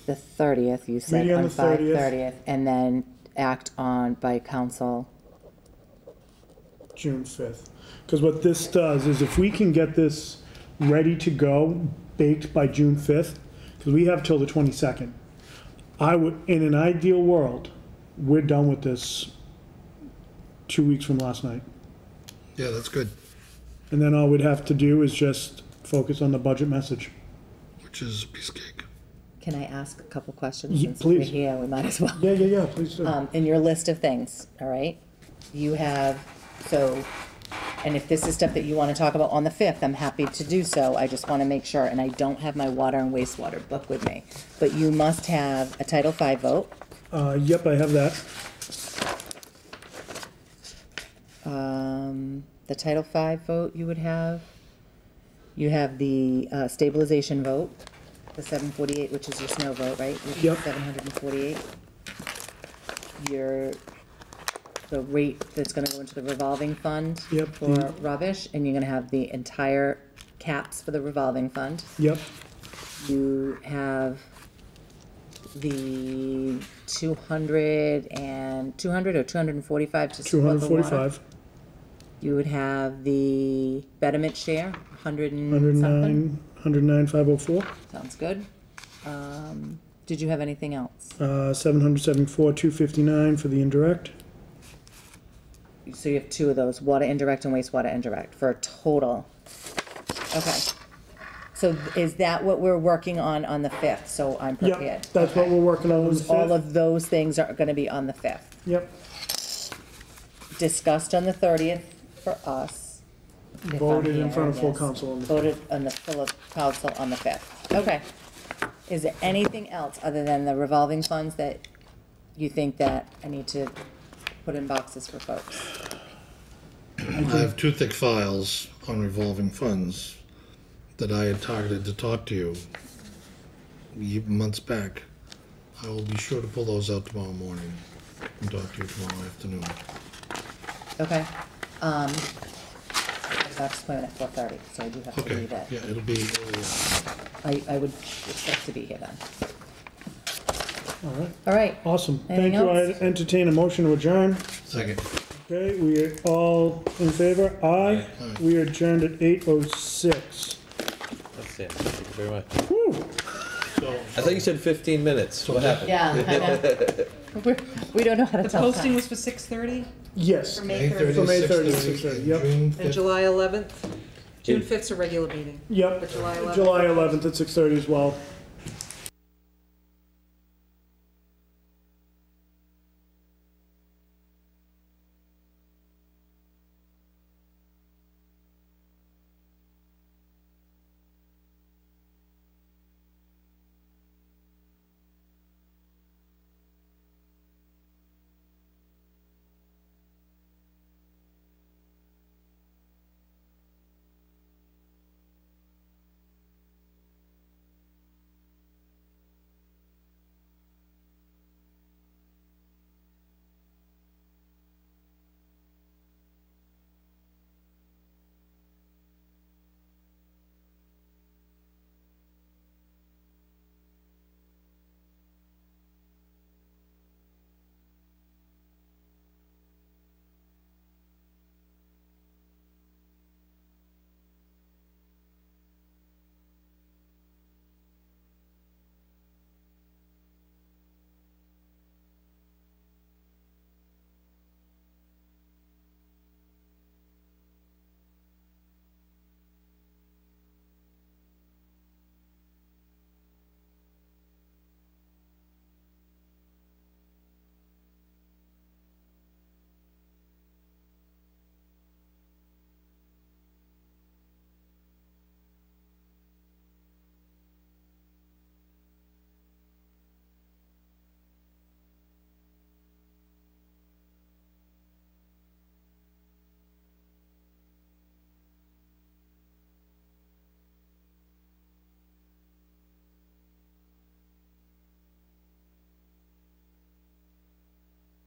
the 30th, you said, Committee on on the 30th. 5/30th, and then act on by council. June 5th. Because what this does is if we can get this ready to go, baked by June 5th, because we have till the 22nd, in an ideal world, we're done with this 2 weeks from last night. Yeah, that's good. And then all we'd have to do is just focus on the budget message. Which is a piece of cake. Can I ask a couple questions? Since please. we're here, we might as well. Yeah, please do. In your list of things, all right, you have, and if this is stuff that you want to talk about on the 5th, I'm happy to do so. I just want to make sure, and I don't have my water and wastewater book with me, but you must have a Title V vote. Yep, I have that. The Title V vote you have the stabilization vote, the 748, which is your snow vote, right? Which is Yep. 748. The rate that's gonna go into the revolving fund Yep. for rubbish, and you're gonna have the entire caps for the revolving fund. Yep. You have the 200 or 245 to support the water. 245. You would have the betterment share, 100 and something. 109,504. Sounds good. Did you have anything else? 774, 259 for the indirect. So you have two of those, water indirect and wastewater indirect, for a total. Okay. So is that what we're working on the 5th? So I'm prepared. Yep, that's what we're working on the 5th. All of those things are gonna be on the 5th. Yep. Discussed on the 30th for us. if I'm Voted in front of hearing full this. council on the 5th. Voted on the full council on the 5th. Okay. Is there anything else other than the revolving funds that you think that I need to put in boxes for folks? I have two thick files on revolving funds that I had targeted to talk to you months back. I will be sure to pull those out tomorrow morning and talk to you tomorrow afternoon. Okay. Doctor's appointment at 4:30, so I do have to Okay, leave it. yeah, it'll be early. I would expect to be here then. All right. All right. Awesome. Anything Thank you. I else? entertain a motion to adjourn. Second. Okay, we are all in favor? Aye. We are adjourned at 8:06. That's it. Thank you very much. Whew. I thought you said 15 minutes. What happened? Yeah, I know. We don't know how to The tell posting time. was for 6:30 Yes. for May 30, 30th. For May 30, 6:30, 6:30, yep. June And 5th. July 11th. June 5th's a regular meeting. Yep. But July 11th. July 11th at 6:30 as well.